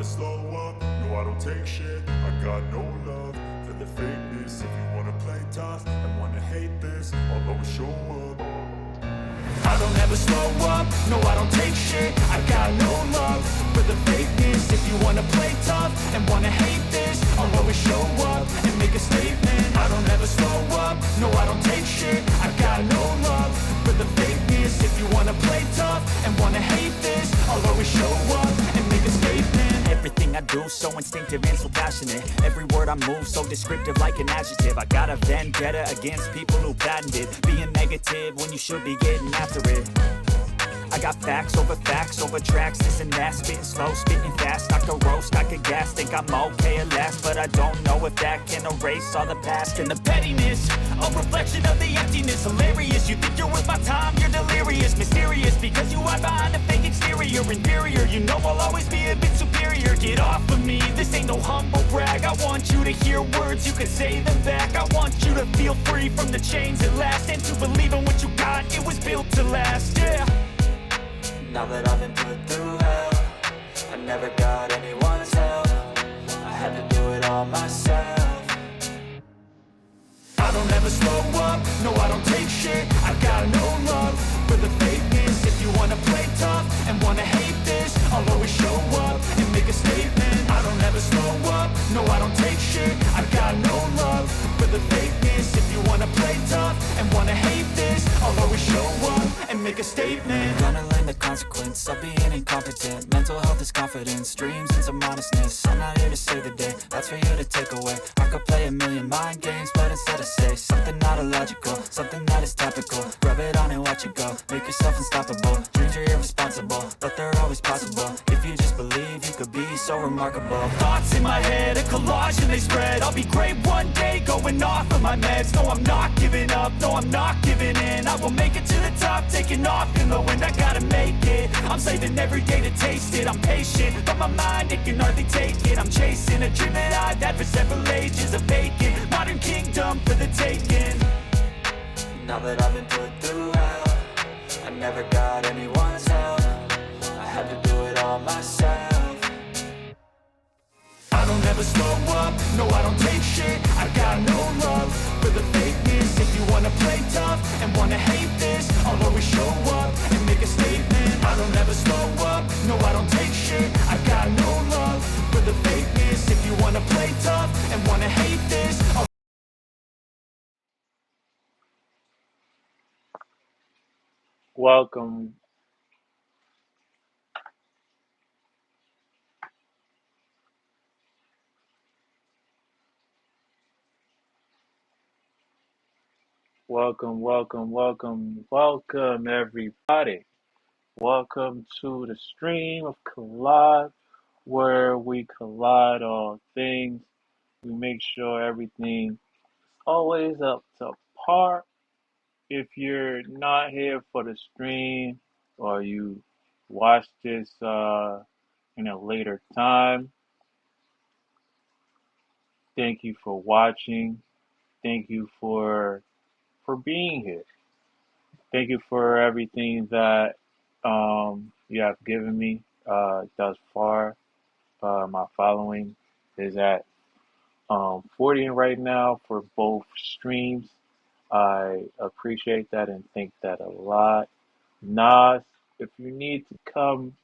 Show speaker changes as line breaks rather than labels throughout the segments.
slow up, no I don't take shit. I got no love for the fakeness. If you wanna play tough and wanna hate this, I'll always show up. I don't ever slow up, no I don't take shit. I got no love for the fakeness. If you wanna play tough and wanna hate this, I'll always show up and make a statement. I don't ever slow up, no I don't take shit. I got no love for the fakeness. If you wanna play tough and wanna hate this, I'll always show up and make a statement. Everything I do so instinctive and so passionate. Every word I move so descriptive like an adjective. I got a vendetta against people who patented being negative when you should be getting after it. I got facts over tracks, this and that. Spitting slow, spitting fast, I could roast, I could gas. Think I'm okay at last, but I don't know if that can erase all the past. And the pettiness, a reflection of the emptiness. Hilarious, you think you're worth my time, you're delirious. Mysterious, because you hide behind a fake exterior. Inferior, you know I'll always be a bit superior. Get off of me, this ain't no humble brag. I want you to hear words, you can say them back. I want you to feel free from the chains at last, and to believe in what you got, it was built to last, yeah. Now that I've been put through hell, I never got anyone's help. I had to do it all myself. I don't ever slow up, no I don't take shit. I got no love for the fakeness. If you wanna play tough and wanna hate this, I'll always show up and make a statement. I don't ever slow up, no I don't take shit. I got no love for the fakeness. If you wanna play tough and wanna hate this, I'll always show up and make a statement. Gonna learn the consequence of being incompetent. Mental health is confidence, dreams and some honestness. I'm not here to save the day, that's for you to take away. I could play a million mind games, but instead I say something not illogical, something that is topical. Rub it on and watch it go, make yourself unstoppable. Dreams are irresponsible, but they're always possible. If you just believe, you could be so remarkable. Thoughts in my head, a collage and they spread. I'll be great one day, going off of my meds. No, I'm not giving up, no, I'm not giving in. I will make it to the top, taking off in the wind. I gotta make it, I'm saving every day to taste it. I'm patient, but my mind, it can hardly take it. I'm chasing a dream that I've had for several ages. A vacant, modern kingdom for the taking. Now that I've been put through hell, I never got anyone's help. I had to do it all myself. I don't ever slow up, no I don't take shit. I got no love for the fakeness. If you wanna play tough and wanna hate this, I'll always show up and make a statement. I don't ever slow up, no I don't take shit. I got no love for the fakeness. If you wanna play tough and wanna hate this,
Welcome, welcome, everybody. Welcome to the stream of Collide, where we collide all things. We make sure everything is always up to par. If you're not here for the stream or you watch this in a later time, thank you for watching. Thank you for being here. Thank you for everything that you have given me thus far. My following is at 40 right now for both streams. I appreciate that and think that a lot. Nas, if you need to come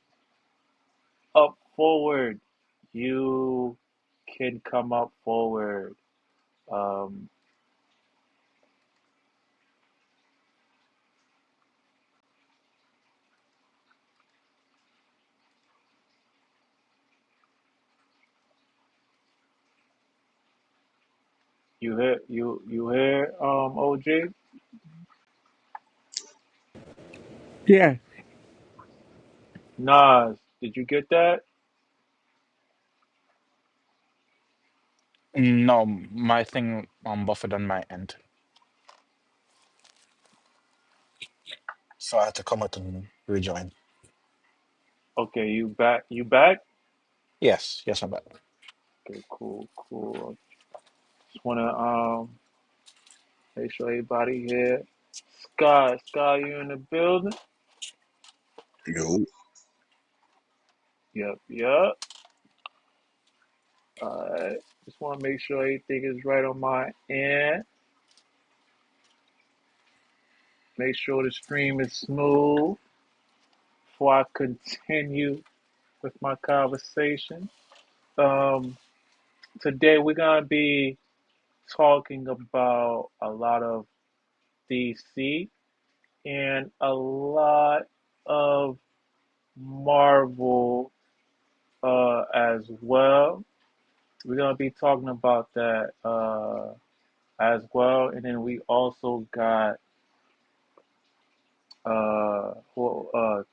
up forward, you can come up forward. Um, you hear OJ?
Yeah.
Nas, did you get that?
No, my thing buffered on my end, so I had to come out and rejoin.
Okay, you back?
Yes, yes, I'm back.
Okay, cool. Just wanna make sure everybody here. Sky, you in the building?
Yo,
Yep. Just want to make sure everything is right on my end. Make sure the stream is smooth before I continue with my conversation. Um, Today we're gonna be talking about a lot of DC and a lot of Marvel as well. We're gonna be talking about that as well, and then we also got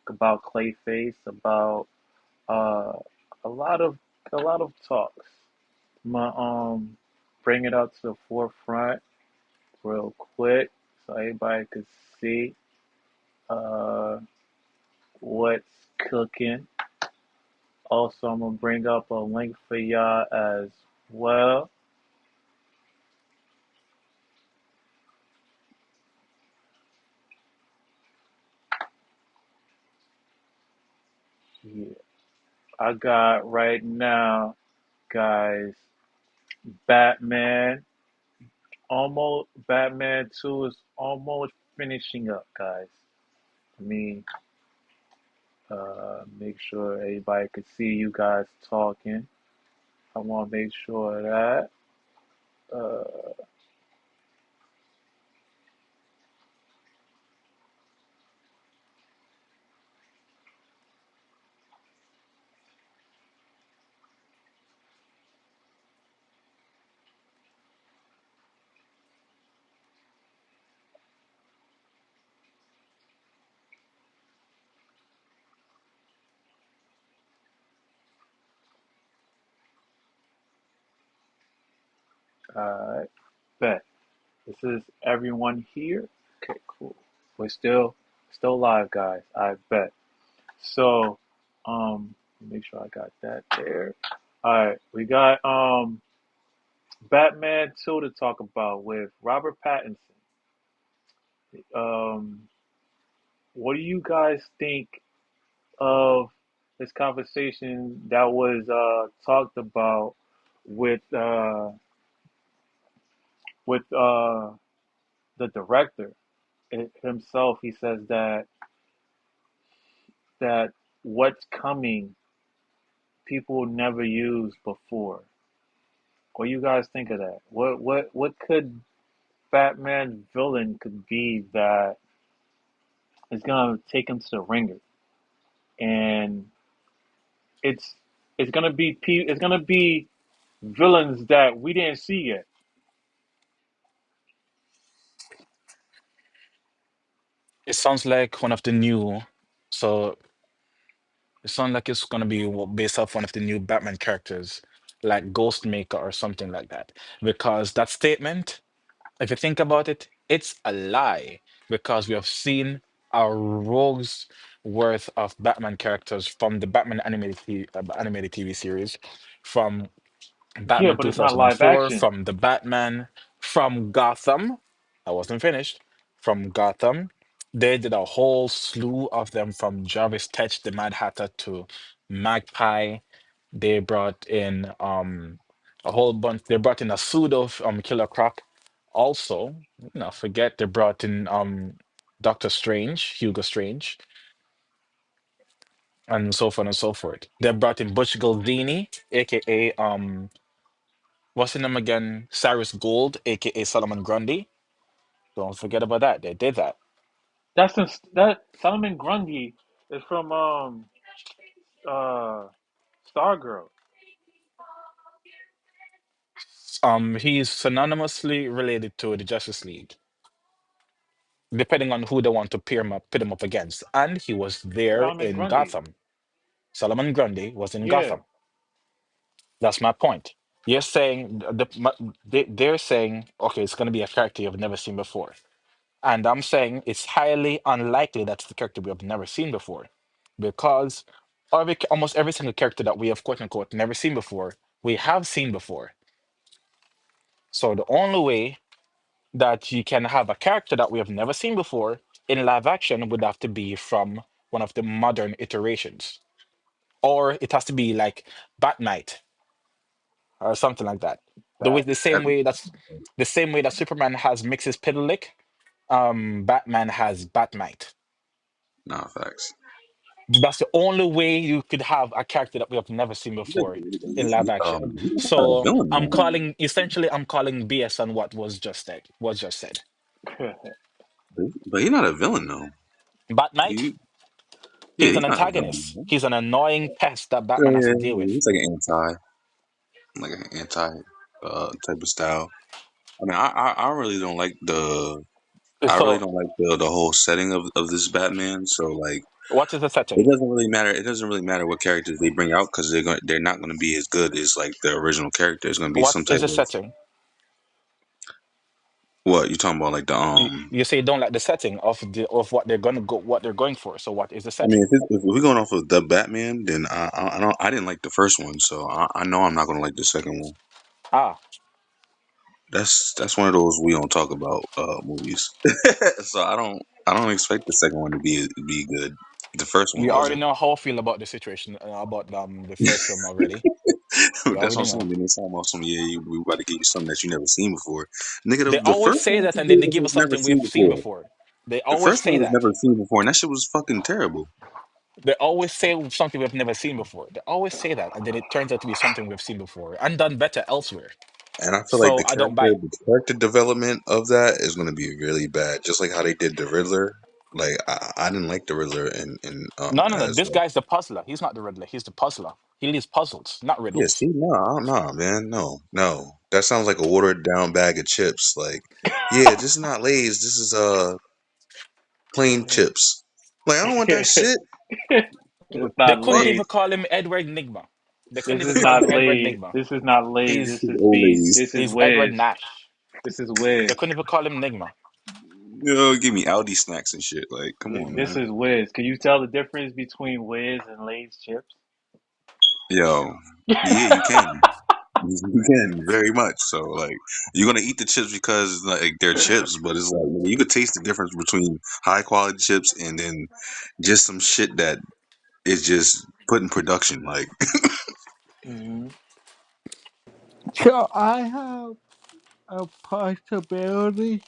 about Clayface, about uh, a lot of talks. I'm gonna bring it up to the forefront real quick so everybody could see uh, what's cooking. Also, I'm gonna bring up a link for y'all as well. Yeah, I got right now, guys. Batman, almost Batman 2 is almost finishing up, guys. I mean, make sure everybody could see you guys talking. I want to make sure that. Uh, Alright, bet. This is everyone here. Okay, cool. We're still live, guys. I bet. So, make sure I got that there. All right, we got Batman 2 to talk about with Robert Pattinson. Um, what do you guys think of this conversation that was talked about with uh, with the director himself? He says that what's coming people never used before. What do you guys think of that? What could Batman's villain could be that is gonna take him to the ringer? And it's it's gonna be villains that we didn't see yet.
It sounds like one of the new. So it sounds like it's gonna be based off one of the new Batman characters, like Ghostmaker or something like that. Because that statement, if you think about it, it's a lie. Because we have seen a rogue's worth of Batman characters from the Batman animated TV series, from
Yeah,
Batman
but it's not live
2004,
action.
from the Batman, from Gotham. I wasn't finished. From Gotham. They did a whole slew of them from Jarvis Tetch, the Mad Hatter, to Magpie. They brought in a whole bunch. They brought in a pseudo Killer Croc. Also, forget they brought in Doctor Strange, Hugo Strange, and so on and so forth. They brought in Butch Goldini, aka what's his name again? Cyrus Gold, aka Solomon Grundy. Don't forget about that. They did that.
That Solomon Grundy is from uh Stargirl.
He's synonymously related to the Justice League, depending on who they want to pit him up against. And he was there
Solomon
in
Grundy.
Gotham. Solomon Grundy was in
Yeah.
Gotham. That's my point. You're saying they're saying, okay, it's going to be a character you've never seen before, and I'm saying it's highly unlikely that's the character we have never seen before, because almost every single character that we have quote unquote never seen before, we have seen before. So the only way that you can have a character that we have never seen before in live action would have to be from one of the modern iterations, or it has to be like Bat Knight. or something like that. The way
Facts.
the same
That,
way that's the same way that Superman has Mix's Piddleick, Batman has Batmite.
nah, facts.
That's the only way you could have a character that we have never seen before in live action.
He's not a
So
villain
I'm
though.
calling essentially I'm calling BS on what was just said. Was just said.
But he's not a villain though.
Batmite,
He, yeah,
he's
he's
an
not a villain.
antagonist. He's an annoying pest that
Yeah,
Batman has to deal with.
he's like an anti type of style. I mean, I really don't like I really
So
don't like the whole setting of this Batman. So like,
what is the
it
setting?
doesn't really matter. It doesn't really matter what characters they bring out because they're not going to be as good as like the original character. It's going to be
What
some
is
type
the
of
setting?
what you talking about, like the
You say you don't like the setting of what they're gonna go what they're going for. So what is the
I mean,
setting?
if we're going off of the Batman, then I don't I didn't like the first one, so I know I'm not going to like the second one.
Ah,
That's one of those we don't talk about movies. So I don't expect the second one to be good. The first one
you already
wasn't.
know how I feel about the situation about the first film already. You
That's what
already
I'm saying.
know.
Then they talking about some we about to give you something that you never seen before. Nigga,
They
the
always
first
say
one
that
she
and then they
did
give us
was never
something we've
seen
seen
before.
before. They
The
always
first one
say
was
that.
never seen before, and that shit was fucking terrible.
They always say something we've never seen before. They always say that, and then it turns out to be something we've seen before and done better elsewhere.
And I feel like
So I don't buy it.
the character development of that is going to be really bad, just like how they did the Riddler. Like I didn't like the Riddler, and
No, no, no.
as
This guy's the puzzler. He's not the Riddler. He's the puzzler. He leaves puzzles, not
yeah,
riddles.
see, no, man, no, that sounds like a watered down bag of chips. Like, yeah, this is not Lay's. This is plain chips. Like, I don't want that shit. What
It's
They
not
the
couldn't
fuck?
even
Lay's.
call him Edward Nigma. They couldn't
This
even
is
call him
not
Edward
Lay's.
Nigma.
This is not Lay's.
He's
This is B.
Old
This is
he's Edward
Wiz.
Nash.
This is
They
Wiz.
couldn't even call him Nigma.
Give me Aldi snacks and shit. Like, come on,
This
man.
is Wiz. Can you tell the difference between Wiz and Lay's chips?
Yo, yeah, you can. You can very much so. Like, you're gonna eat the chips because like they're chips, but it's like you could taste the difference between high quality chips and then just some shit that is just put in production. Like,
Hmm.
So I have a possibility.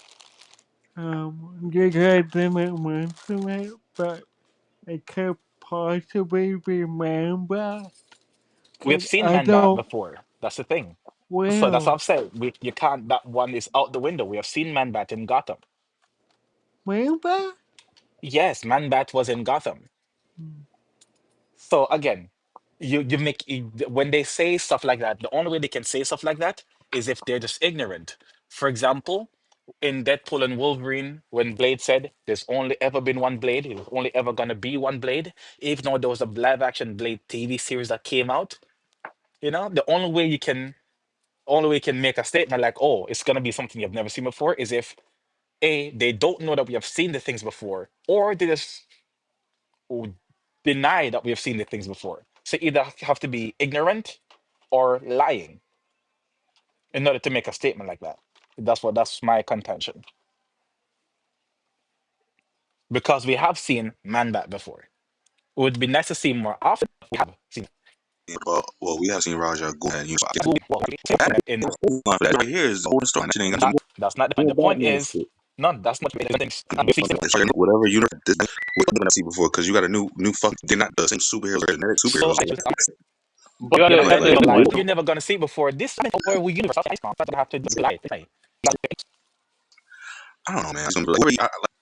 You guys didn't mention it, but I could possibly remember.
We've
Cause
seen
I
Man Bat
don't.
before. That's the thing. So that's what
Well,
I'm saying. You can't. That one is out the window. We have seen Man Bat in Gotham.
remember?
Yes, Man Bat was in Gotham. So again, when they say stuff like that, the only way they can say stuff like that is if they're just ignorant. For example, in Deadpool and Wolverine, when Blade said, "There's only ever been one Blade. There's only ever gonna be one Blade," even though there was a live action Blade TV series that came out, the only way you can make a statement like, "Oh, it's gonna be something you've never seen before," is if A, they don't know that we have seen the things before, or they just deny that we have seen the things before. So either have to be ignorant or lying in order to make a statement like that. That's my contention. Because we have seen Man Bat before. It would be nice to see more often. We have seen
well, we have seen Raja go and
well, in
that right here is the oldest story. That shit ain't got
not that's not the point.
no
The point
Batman
is
shit.
none. That's not the things. We've seen
Whatever universe we're gonna see before because you got a new fuck. They're not the same superheroes. They're genetic
so
superheroes.
But you gotta
You're
understand,
lying.
like,
You're never gonna see before this where we universe. That's gonna have to lie.
I don't know, man.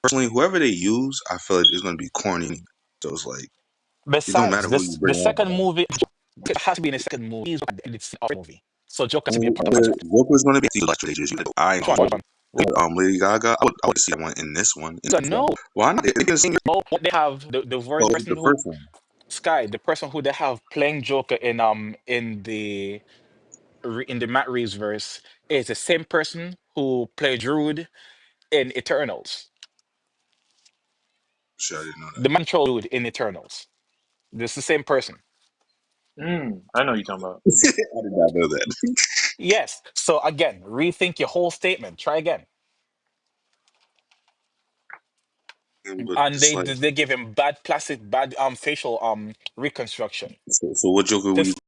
Personally, whoever they use, I feel like it's gonna be corny. So it's like it don't
Besides
matter who you
the
bring out.
second movie, it has to be in the second movie. It's a movie. So Joker
I
to be
mean,
a part of that.
Joker's gonna be the electric ages. I ain't
Which one?
gonna
Which one?
Lady Gaga. I would see that one in this one. In this one.
No.
Why not? They can sing
Well, they have the
well,
very person
the
who
first one.
Sky, the person who they have playing Joker in the Matt Reeves verse is the same person who played Druid in Eternals.
Shit, I didn't know
The man troll dude in Eternals. This is the same person.
I know what you're talking about.
that. I did not know that.
Yes. So again, rethink your whole statement. Try again.
But
And
it's
they
like,
they give him bad plastic, bad facial reconstruction.
so what Joker would you
Just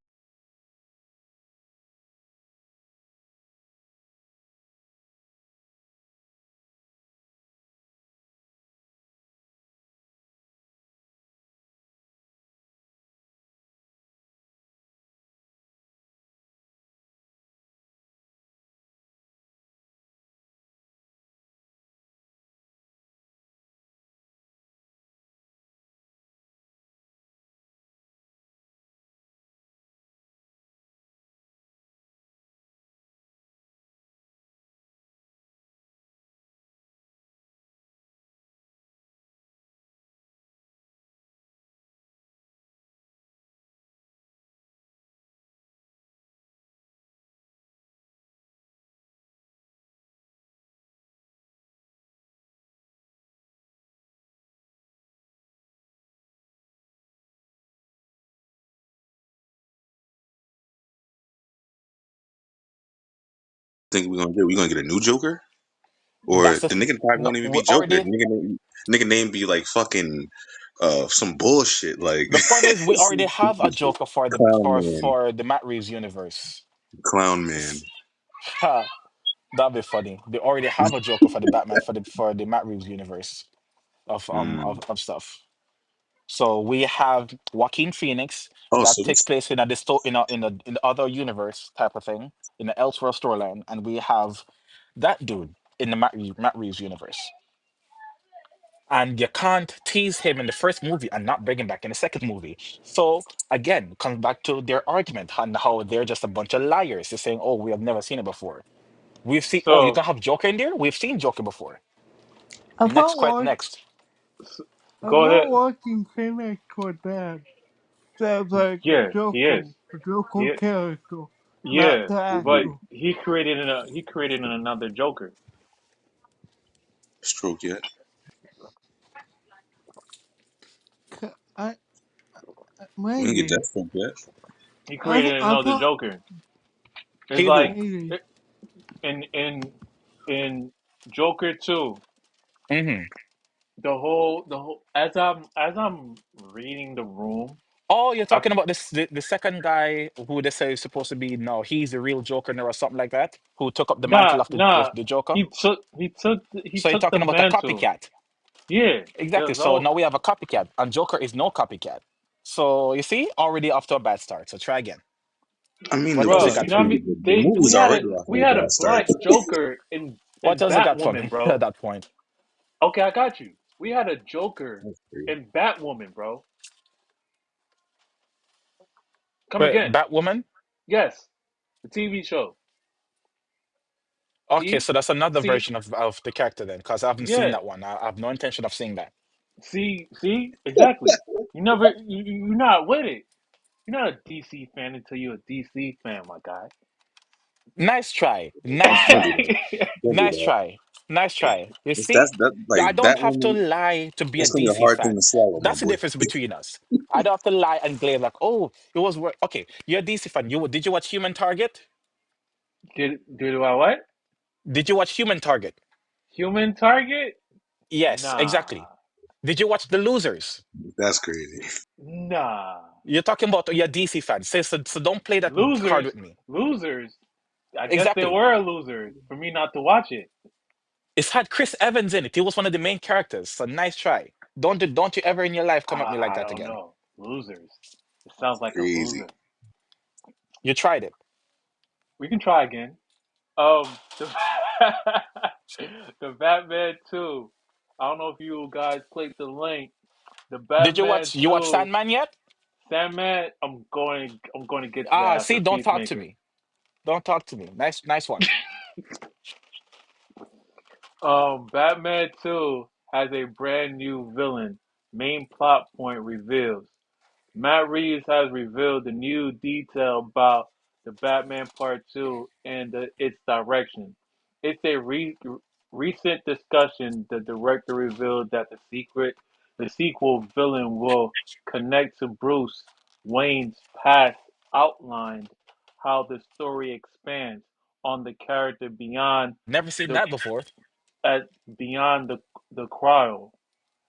think we're gonna get? We gonna get a new Joker, or
That's the
the nigga probably
no,
won't even
we
be Joker.
already.
Nigga name be like fucking some bullshit like
The point is, we
some
already have a
stupid shit.
Joker for the
Clown man,
the Matt Reeves universe.
clown man.
Ha, that'd be funny. They already have a Joker for the Batman for the Matt Reeves universe
Mm.
of stuff. So we have Joaquin Phoenix
Oh,
that
so
takes
this
place in the other universe type of thing in the Elseworld storyline, and we have that dude in the Matt Reeves universe. And you can't tease him in the first movie and not bring him back in the second movie. So again, comes back to their argument on how they're just a bunch of liars. They're saying, "Oh, we have never seen it before. We've seen. Oh, you
So
can have Joker in there. We've seen Joker before."
I
Next,
thought
quite
watch,
next.
s-
I
go
thought
ahead.
watching Phoenix was that. That's like
Yeah, he
Joker,
is.
the Joker
He,
character, not
yeah,
the
but
actor.
he created another Joker.
stroke yet?
I
We didn't get
maybe
that stroke yet.
He created
I
another
thought
Joker. It's
He do.
like
maybe
in in in Joker 2,
Hmm.
the whole as I'm reading the room,
Oh, you're
I
talking about this the second guy who they say is supposed to be no, he's the real Joker now or something like that, who took up the mantle
nah
of
nah
the Joker.
he
So you're
took the
talking about a
mantle.
copycat.
Yeah,
Exactly.
there's
So
no
now we have a copycat, and Joker is no copycat. So you see, already off to a bad start. So try again.
I mean,
What
the
else you
bro.
got
You
the,
for
know what I
me?
mean?
the, the movie's already off
We
on a
had a
bad start.
black Joker
What
in
else you got for
Batwoman,
me at
bro.
that point?
Okay, I got you. We had a Joker
That's crazy.
in Batwoman, bro. Come
Wait,
again?
Batwoman?
Yes, the TV show.
Okay,
See,
so that's another
see,
version of the character then, because I haven't seen
yeah.
that one. I have no intention of seeing that.
See, exactly. You're not with it. You're not a DC fan until you're a DC fan, my guy.
Nice try. Nice
Don't do
try.
that. Don't do
Nice
that.
try. Nice try. You see?
That's that
Yeah,
like
I don't
that
have to
woman.
lie to be a
That's gonna be a
DC
hard thing to
fan.
swallow, my
That's the
boy.
difference between us. I don't have to lie and claim like, oh, it was work. Okay, you're a DC fan. Did you watch Human Target?
did I what?
Did you watch Human Target?
Human Target?
Yes,
Nah,
exactly. Did you watch The Losers?
That's crazy.
nah.
You're talking about you're a DC fan. So don't play that card
Losers,
with me.
losers. I guess they
Exactly.
were losers for me not to watch it.
It's had Chris Evans in it. He was one of the main characters. So nice try. Don't you ever in your life come at me like
I
that
don't
again.
know. Losers. It sounds like a
Crazy.
loser.
You tried it.
We can try again. The, the Batman 2. I don't know if you guys clicked the link. The
Did
Batman
you watch
2.
Sandman yet?
Sandman. I'm going to get to
Ah,
that
see,
after
don't talk to
Peacemaker.
me. Don't talk to me. Nice one.
Batman 2 has a brand new villain. Main plot point reveals. Matt Reeves has revealed a new detail about the Batman Part 2 and its direction. It's a recent discussion. The director revealed that the sequel villain will connect to Bruce Wayne's past, outlined how the story expands on the character
Never seen
the
that before.
at beyond the Qual.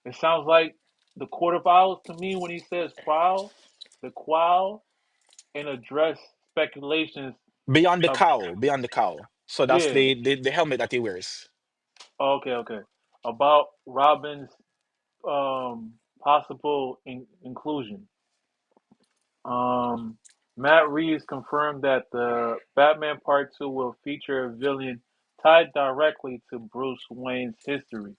It sounds like the Court of Owls to me when he says Qual, the Qual, and address speculations
Beyond the
of
cowl. Beyond the cowl. So that's
yeah,
the helmet that he wears.
okay, about Robin's possible inclusion. Um, Matt Reeves confirmed that the Batman Part 2 will feature a villain tied directly to Bruce Wayne's history.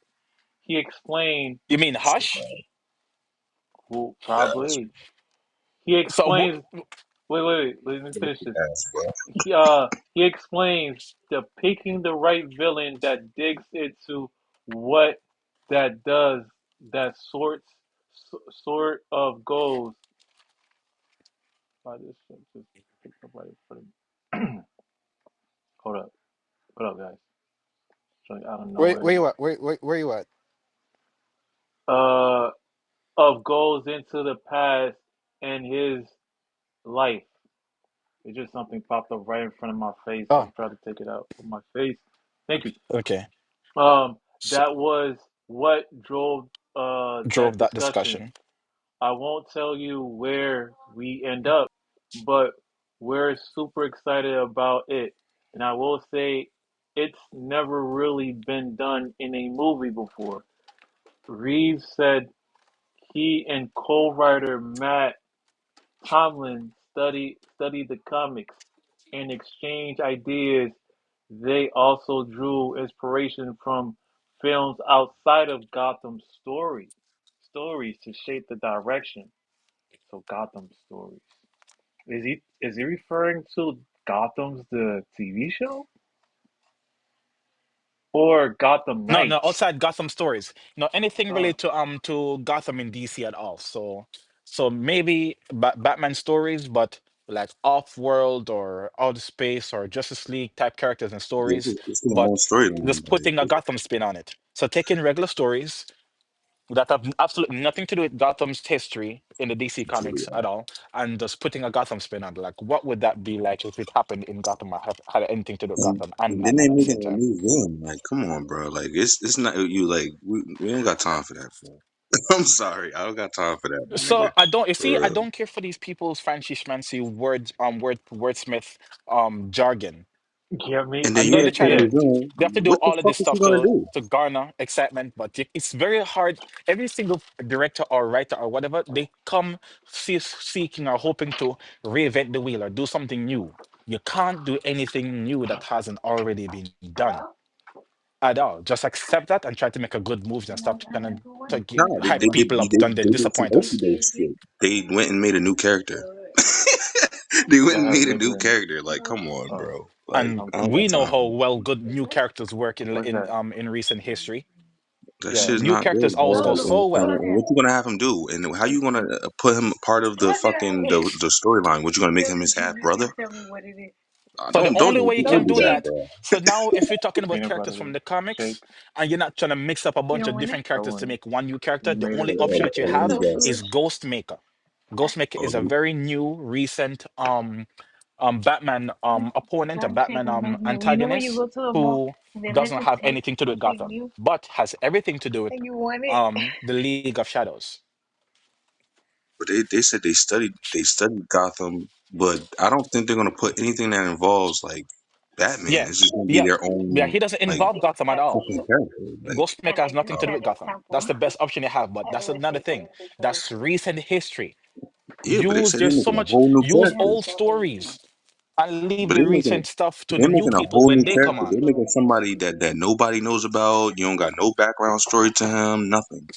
He explained,
You mean Hush?
well,
Yes,
probably. He
So
explains. Wait. Let me finish this.
yes, bro.
He explains the picking the right villain that digs into what that does that sort of goes. By this just pick the right for the- hold up, guys. Like out of
where
nowhere.
you at? Where you at?
Uh, of goes into the past and his life. It just something popped up right in front of my face. I
Oh,
tried to take it out of my face. Thank you.
okay.
Um,
So,
that was what drove that
drove that
discussion.
discussion.
I won't tell you where we end up, but we're super excited about it. And I will say it's never really been done in a movie before. Reeves said he and co-writer Matt Tomlin studied the comics and exchanged ideas. They also drew inspiration from films outside of Gotham's stories to shape the direction. So Gotham stories. Is he referring to Gotham's the TV show or Gotham
No, no,
Knights?
outside Gotham stories. No, anything
Uh,
related to Gotham in DC at all. So maybe Batman stories, but like off-world or outer space or Justice League type characters and
Yeah,
stories,
it's their own
but
storyline.
just putting a Gotham spin on it. So taking regular stories that have absolutely nothing to do with Gotham's history in the DC comics
Like,
at all, and just putting a Gotham spin on it. Like, what would that be like if it happened in Gotham or had anything to do with
and,
Gotham and
and then they
Batman at the
making
same
a
time?
new villain. Like, come on, bro. Like, it's not you. Like, we don't got time for that, bro. I'm sorry, I don't got time for that, my nigga.
So I don't, you see,
For
I
real.
don't care for these people's fancy schmancy wordsmith jargon.
yeah, me.
I
And then
know
you
they
gotta
try
take
Yeah,
to
the villain.
they have to do
What the
all of
fuck
this
is he
stuff
gonna do?
to garner excitement, but it's very hard. Every single director or writer or whatever, they come seeking or hoping to reinvent the wheel or do something new. You can't do anything new that hasn't already been done at all. Just accept that and try to make a good move and stop trying to
Nah,
hype people up, then they
they did some
disappoint us.
okie doke shit. They went and made a new character. They went
that
and
has
made a
been
new
doing.
character. Like, come on,
Uh,
bro. Like,
And
I'm
I don't
we
got
know
time
how
for
well
that.
good new characters work
where's that?
in recent history.
That
Yeah,
shit's
new
not
characters
good,
always
bro.
go so
And
well.
what you gonna have him do? And how you gonna put him part of the fucking the storyline? What you gonna make him his half brother?
So the only way you
Don't
can
do
do
that,
that.
bro.
So now, if you're talking about
Peanut
characters from
butter
the comics,
shake.
and you're not trying to mix up a bunch of different
I
characters to
want it.
make one new character,
You
the
made it
only
with
option
Oh,
that you
chocolate
let
have
me
chips
guess.
or
is Ghostmaker. Ghostmaker
Oh,
is a very new, recent Batman opponent, a Batman antagonist who doesn't have anything to do with Gotham, but has everything to do with the League of Shadows.
but they said they studied Gotham, but I don't think they're gonna put anything that involves like Batman.
Yeah,
It's just gonna be
yeah,
their
yeah.
own
He doesn't
like
involve Gotham at all.
fucking character. Like,
Ghostmaker has nothing to do
oh,
with Gotham. That's the best option you have, but that's another thing. That's recent history.
yeah, but they said they're
There's so
making a
much,
whole new
use
character.
old stories and leave
But
the recent stuff to the
they're
new
making a
people
whole
when
new
they come
character.
on.
They're making somebody that nobody knows about. You don't got no background story to him. Nothing.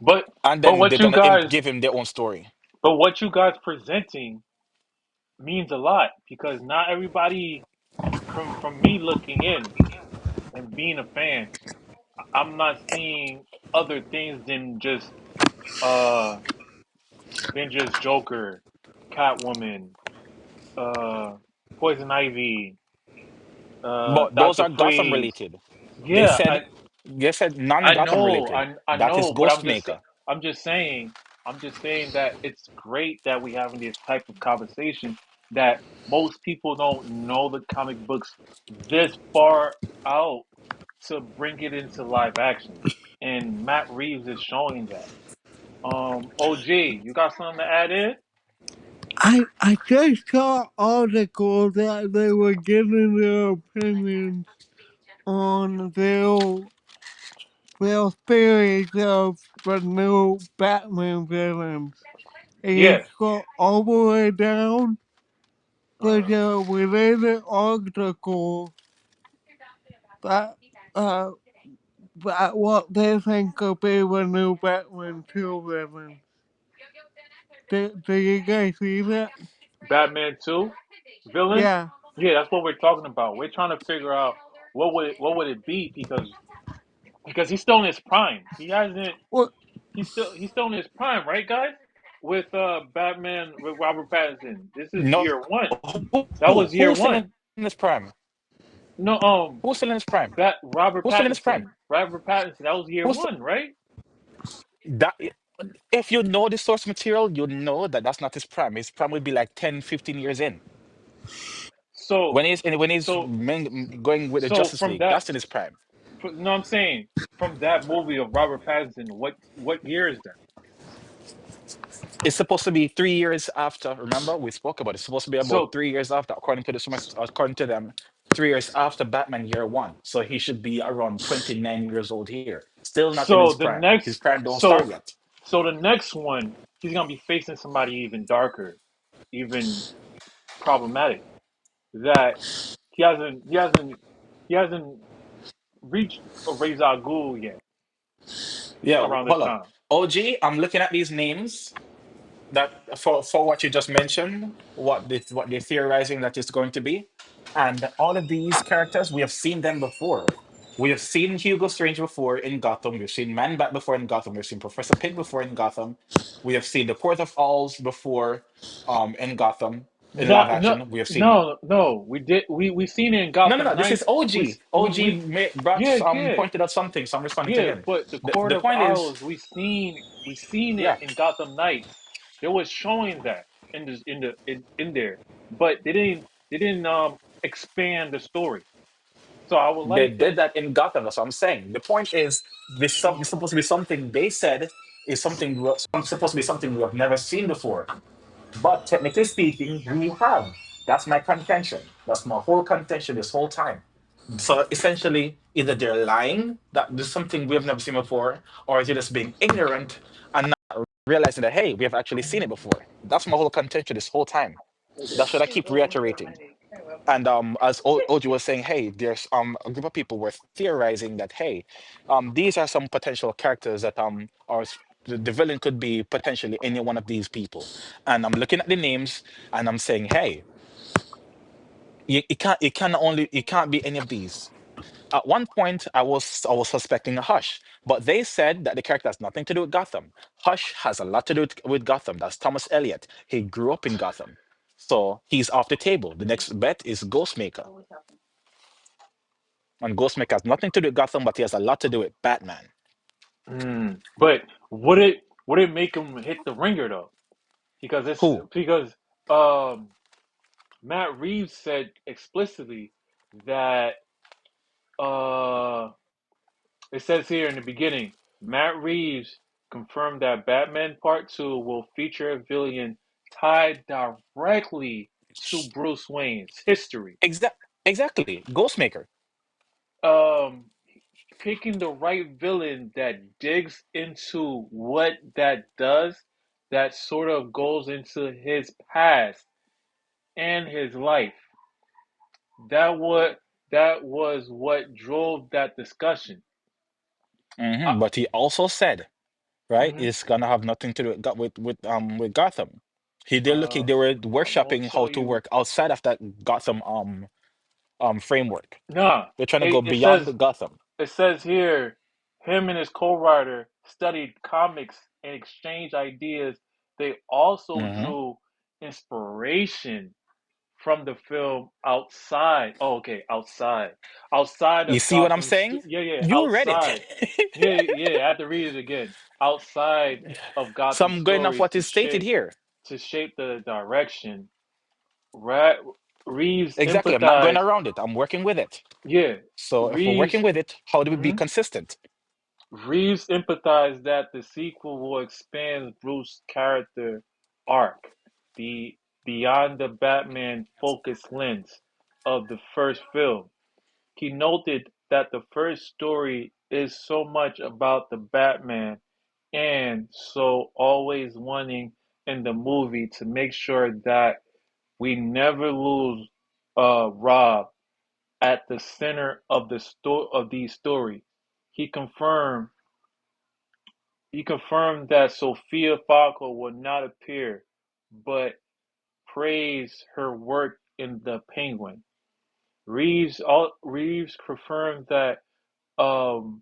But
And
but
then
what
they're
you
gonna
guys
give him their own story.
but what you guys presenting means a lot because not everybody from me looking in and being a fan, I'm not seeing other things than just uh Avengers Joker, Catwoman, uh Poison Ivy,
But those
Doctor
are Gotham
Freeze.
related. They
Yeah,
said they said
I
non-Gotham
know,
related.
I
That is
know, but
Ghostmaker.
I'm just saying, I'm just saying that it's great that we having this type of conversation that most people don't know the comic books this far out to bring it into live action, and Matt Reeves is showing that. OG, you got something to add in?
I just saw an article that they were giving their opinions on their theories of the new Batman villains. And
Yeah.
it's got all the way down. There's a related article that uh that what they think could be the new Batman 2 villain. Do you guys see that?
Batman 2 villain?
Yeah.
Yeah, that's what we're talking about. We're trying to figure out what would it be because he's still in his prime. He hasn't
Well,
he's still in his prime, right, guys? With Batman with Robert Pattinson. This is
No,
year one. That was year
who's still in
one.
his prime?
No,
Who's still in his prime?
Robert
Who's still in his prime?
Pattinson. Robert Pattinson. That was year
Who's
one, right?
that? If you know the source material, you know that that's not his prime. His prime would be like 10, 15 years in.
So,
When he's
so,
going with the
so
Justice
from
League,
that,
that's in his prime.
no, I'm saying from that movie of Robert Pattinson, what year is that?
It's supposed to be 3 years after. Remember, we spoke about it. It's supposed to be about
So,
3 years after, according to them, 3 years after Batman Year One. So he should be around 29 years old here. Still not in his
so the
prime. His
next,
prime don't start
so,
yet.
so the next one, he's gonna be facing somebody even darker, even problematic. That he hasn't reached a Ra's al Ghul yet
Yeah,
around this
hold up.
time.
OG, I'm looking at these names that for what you just mentioned, what they're theorizing that it's going to be, and all of these characters we have seen them before. We have seen Hugo Strange before in Gotham. We've seen Man Bat before in Gotham. We've seen Professor Pig before in Gotham. We have seen the Port of Owls before, in Gotham in live
No, no,
action. We have seen
no. We seen it in
no.
Gotham
This is
Knights.
OG. OG
We
brought
yeah, yeah,
pointed out something, so I'm responding to
yeah.
him.
But the Court
The
of
point is,
Owls, we seen it
yeah,
in Gotham Knights. They was showing that in there, but they didn't expand the story. So I would
they
like that.
did that in Gotham. That's what I'm saying. The point is, this supposed to be something they said is supposed to be something we have never seen before. But technically speaking, we have. That's my contention. That's my whole contention this whole time. So essentially, either they're lying that there's something we have never seen before, or they're just being ignorant and not realizing that hey, we have actually seen it before. That's my whole contention this whole time. That's what I keep reiterating. And as Oji was saying, hey, there's a group of people were theorizing that hey, these are some potential characters that the villain could be potentially any one of these people. And I'm looking at the names and I'm saying, hey, it can't be any of these. At one point, I was suspecting a Hush, but they said that the character has nothing to do with Gotham. Hush has a lot to do with Gotham. That's Thomas Elliot. He grew up in Gotham, so he's off the table. The next bet is Ghostmaker, and Ghostmaker has nothing to do with Gotham, but he has a lot to do with Batman.
But would it make him hit the ringer though? Because it's
Who?
because um Matt Reeves said explicitly that uh it says here in the beginning, Matt Reeves confirmed that Batman Part 2 will feature a villain tied directly to Bruce Wayne's history.
Exactly, Ghostmaker.
Um Picking the right villain that digs into what that does, that sort of goes into his past and his life. That was what drove that discussion. Uh,
But he also said, right,
mhm.
it's gonna have nothing to do with Gotham. They were
I'm gonna
workshopping how
tell
to
you.
work outside of that Gotham framework.
Nah,
They're trying to go
it
beyond
says
the Gotham.
it says here, him and his co-writer studied comics and exchanged ideas. They also
Hmm.
drew inspiration from the film outside. Oh, okay, outside
You
of
see what I'm
Gotham.
saying?
Yeah, yeah,
You read it.
outside. Yeah, yeah. I have to read it again. Outside of
So
Gotham
I'm going off
stories
what is stated here.
to shape the direction. Ra- Reeves
Exactly. I'm not going
empathized.
around it. I'm working with it.
Yeah,
So if we're working
Reeves.
with it, how do we be
Mhm.
consistent?
Reeves empathized that the sequel will expand Bruce's character arc be beyond the Batman focused lens of the first film. He noted that the first story is so much about the Batman and so always wanting in the movie to make sure that we never lose Rob at the center of the story. He confirmed he confirmed that Sophia Falco will not appear, but praised her work in The Penguin. Reeves confirmed that um,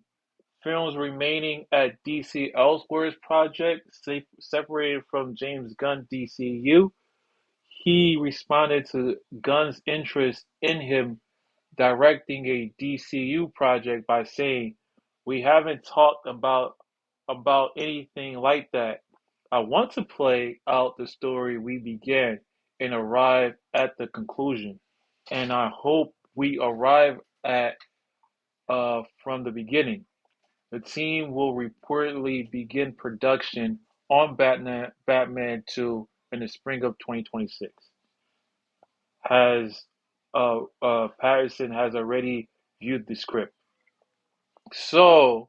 films remaining at DC Elseworlds project separated from James Gunn DCU. He responded to Gunn's interest in him directing a DCU project by saying, "We haven't talked about anything like that. I want to play out the story we began and arrive at the conclusion. And I hope we arrive at from the beginning. The team will reportedly begin production on Batman 2 in the spring of 2026. Has Patterson has already viewed the script. So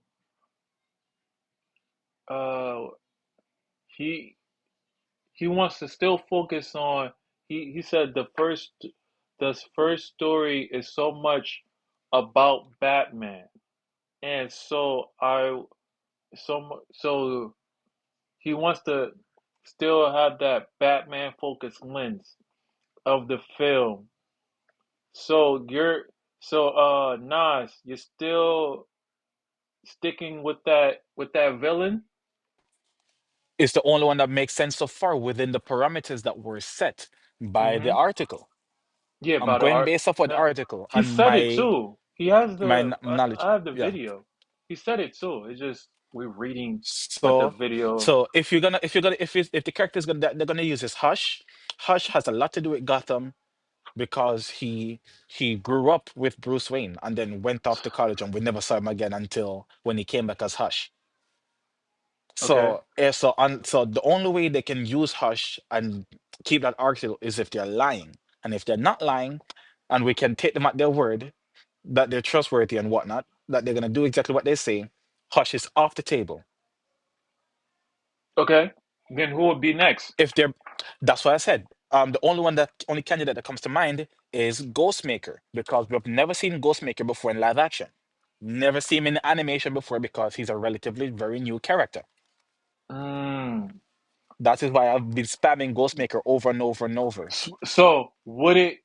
uh, he he wants to still focus on. He said the first story is so much about Batman, and so he wants to still have that Batman focused lens of the film. So Nas, you're still sticking with that villain?
It's the only one that makes sense so far within the parameters that were set by the
Mm-hmm.
article.
Yeah,
I'm
about the
going
art.
based off of the
Now,
article
he
and
said it
my
too. He has
knowledge.
I have the
Yeah.
video. He said it too. It's just we're reading what the
So,
video.
so if the character is gonna they're gonna use his Hush. Hush has a lot to do with Gotham because he grew up with Bruce Wayne and then went off to college and we never saw him again until when he came back as Hush.
Okay.
So the only way they can use Hush and keep that article is if they're lying. And if they're not lying, and we can take them at their word that they're trustworthy and whatnot, that they're gonna do exactly what they say, Hush is off the table.
Okay. Then who would be next?
If they're That's what I said. The only candidate that comes to mind is Ghostmaker, because we've never seen Ghostmaker before in live action. Never seen him in animation before because he's a relatively very new character.
Mm.
That is why I've been spamming Ghostmaker over and over and over.
So would it?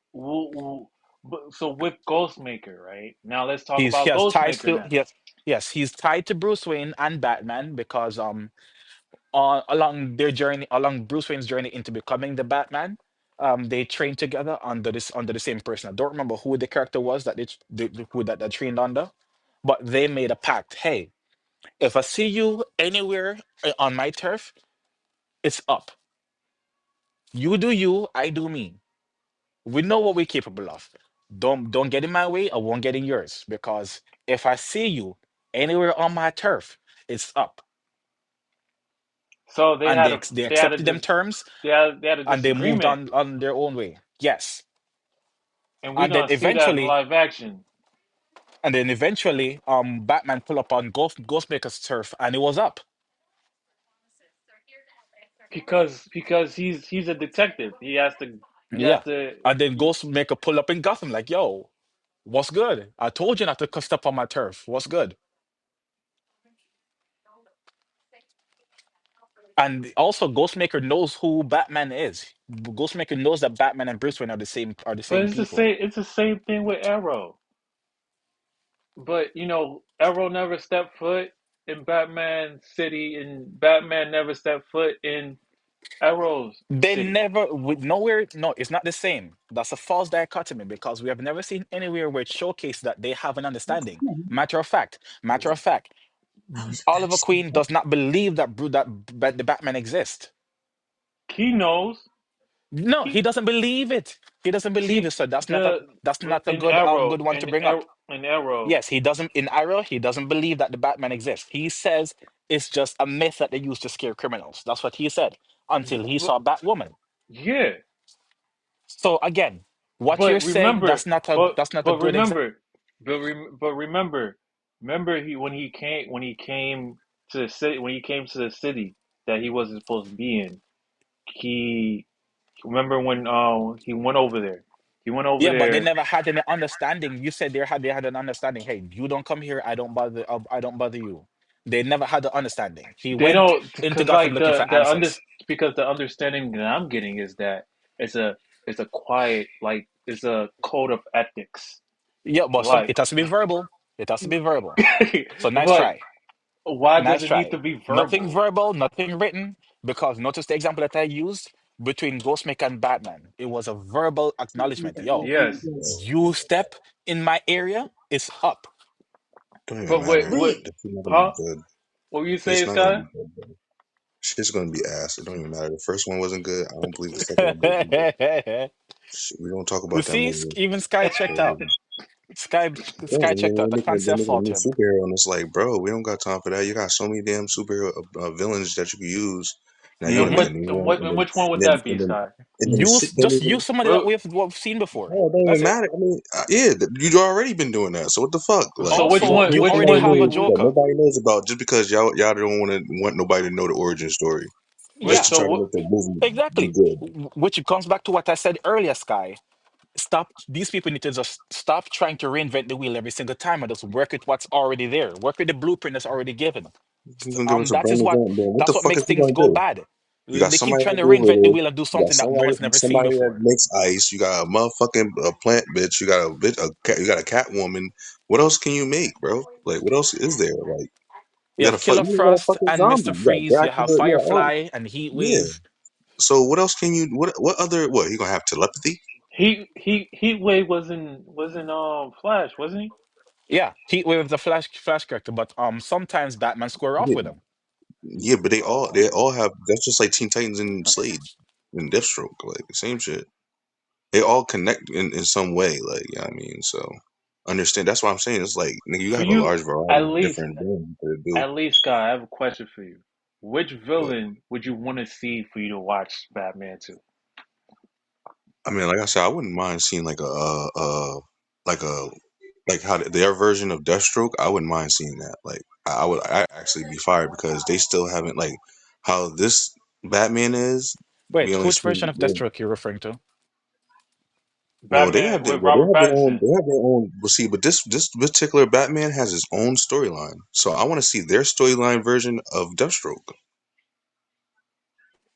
So with Ghostmaker, right? Now let's talk
He
about
has ties
Ghostmaker
to
now.
he has, yes, he's tied to Bruce Wayne and Batman because along Bruce Wayne's journey into becoming the Batman, they trained together under the same person. I don't remember who the character was that trained under, but they made a pact. Hey, if I see you anywhere on my turf, it's up. You do you, I do me. We know what we're capable of. Don't get in my way, I won't get in yours. Because if I see you anywhere on my turf, it's up.
So they
And
had a
they
they had a
accepted them
dis,
terms
they had a
and they moved
disagreement,
on their own way. Yes.
and we're
And then
gonna see that in
eventually,
live action
Batman pull up on Ghostmaker's turf and it was up.
because he's a detective. He has
Yeah.
to.
And then Ghostmaker pull up in Gotham like, yo, what's good? I told you not to step on my turf. What's good? And also, Ghostmaker knows who Batman is. Ghostmaker knows that Batman and Bruce Wayne are the
But
same
it's the
people.
same. It's the same thing with Arrow. But Arrow never stepped foot in Batman City, and Batman never stepped foot in Arrow's
They
city.
never with nowhere. No, it's not the same. That's a false dichotomy because we have never seen anywhere where it showcased that they have an understanding. Matter of fact, Oliver Queen does not believe that the Batman exists.
He knows.
No, he
He
doesn't believe it. He doesn't believe it.
he
So
the
that's not a
in
good
Arrow
one to bring up.
in Arrow.
Yes, he doesn't in Arrow, he doesn't believe that the Batman exists. He says it's just a myth that they use to scare criminals. That's what he said until he
But,
saw Batwoman.
yeah,
So again, what you're
but
saying,
remember,
that's not a
but
good example.
remember, but remember he when he came to the city that he wasn't supposed to be in. He Remember when he went over there. He went over
Yeah, but they
there.
never had any understanding. You said they had an understanding. Hey, you don't come here, I don't bother you. They never had the understanding. He
They
went
don't,
into
because
Gotham
like
looking for answers.
because the understanding that I'm getting is that it's a it's a quiet, like it's a code of ethics.
Yeah, but
Like
it has to be verbal. It has to be verbal. So nice
but
try.
why does
Nice
it need
try.
to be
Nothing
verbal?
verbal, nothing written, because notice the example that I used between Ghostmaker and Batman. It was a verbal acknowledgement. Yo,
Yes.
you step in my area, it's up.
Don't even
But
matter.
what
That's not gonna be
huh?
good.
What were you
It's
saying,
not gonna be
Sky?
good. Shit's gonna be ass. It don't even matter. The first one wasn't good. I don't believe the second one will be good. Shit, we don't talk
You
about that
see,
movie.
even Sky checked out. Sky
Yeah,
Sky
and then
checked out. I can't say I
they're making a
fault
new
him.
superhero, and it's like, bro, we don't got time for that. You got so many damn superhero villains that you can use. Now you want
And
to
Hmm.
make a
what
new
and
one,
what and which one would that be, Sky?
and then the shit
Use
don't
just
even.
use somebody that
Well,
we've seen before.
Oh, it don't
That's
even
it.
matter. I mean, yeah, you already been doing that. So what the fuck? Like,
so which
Also,
one?
you
Which
already
one
have a
would?
that
Joker.
nobody knows about just because y'all don't want nobody to know the origin story,
Wait.
just
Yeah,
to
So
try to
what?
make the movie be
exactly.
good.
Which comes back to what I said earlier, Sky. Stop. These people need to just stop trying to reinvent the wheel every single time and just work with what's already there. Work with the blueprint that's already given.
He's gonna give us a
That
brand
is
new
what
villain. Then what
that's
the
what
fuck
makes
is he
things
gonna
go
do?
bad.
You got
They keep
somebody
trying
like
to reinvent the
Wolverine.
wheel and do
You got
something that no one's never seen
somebody that
before.
makes ice. You got a motherfucking plant bitch. You got a bitch. A cat, you got a cat woman. What else can you make, bro? Like, what else is there? Like,
You have Killer
you got a
Frost
fucking
and
zombie.
Mr.
You got
Freeze. You have
Dracula. You got all.
Firefly and
Yeah.
Heatwave.
So what else can you? What other? What he gonna have telepathy?
Heatwave was in Flash, wasn't he?
Yeah, Heatwave is a Flash character, but sometimes Batman square off
Yeah,
with him.
yeah, but they all have. That's just like Teen Titans and Slade and Deathstroke. Like the same shit. They all connect in some way. Like, you know what I mean? So understand. That's what I'm saying. It's like, nigga, you
For
have a
you,
large variety
at
of
least,
different villains to do.
at least, Sky, I have a question for you. Which
But
villain would you want to see for you to watch Batman 2?
I mean, like I said, I wouldn't mind seeing like like a like how their version of Deathstroke. I wouldn't mind seeing that. Like, I would I actually be fired because they still haven't like how this Batman is. We
Wait,
only
which version
seen
of Deathstroke you're referring to?
Batman with
well,
Robert Pattinson.
they have their own. Well, see, but this particular Batman has his own storyline. So I want to see their storyline version of Deathstroke.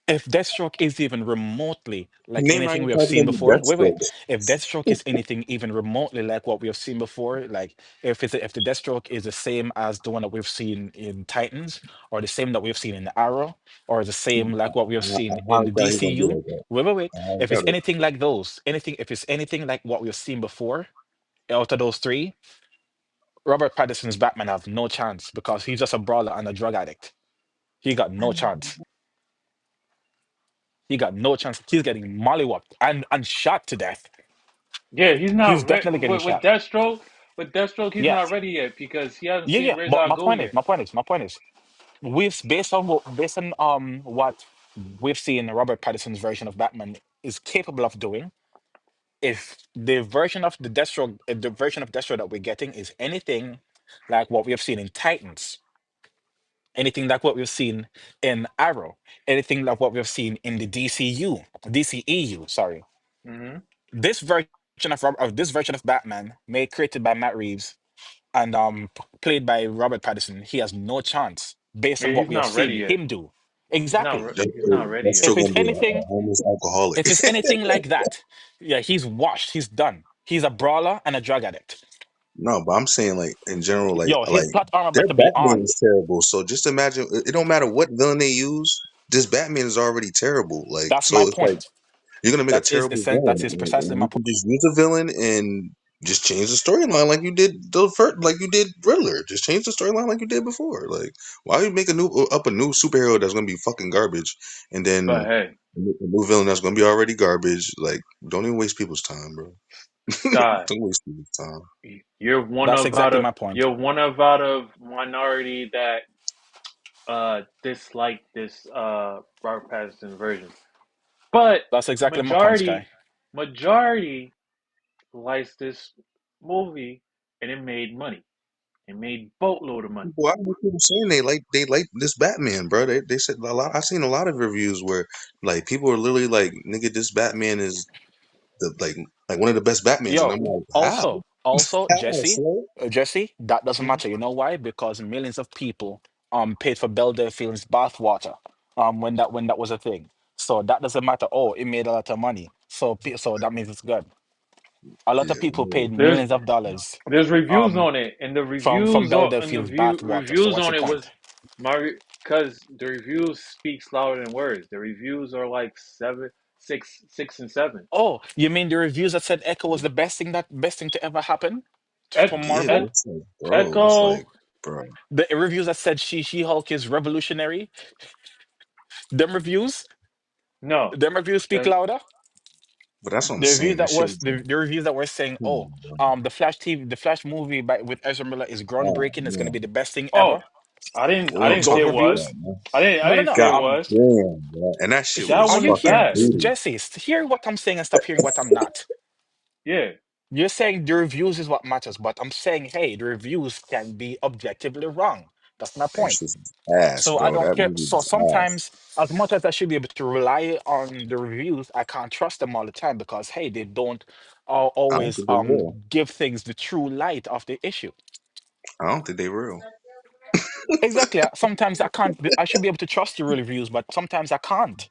If Deathstroke is even remotely like
Name how
anything
you
we have
probably
seen
gonna be
before, wait.
Deathstroke.
If Deathstroke is anything even remotely like what we have seen before, like if the Deathstroke is the same as the one that we've seen in Titans, or the same that we've seen in Arrow, or the same like what we have seen
I
in
highly
the
doubt he's gonna be
DCU,
like that.
wait.
I highly
If it's
doubt it.
anything like those, anything if it's anything like what we've seen before, out of those three, Robert Pattinson's Batman have no chance because he's just a brawler and a drug addict. He got no chance. He got no chance. He's getting mollywopped and shot to death.
Yeah, he's
He's
not
definitely getting
with
shot.
Deathstroke. With Deathstroke, he's
Yeah,
not ready yet because he hasn't seen
yeah.
Ra's
But
al Ghul yet.
my point is, we've based on what we've seen Robert Pattinson's version of Batman is capable of doing. If the version of the Deathstroke, if the version of Deathstroke that we're getting is anything like what we have seen in Titans, anything like what we've seen in Arrow, anything like what we've seen in the DCEU, sorry.
Hmm.
This version of Batman, made created by Matt Reeves and played by Robert Pattinson, he has no chance based
Yeah,
on what
he's
we have
not ready
seen
yet.
him do. Exactly.
He's not ready
That's
yet.
still
If it's
gonna be a
anything,
homeless alcoholic.
if it's anything like that, yeah, he's washed. He's done. He's a brawler and a drug addict.
No, but I'm saying like in general,
Yo, his plot armor
their
better be
Batman
on.
is terrible. So just imagine it don't matter what villain they use, this Batman is already terrible. Like
That's
so
my
it's like
point.
you're gonna make a terrible
That
villain,
is
and
precisely
you
my
can just use a villain and just change the storyline like you did the first, like you did Riddler. Just change the storyline like you did before. Like why would you make a new superhero that's gonna be fucking garbage, and
But
then
hey,
a new villain that's gonna be already garbage? Like don't even waste people's time, bro.
Sky,
Don't waste people's time.
That's exactly my point.
you're one of out of minority that dislike this Robert Pattinson version. But
That's exactly my point,
majority
Sky.
majority likes this movie and it made money. It made boatload of money.
Well, I know people saying they like this Batman, bro. They said a lot. I've seen a lot of reviews where like people are literally like, "Nigga, this Batman is the like one of the best Batmans," and
Yo,
I'm like, "How?
also,
How, Slow?"
Jesse, that doesn't
Mhm.
matter. You know why? Because millions of people paid for Belle Delphine's bathwater when that was a thing. So that doesn't matter. Oh, it made a lot of money. So that means it's good. A lot of
Yeah,
people
yeah.
paid
There's
millions of dollars
there's reviews
um
on it, and the
from
reviews
Belle
on and the
Delphine's bathwater. So
reviews
what's
on
your
it was
point?
because the reviews speaks louder than words. The reviews are like seven, six, and seven.
Oh, you mean the reviews that said Echo was the best thing to ever happen
Ec-
from
Yeah, but
Ec-
Marvel?
it's like, bro, it's like,
Echo,
bro.
The reviews that said She Hulk is revolutionary. Them reviews,
No.
them reviews speak
That,
louder.
But that's what I'm
The reviews
saying. That
that
shit
was
was
the reviews that were saying,
come
oh,
on, bro.
the Flash TV, the Flash movie with Ezra Miller is
Oh
groundbreaking. It's going to be
man,
the best thing
oh,
ever.
I
we ain't
didn't say
Those
it
talking about that,
was.
reviews.
man.
I
No, no,
didn't
no.
say it
God
was.
damn, bro. And that shit
That
was
Are
was
you
a
fucking
fact.
hearing
brutal.
Jesse? Hear what I'm saying and stop hearing what I'm not.
Yeah.
You're saying the reviews is what matters, but I'm saying, hey, the reviews can be objectively wrong. That's my
That
point.
shit was ass,
So I
bro.
don't
That
care.
movie
So
was ass.
sometimes, as much as I should be able to rely on the reviews, I can't trust them all the time because hey, they don't
I don't
always
think they real.
give things the true light of the issue.
I don't think they real.
Exactly. Sometimes I can't. I should be able to trust the reviews, but sometimes I can't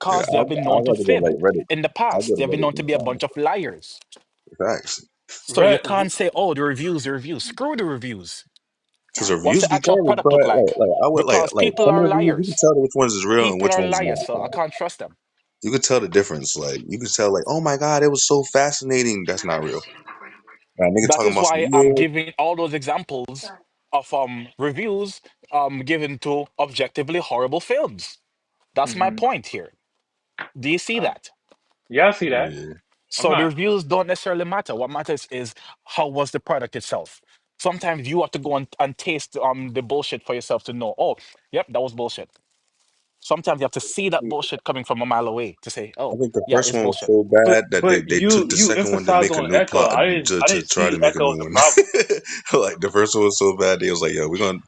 Yeah,
because they have been
I
known to
rather go
fib
like Reddit.
in the
I
past.
go
They
to
have been
Reddit
known to be a
sometimes.
bunch of liars.
Facts.
So you
Re-
can't say, "Oh, the reviews, the reviews." Screw the reviews.
Because
What's
reviews
the
be
actual
canon,
product
but
look like?
like I would
Because
like
people
some of
are
the reviews you can
liars.
tell which ones is real and
People
which
are
one's
liars,
not.
so I can't trust them.
You could tell the difference. Like you could tell, like, oh my god, it was so fascinating. That's not real. Nigga
That
talking
is
about some
why I'm
yeah.
giving all those examples of reviews given to objectively horrible films. That's my
hmm
point here. Do you see
uh,
that?
yeah, I see that.
Yeah.
I'm
So the
not.
reviews don't necessarily matter. What matters is how was the product itself. Sometimes you have to go and taste the bullshit for yourself to know, oh, yep, that was bullshit. Sometimes you have to see that bullshit coming from a mile away to say,
I
oh,
think the
yeah,
first
it's
one was
bullshit.
so
But
bad that
but
they took the
you
second one to
emphasize
make a
on
new
Echo.
plot
I
to
didn't
try
see
to make a
Echo
new
as a
one.
problem.
Like the first one was so bad, they was like, "Yo, we're gonna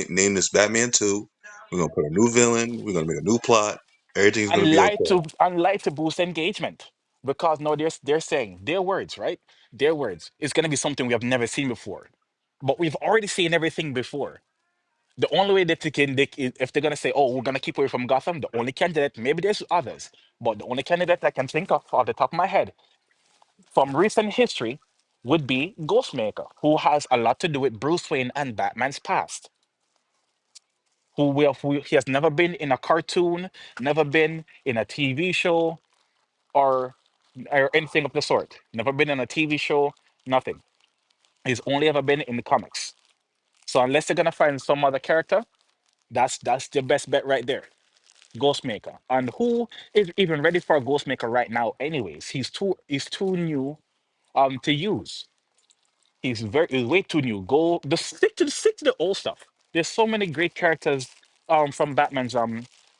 name this Batman 2. We're gonna put a new villain. We're gonna make a new plot. Everything's gonna
And
be
lie
okay."
to boost engagement. Because no, they're saying their words, right? Their words. It's gonna be something we have never seen before. But we've already seen everything before. The only way that if they're gonna say, "Oh, we're gonna keep away from Gotham," the only candidate, maybe there's others, but the only candidate I can think of off the top of my head from recent history would be Ghostmaker, who has a lot to do with Bruce Wayne and Batman's past. Who he has never been in a cartoon, never been in a TV show, or anything of the sort. Never been in a TV show, nothing. He's only ever been in the comics. So unless they're gonna find some other character, that's the best bet right there. Ghostmaker. And who is even ready for a Ghostmaker right now? Anyways, he's too new to use. He's way too new. Go just stick to the old stuff. There's so many great characters from Batman's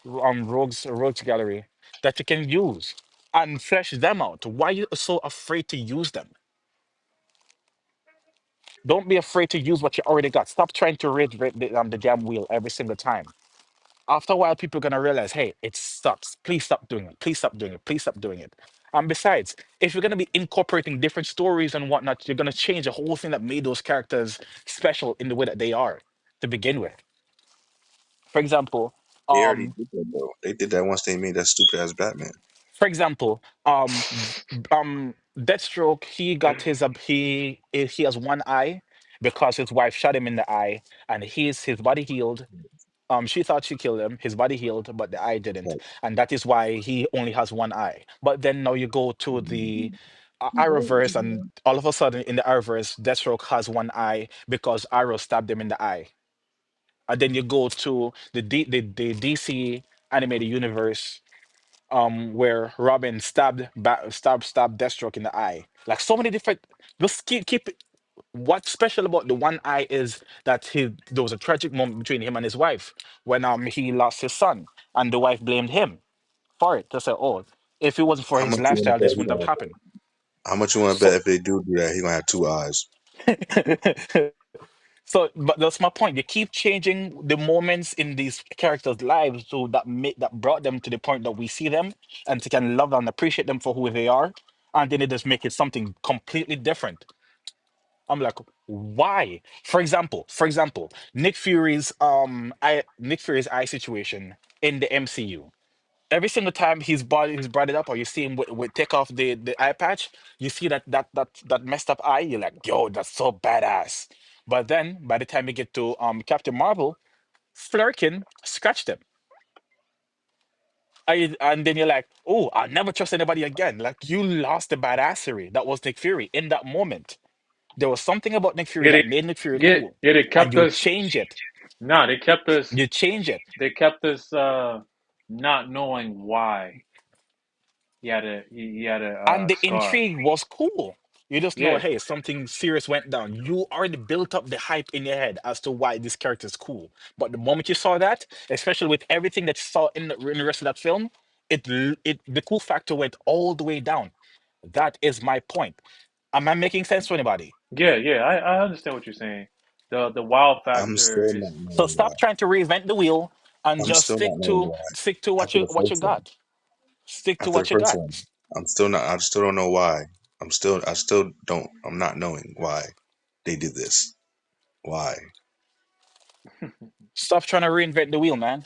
rogues gallery that you can use and flesh them out. Why are you so afraid to use them? Don't be afraid to use what you already got. Stop trying to rid the damn wheel every single time. After a while, people are gonna realize, hey, it sucks. Please stop doing it. Please stop doing it. Please stop doing it. And besides, if you're gonna be incorporating different stories and whatnot, you're gonna change the whole thing that made those characters special in the way that they are to begin with. For example,
They already
um,
did that though. They did that once they made that stupid ass Batman.
for example, Deathstroke, he got he has one eye because his wife shot him in the eye, and his body healed. She thought she killed him. His body healed, but the eye didn't,
Like,
and that is why he only has one eye. But then now you go to the Arrowverse, and all of a sudden in the Arrowverse, Deathstroke has one eye because Arrow stabbed him in the eye. And then you go to the DC animated universe, where Robin stabbed Deathstroke in the eye. Like so many different. Just keep it. What's special about the one eye is that there was a tragic moment between him and his wife when he lost his son, and the wife blamed him for it. To say, oh, if it wasn't for
how
his
much you want to
lifestyle,
bet
this
he
wouldn't have
gonna?
happened.
How much you want to bet
So,
if they do that, he gonna have two eyes?
but that's my point. You keep changing the moments in these characters' lives so that brought them to the point that we see them and to can love and appreciate them for who they are, and then it just make it something completely different. I'm like, why? For example, Nick Fury's eye situation in the MCU. Every single time he's brought it up, or you see him with take off the eye patch, you see that messed up eye. You're like, yo, that's so badass. But then by the time you get to Captain Marvel, Flurkin scratched him. And then you're like, oh, I'll never trust anybody again. Like you lost the badassery that was Nick Fury in that moment. There was something about Nick Fury
Yeah,
that made Nick Fury cool,
they
and
kept
you
us.
change it.
Nah, they kept us.
You change it.
They kept us. not knowing why he had a
And the
scar.
intrigue was cool. You just know,
Yeah,
hey, something serious went down. You already built up the hype in your head as to why this character is cool. But the moment you saw that, especially with everything that you saw in the rest of that film, the cool factor went all the way down. That is my point. Am I making sense to anybody?
yeah. I understand what you're saying. The wow
I'm
factor
still
is
not
So
knowing why.
stop trying to reinvent the wheel and
I'm
just
still not knowing why.
stick to
After the
what you
first one.
got. Stick to
After the
what you
first
got.
one, I'm still not. I still don't know why. I still don't. I'm not knowing why they did this. Why?
Stop trying to reinvent the wheel, man.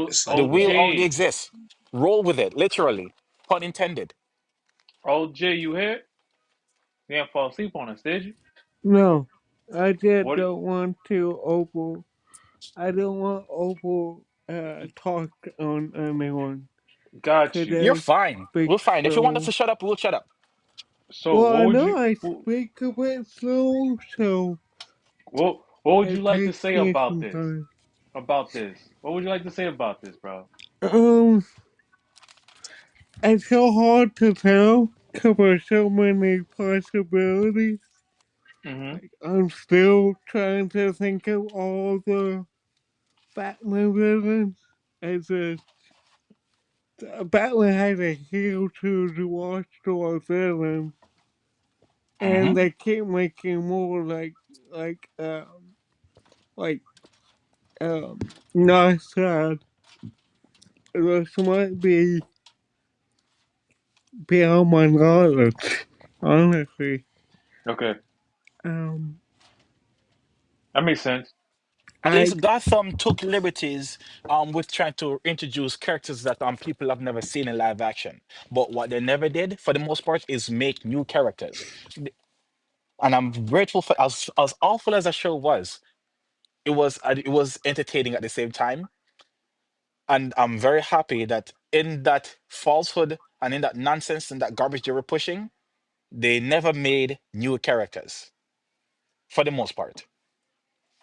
It's like,
The wheel
yo,
already
OG.
exists. Roll with it, literally. Pun intended.
OG, you here? You didn't fall asleep on us, did you?
No, I just
What?
don't want to Opal. I don't want Opal talk on anyone.
Got
Cause
you.
You're
I
fine.
speak
We're fine. If you want us
slow.
to shut up, we'll shut up.
So
Well,
what
I
would
know
you
I speak a bit slow, so
what would you
it
like to
takes
say
me
about
some
this?
time.
About this? What would you like to say about this, bro?
Um, it's so hard to tell 'cause there's so many possibilities.
Mm-hmm.
Like, I'm still trying to think of all the Batman villains. It's a Batman has a huge watchtower villain,
Hmm.
and they keep making more like like not sad. This might be beyond my knowledge, honestly.
Okay,
Um,
that makes sense.
At least
I
Gotham took liberties with trying to introduce characters that people have never seen in live action. But what they never did, for the most part, is make new characters. And I'm grateful for as awful as the show was, it was entertaining at the same time. And I'm very happy that in that falsehood and in that nonsense and that garbage they were pushing, they never made new characters for the most part.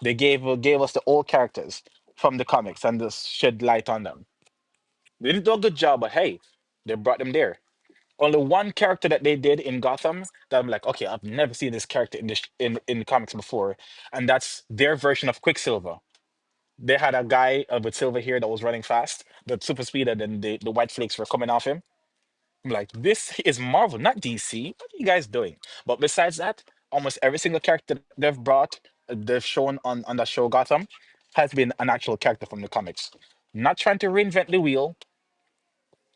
They gave us the old characters from the comics and just shed light on them. They didn't do a good job, but hey, they brought them there. Only one character that they did in Gotham that I'm like, okay, I've never seen this character in the comics before, and that's their version of Quicksilver. They had a guy with silver hair that was running fast, the super speed, and then the white flakes were coming off him. I'm like, this is Marvel, not DC. What are you guys doing? But besides that, almost every single character that they've brought, they've shown on the show Gotham, has been an actual character from the comics. Not trying to reinvent the wheel.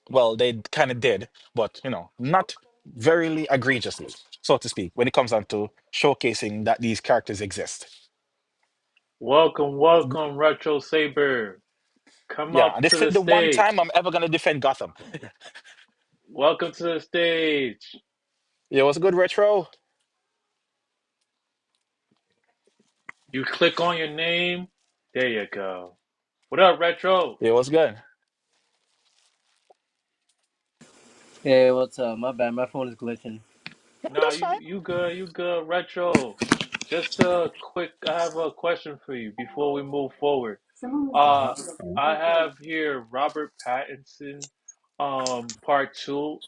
Well, they kind of did, but not very egregiously, so to speak, when it comes down to showcasing that these characters exist.
Welcome, welcome, Retro Saber. Come
Yeah,
up
and this
to
is
the
the one time
stage.
I'm ever gonna defend Gotham.
Welcome to the stage.
Yeah, what's good, Retro?
You click on your name. There you go. What up, Retro?
Yeah, what's good?
Hey, what's up? My bad, my phone is glitching.
No,
Nah,
that's
you
fine.
you good, you good, Retro. Just a quick, I have a question for you before we move forward. Uh, I have here Robert Pattinson, part two.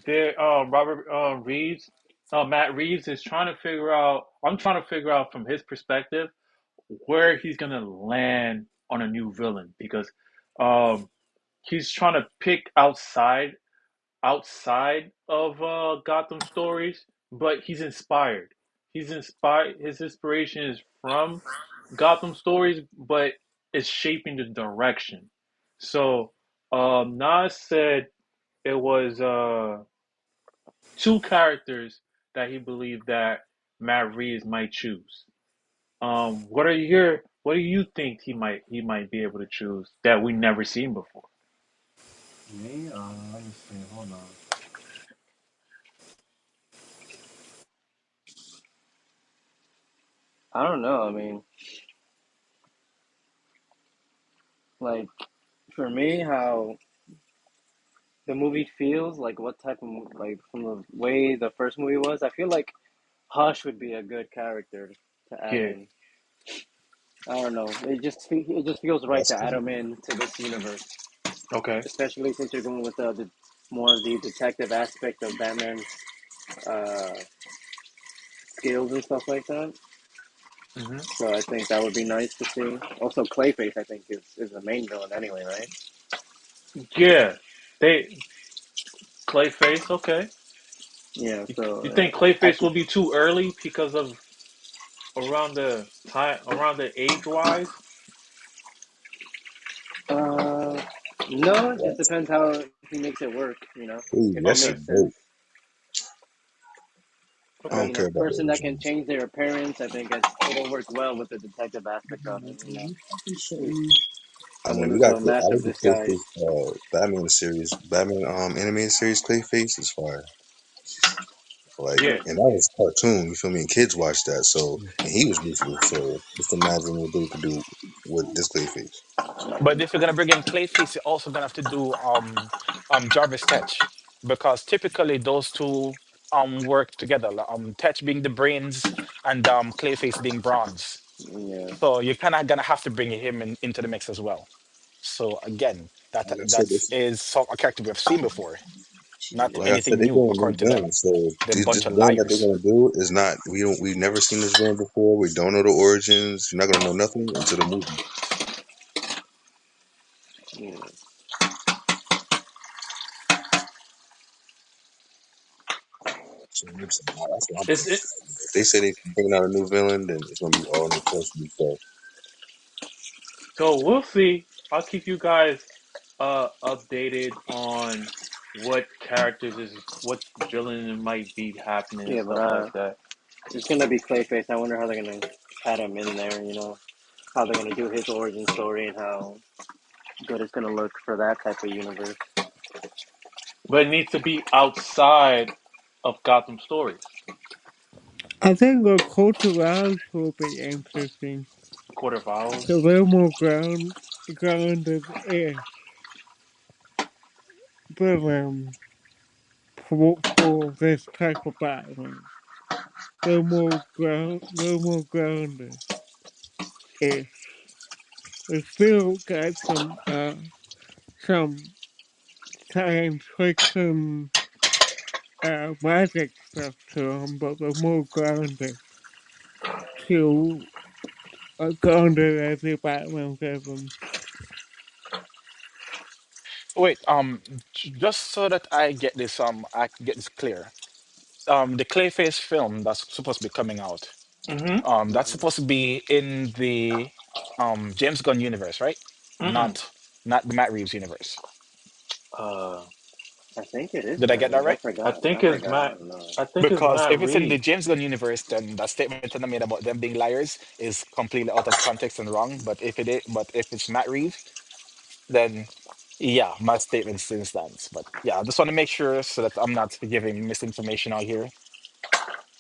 There, Robert Reeves, Matt Reeves is trying to figure out. I'm trying to figure out from his perspective where he's gonna land on a new villain because, um, he's trying to pick outside of Gotham stories, but he's inspired. He's inspired. His inspiration is from Gotham stories, but it's shaping the direction. So Nas said it was two characters that he believed that Matt Reeves might choose. What do you think he might be able to choose that we never seen before?
Me? Let me see. Hold on. I don't know. I mean, like for me, how the movie feels, like what type of like from the way the first movie was, I feel like Hush would be a good character to add
Yeah,
in. I don't know. It just feels right
That's
to add
cool.
him in to this universe,
Okay.
especially since you're going with the more of the detective aspect of Batman's uh, skills and stuff like that.
Hmm.
So I think that would be nice to see. Also, Clayface, I think, is the main villain anyway, right?
Yeah. They Clayface. Okay.
Yeah.
You think
I
Clayface will
think.
be too early because of around the time, around the age wise?
Uh, no, it just
What?
depends how he makes it work.
Ooh,
If
that
it
Okay.
shit
makes sense.
dope. I
Okay.
don't care about the
Person that can
originals.
change their appearance, I think it'll work well with the detective aspect of it.
I mean,
Someone
we
who's
got.
a
I
massive
like the
disguise.
Clayface Batman series, Batman animated series. Clayface is fire. Like,
Yeah.
and that was cartoon. You feel me? And kids watched that, so and he was ruthless. So just imagine what they could do with this Clayface.
But if you're gonna bring in Clayface, you're also gonna have to do Jarvis Tetch, because typically those two work together. Tetch being the brains and Clayface being bronze.
Yeah.
So you're kind of gonna have to bring him into the mix as well. So again,
Like I said,
that is a character we have seen before, not
they're
anything new
doing new
according to them.
villains. So
They're a
this
bunch of
villain that they're
liars.
gonna do is not. We've never seen this villain before. We don't know the origins. You're not gonna know nothing until the movie.
Yeah.
So that's what I'm
Is
thinking.
it
If they say they're bringing out a new villain, then it's gonna be all new fresh new stuff.
so? We'll see. I'll keep you guys updated on what characters is what villain might be happening and
Yeah, but
stuff like that.
it's gonna be Clayface. I wonder how they're gonna add him in there. How they're gonna do his origin story and how good it's gonna look for that type of universe.
But it needs to be outside of Gotham stories.
I think the cultural hours will be interesting.
Court of Owls.
So they're more grounded ish than for this type of Batman. They're more grounded ish. They still got some science fiction magic stuff to them, but they're more to grounded as a Batman given.
Wait, just so that I get this clear. The Clayface film that's supposed to be coming out.
Mm-hmm.
That's
Hmm.
supposed to be in the James Gunn universe, right?
Mm-mm.
Not the Matt Reeves universe.
Uh,
I think it is
Did I
Matt
get that
Reeves.
right?
I
Matt.
forgot. I don't know.
I think it's
Because
Matt
if it's in the
Reeves.
James Gunn universe, then that statement that I made about them being liars is completely out of context and wrong. But if it's Matt Reeves, then yeah, my statement still stands. But yeah, I just want to make sure so that I'm not giving misinformation out here.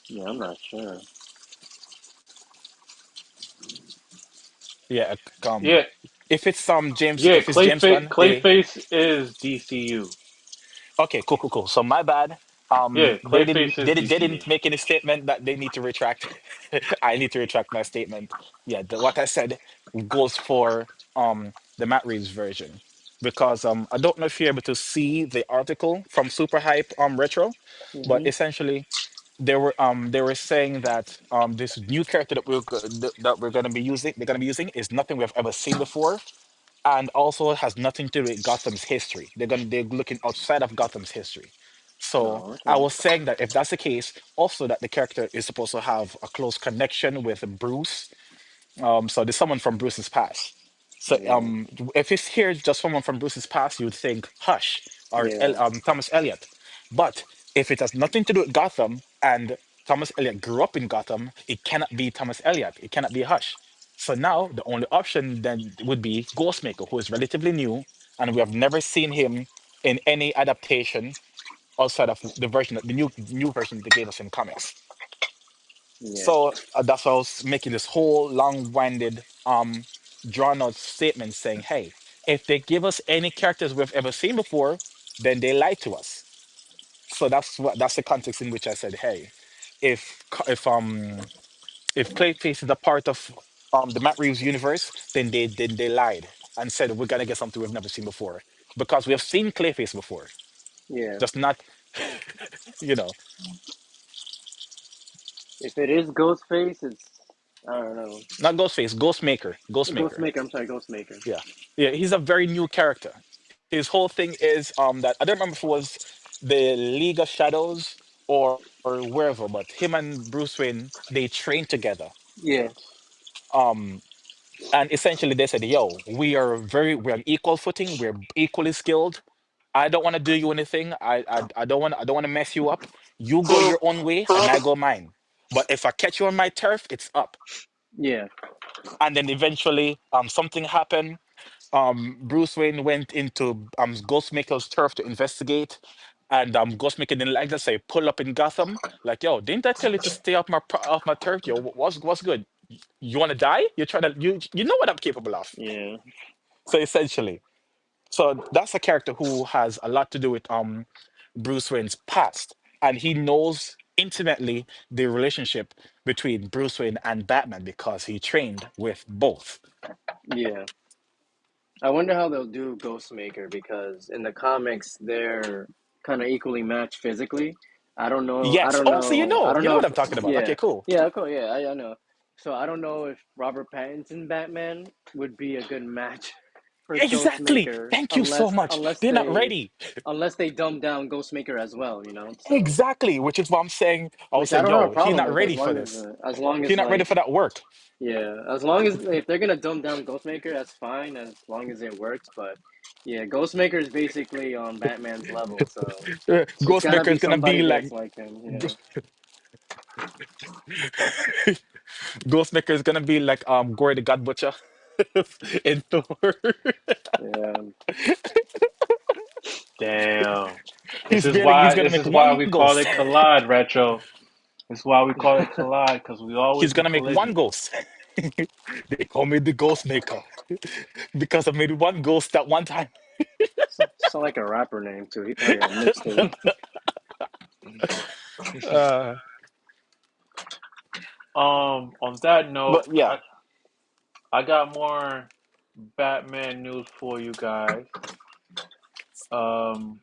Yeah, I'm not sure.
Yeah,
Yeah,
if it's
yeah.
if it's James Gunn, they
Clayface is DCU.
okay, cool, cool, cool. So my bad.
Yeah, Clayface is
They
DCU.
didn't make any statement that they need to retract. I need to retract my statement. Yeah, what I said goes for the Matt Reeves version, because I don't know if you're able to see the article from Super Hype Retro, but
Hmm.
essentially they were saying that this new character that we're gonna be using they're gonna be using is nothing we've ever seen before, and also has nothing to do with Gotham's history. They're looking outside of Gotham's history. So
Oh,
I
okay.
was saying that if that's the case, also that the character is supposed to have a close connection with Bruce. So there's someone from Bruce's past. So
Yeah.
if it's here just someone from Bruce's past, you would think Hush or
Yeah.
Thomas Elliot. But if it has nothing to do with Gotham and Thomas Elliot grew up in Gotham, it cannot be Thomas Elliot. It cannot be Hush. So now the only option then would be Ghostmaker, who is relatively new, and we have never seen him in any adaptation outside of the new version they gave us in comics.
Yeah.
So that's why I was making this whole long-winded, drawn out statement saying, hey, if they give us any characters we've ever seen before, then they lie to us. So that's the context in which I said, hey, if if um if Clayface is a part of the Matt Reeves universe, then they lied and said we're gonna get something we've never seen before because we have seen Clayface before,
Yeah.
just not you know
If it is Ghostface, it's I don't know.
not Ghostface, Ghostmaker, Ghostmaker.
Ghostmaker. I'm sorry, Ghostmaker.
Yeah, yeah, he's a very new character. His whole thing is that I don't remember if it was the League of Shadows or wherever, but him and Bruce Wayne they trained together.
Yeah.
Um, and essentially they said, "Yo, we're on equal footing. We're equally skilled. I don't want to do you anything. I don't want to mess you up. You go your own way, and I go mine. But if I catch you on my turf, it's up."
Yeah.
And then eventually, something happened. Bruce Wayne went into Ghostmaker's turf to investigate, and Ghostmaker didn't like that, so he pull up in Gotham. Like, yo, didn't I tell you to stay off my turf? Yo, what's good? You want to die? You're trying to you know what I'm capable of.
Yeah.
So essentially, so that's a character who has a lot to do with Bruce Wayne's past, and he knows intimately the relationship between Bruce Wayne and Batman because he trained with both.
Yeah. I wonder how they'll do Ghostmaker because in the comics they're kind of equally matched physically. I don't know. I
Yes.
don't
Oh, so
know. I don't
you know
know
what
if
I'm talking about.
yeah.
Okay, cool.
Yeah, cool. Yeah, I know. So I don't know if Robert Pattinson Batman would be a good match for
Exactly.
Ghostmaker
Thank you so much. They're not ready.
unless they dumb down Ghostmaker as well, you know. So
Exactly, which is what I'm saying. I was
which I
saying,
don't have a
yo, he
problem
not
with
ready for this.
as long
He
as
not ready
like
for that work.
yeah, as long as if they're gonna dumb down Ghostmaker, that's fine as long as it works. But yeah, Ghostmaker is basically on Batman's level, so it's gotta
Ghostmaker
be
is gonna
somebody
be
that's
like
like him. Yeah,
Ghost- Ghostmaker is gonna be like Gory the God Butcher in Thor.
yeah,
Damn. This
He's
is
barely he's
why
gonna
this
make
is why
one
we call
ghost.
it collide retro. This is why we call it collide because we always
He's
do
gonna make one
collision.
ghost. They call me the Ghost Maker because I made one ghost that one time.
sound like a rapper name too. He probably got a mixtape.
Uh,
On that note,
but yeah,
I got more Batman news for you guys. Um,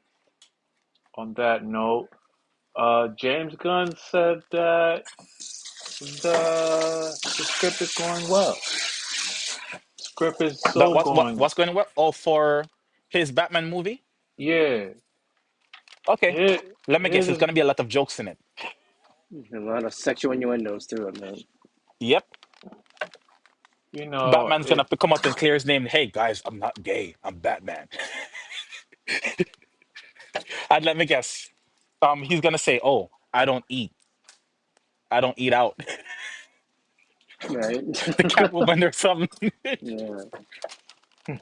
on that note, James Gunn said that the script is going well. Script is
that
so going.
what's going to work. Oh, for his Batman movie.
Yeah.
Okay,
Here,
let me
here's
guess. There's
his,
gonna be a lot of jokes in it.
A lot of sexual innuendos too, man.
Yep,
you know,
Batman's gonna
it.
have to come out and clear his name. Hey guys, I'm not gay. I'm Batman. And let me guess. He's gonna say, "Oh, I don't eat out."
Right?
The Catwoman or something.
Yeah. I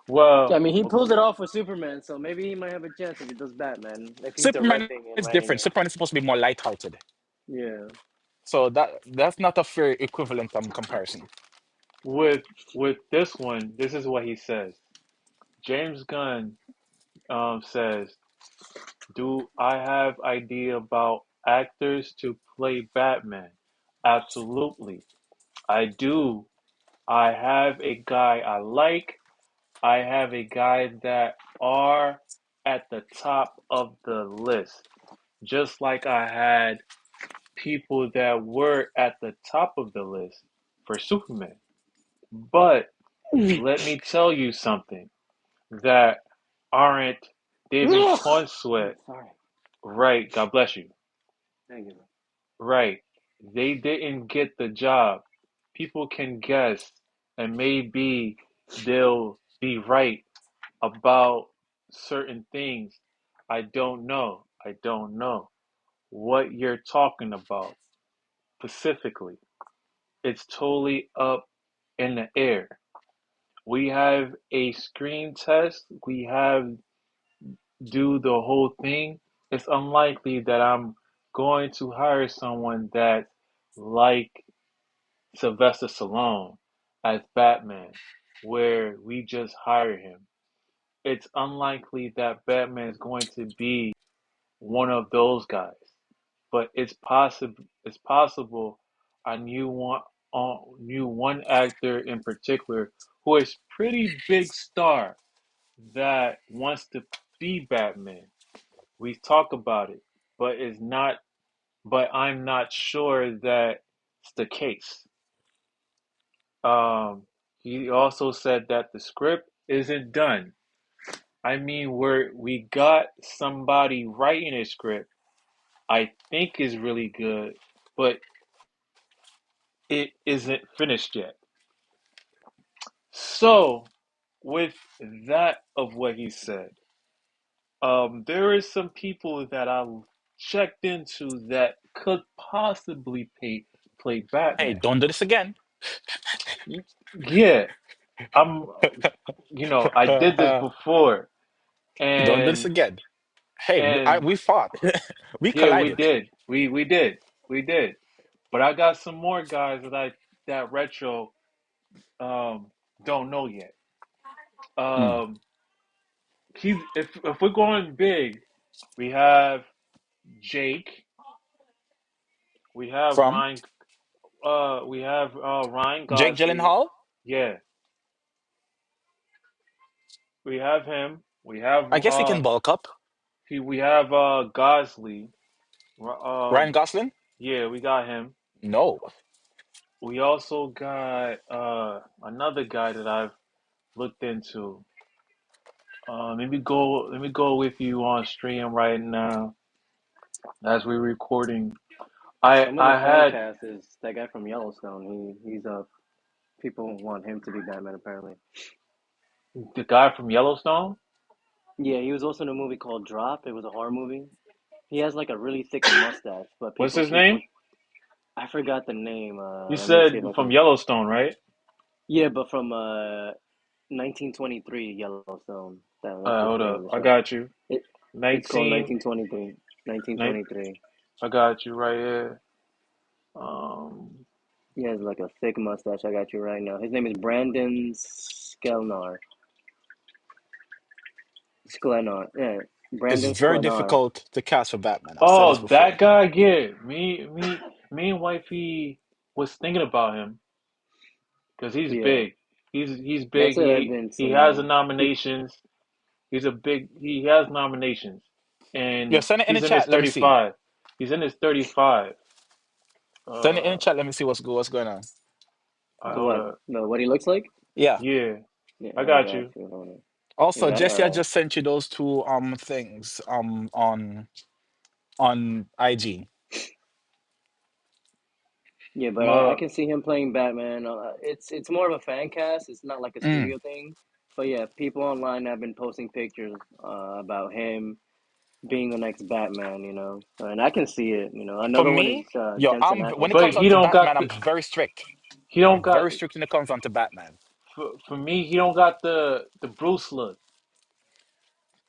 Well,
mean, he pulled it off with Superman, so maybe he might have a chance if he does Batman, if he's
Superman
directing and
is
writing
different.
it.
Superman is supposed to be more lighthearted,
Yeah.
so that's not a fair equivalent comparison.
with this one, this is what he says. James Gunn says, "Do I have idea about actors to play Batman? Absolutely, I do. I have a guy I like. I have a guy that are at the top of the list, just like I had people that were at the top of the list for Superman. But let me tell you something that aren't David
Ugh!
Cornsweet,
Sorry.
right? God bless you.
Thank you.
Right. They didn't get the job. People can guess, and maybe they'll be right about certain things. I don't know. I don't know what you're talking about specifically. It's totally up in the air. We have a screen test. We have do the whole thing. It's unlikely that I'm going to hire someone that like Sylvester Stallone as Batman, where we just hire him. It's unlikely that Batman is going to be one of those guys, but it's possible. It's possible a new one. knew one actor in particular who is pretty big star that wants to be Batman. We talk about it, but it's not. But I'm not sure that's the case. He also said that the script isn't done. I mean, we got somebody writing a script. I think is really good, but it isn't finished yet. So, with that of what he said, there is some people that I checked into that could possibly play
Hey,
Batman.
don't do this again.
Yeah, I'm. I did this
Don't
before,
do this
and
again. Hey,
and
we fought. We
yeah, we
collided.
did. We did. But I got some more guys that retro um don't know yet.
Mm.
Um, if we're going big, we have Jake. We have
From
Ryan. We have Ryan
Jake
Gosling.
Gyllenhaal.
Yeah, we have him. We have
I guess he can bulk up.
we have Gosling.
Ryan Gosling?
Yeah, we got him.
No.
We also got another guy that I've looked into. Let me go with you on stream right now as we're recording.
Some of the
I
fan
had
cast is that guy from Yellowstone. He's people want him to be Batman apparently.
the guy from Yellowstone.
Yeah, he was also in a movie called Drop. It was a horror movie. He has like a really thick mustache, but
What's
people
his
keep
name?
I forgot the name.
You
Let me see
said
if I
from
can.
Yellowstone, right?
Yeah, but from 1923 Yellowstone. That's the
Hold
name
up.
of the
I
show.
got you.
It it's called
19,
1923. 1923.
I got you right here. Um,
He has like a thick mustache. I got you right now. His name is Brandon Sklenar. Yeah,
It's
Brandon
very
Sklenar.
difficult to cast for Batman. I've said this
oh, that
before.
guy. Yeah, me and wifey was thinking about him because he's
Yeah,
big. He's
that's
big.
what I've been
He has the
seeing.
nominations. He has nominations,
Yeah,
and
send it in the
he's in his
chat. Let me see.
35. He's in his 35.
Send it in the
Uh,
chat. Let me see what's going on.
hold
What?
up.
No, what he looks like?
Yeah.
Yeah,
Yeah,
I
I
got
got
you.
you. Hold on. You
Also,
got it?
Jesse, I
All right.
just sent you those two things on IG.
Yeah, but I
Uh,
can see him playing Batman. It's more of a fan cast. It's not like a
Mm.
studio thing. But yeah, people online have been posting pictures about him being the next Batman. And I can see it.
For
Another one is
me, yo,
Jensen
when it
Ackles.
but
comes on
he
to
don't got
Batman,
the.
I'm very strict.
He
I'm
don't got
very strict when it comes on to Batman.
for me. He don't got the Bruce look.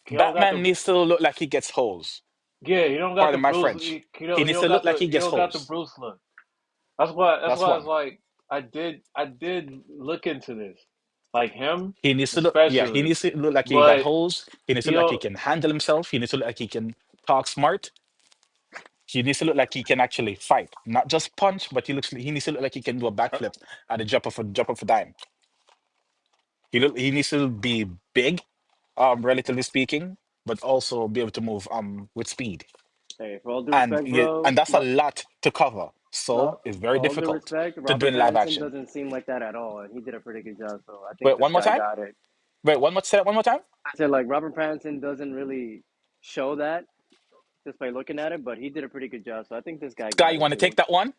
He don't got
Batman
the.
needs to look like he gets holes.
Yeah, he don't got the
Pardon my
Bruce.
French. He
He
needs
don't
to look
got
like
the.
he
He
gets
don't got the
holes.
Bruce look. That's why. That's
That's
why I was
one.
like, I did look into this, like him
He needs to look, yeah, he
especially,
needs to look like he got
but
holes. He needs to
he
look like he
don't.
can handle himself. He needs to look like he can talk smart. He needs to look like he can actually fight, not just punch, but he needs to look like he can do a
Uh,
backflip at a drop of a dime. He needs to be big, relatively speaking, but also be able to move with speed.
Hey, for all due respect,
And
bro.
that's a lot to cover. So it's
For
very
all due
difficult
respect,
to do
Robert
in live
Pattinson
action.
doesn't seem like that at all, and he did a pretty good job. So I think
Wait,
this
one more
guy
time.
got it.
Wait, one more. Say that one more time.
I said like Robert Pattinson doesn't really show that just by looking at it, but he did a pretty good job. So I think this guy
Sky,
got
you
it
want to take
too.
that one?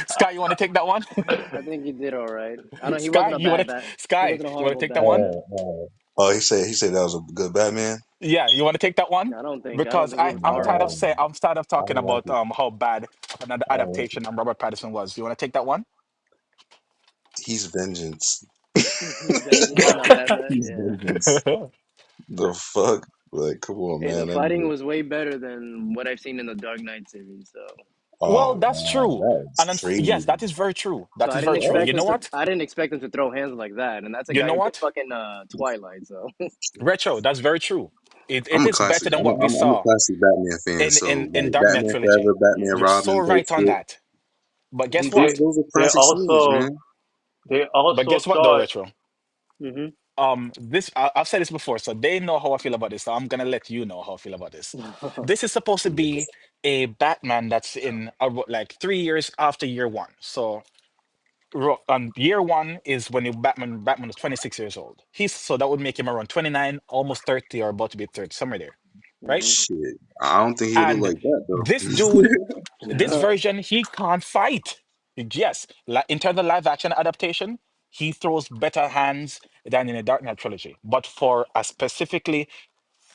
Sky, you want to take that one?
I think he did all right. I know he
Sky,
wasn't a
you want
bad
to
bat. He
Sky,
wasn't a
you want to
horrible
take that one?
Batman.
Oh, he said that was a good Batman.
Yeah, you want to take that one?
I don't
Because
think he was horrible.
I'm tired of
I
talking
don't like
about
it.
how bad of an
I don't like it.
adaptation Robert Pattinson was. You want to take that one?
He's vengeance.
He's vengeance, not Batman.
He's
Yeah.
vengeance. The fuck? Like, come on,
Hey, the
man.
fighting was way better than what I've seen in the Dark Knight series. So,
Well,
Oh
that's
man,
true.
that's crazy.
Yes, that is very true.
so
That is very true. You know what?
I didn't expect him to throw hands like that, and that's a
You
guy
know
who did
what?
fucking Twilight. So,
Retro, that's very true.
I'm
It
a
is
classic.
better than what we
I'm a
saw
classic Batman fan. So
in
like
Dark Knight
Batman
trilogy.
Forever, Batman
You're so
Robin, those
right on
shit.
that. But
He
guess
did.
what?
Those are
they
classic scenes,
also
man.
they
But
also
guess what though,
thought.
Retro? I've said this before, so they know how I feel about this. So I'm gonna let you know how I feel about this. This is supposed to be a Batman that's in like 3 years after year one. So year one is when Batman was 26 years old. So that would make him around 29, almost 30, or about to be 30, somewhere there, right?
Hmm.
Shit, I don't think he'll look
And
like that
this
though.
dude, this version, he can't fight. Yes, in terms of live action adaptation, he throws better hands than in the Dark Knight trilogy. But for a specifically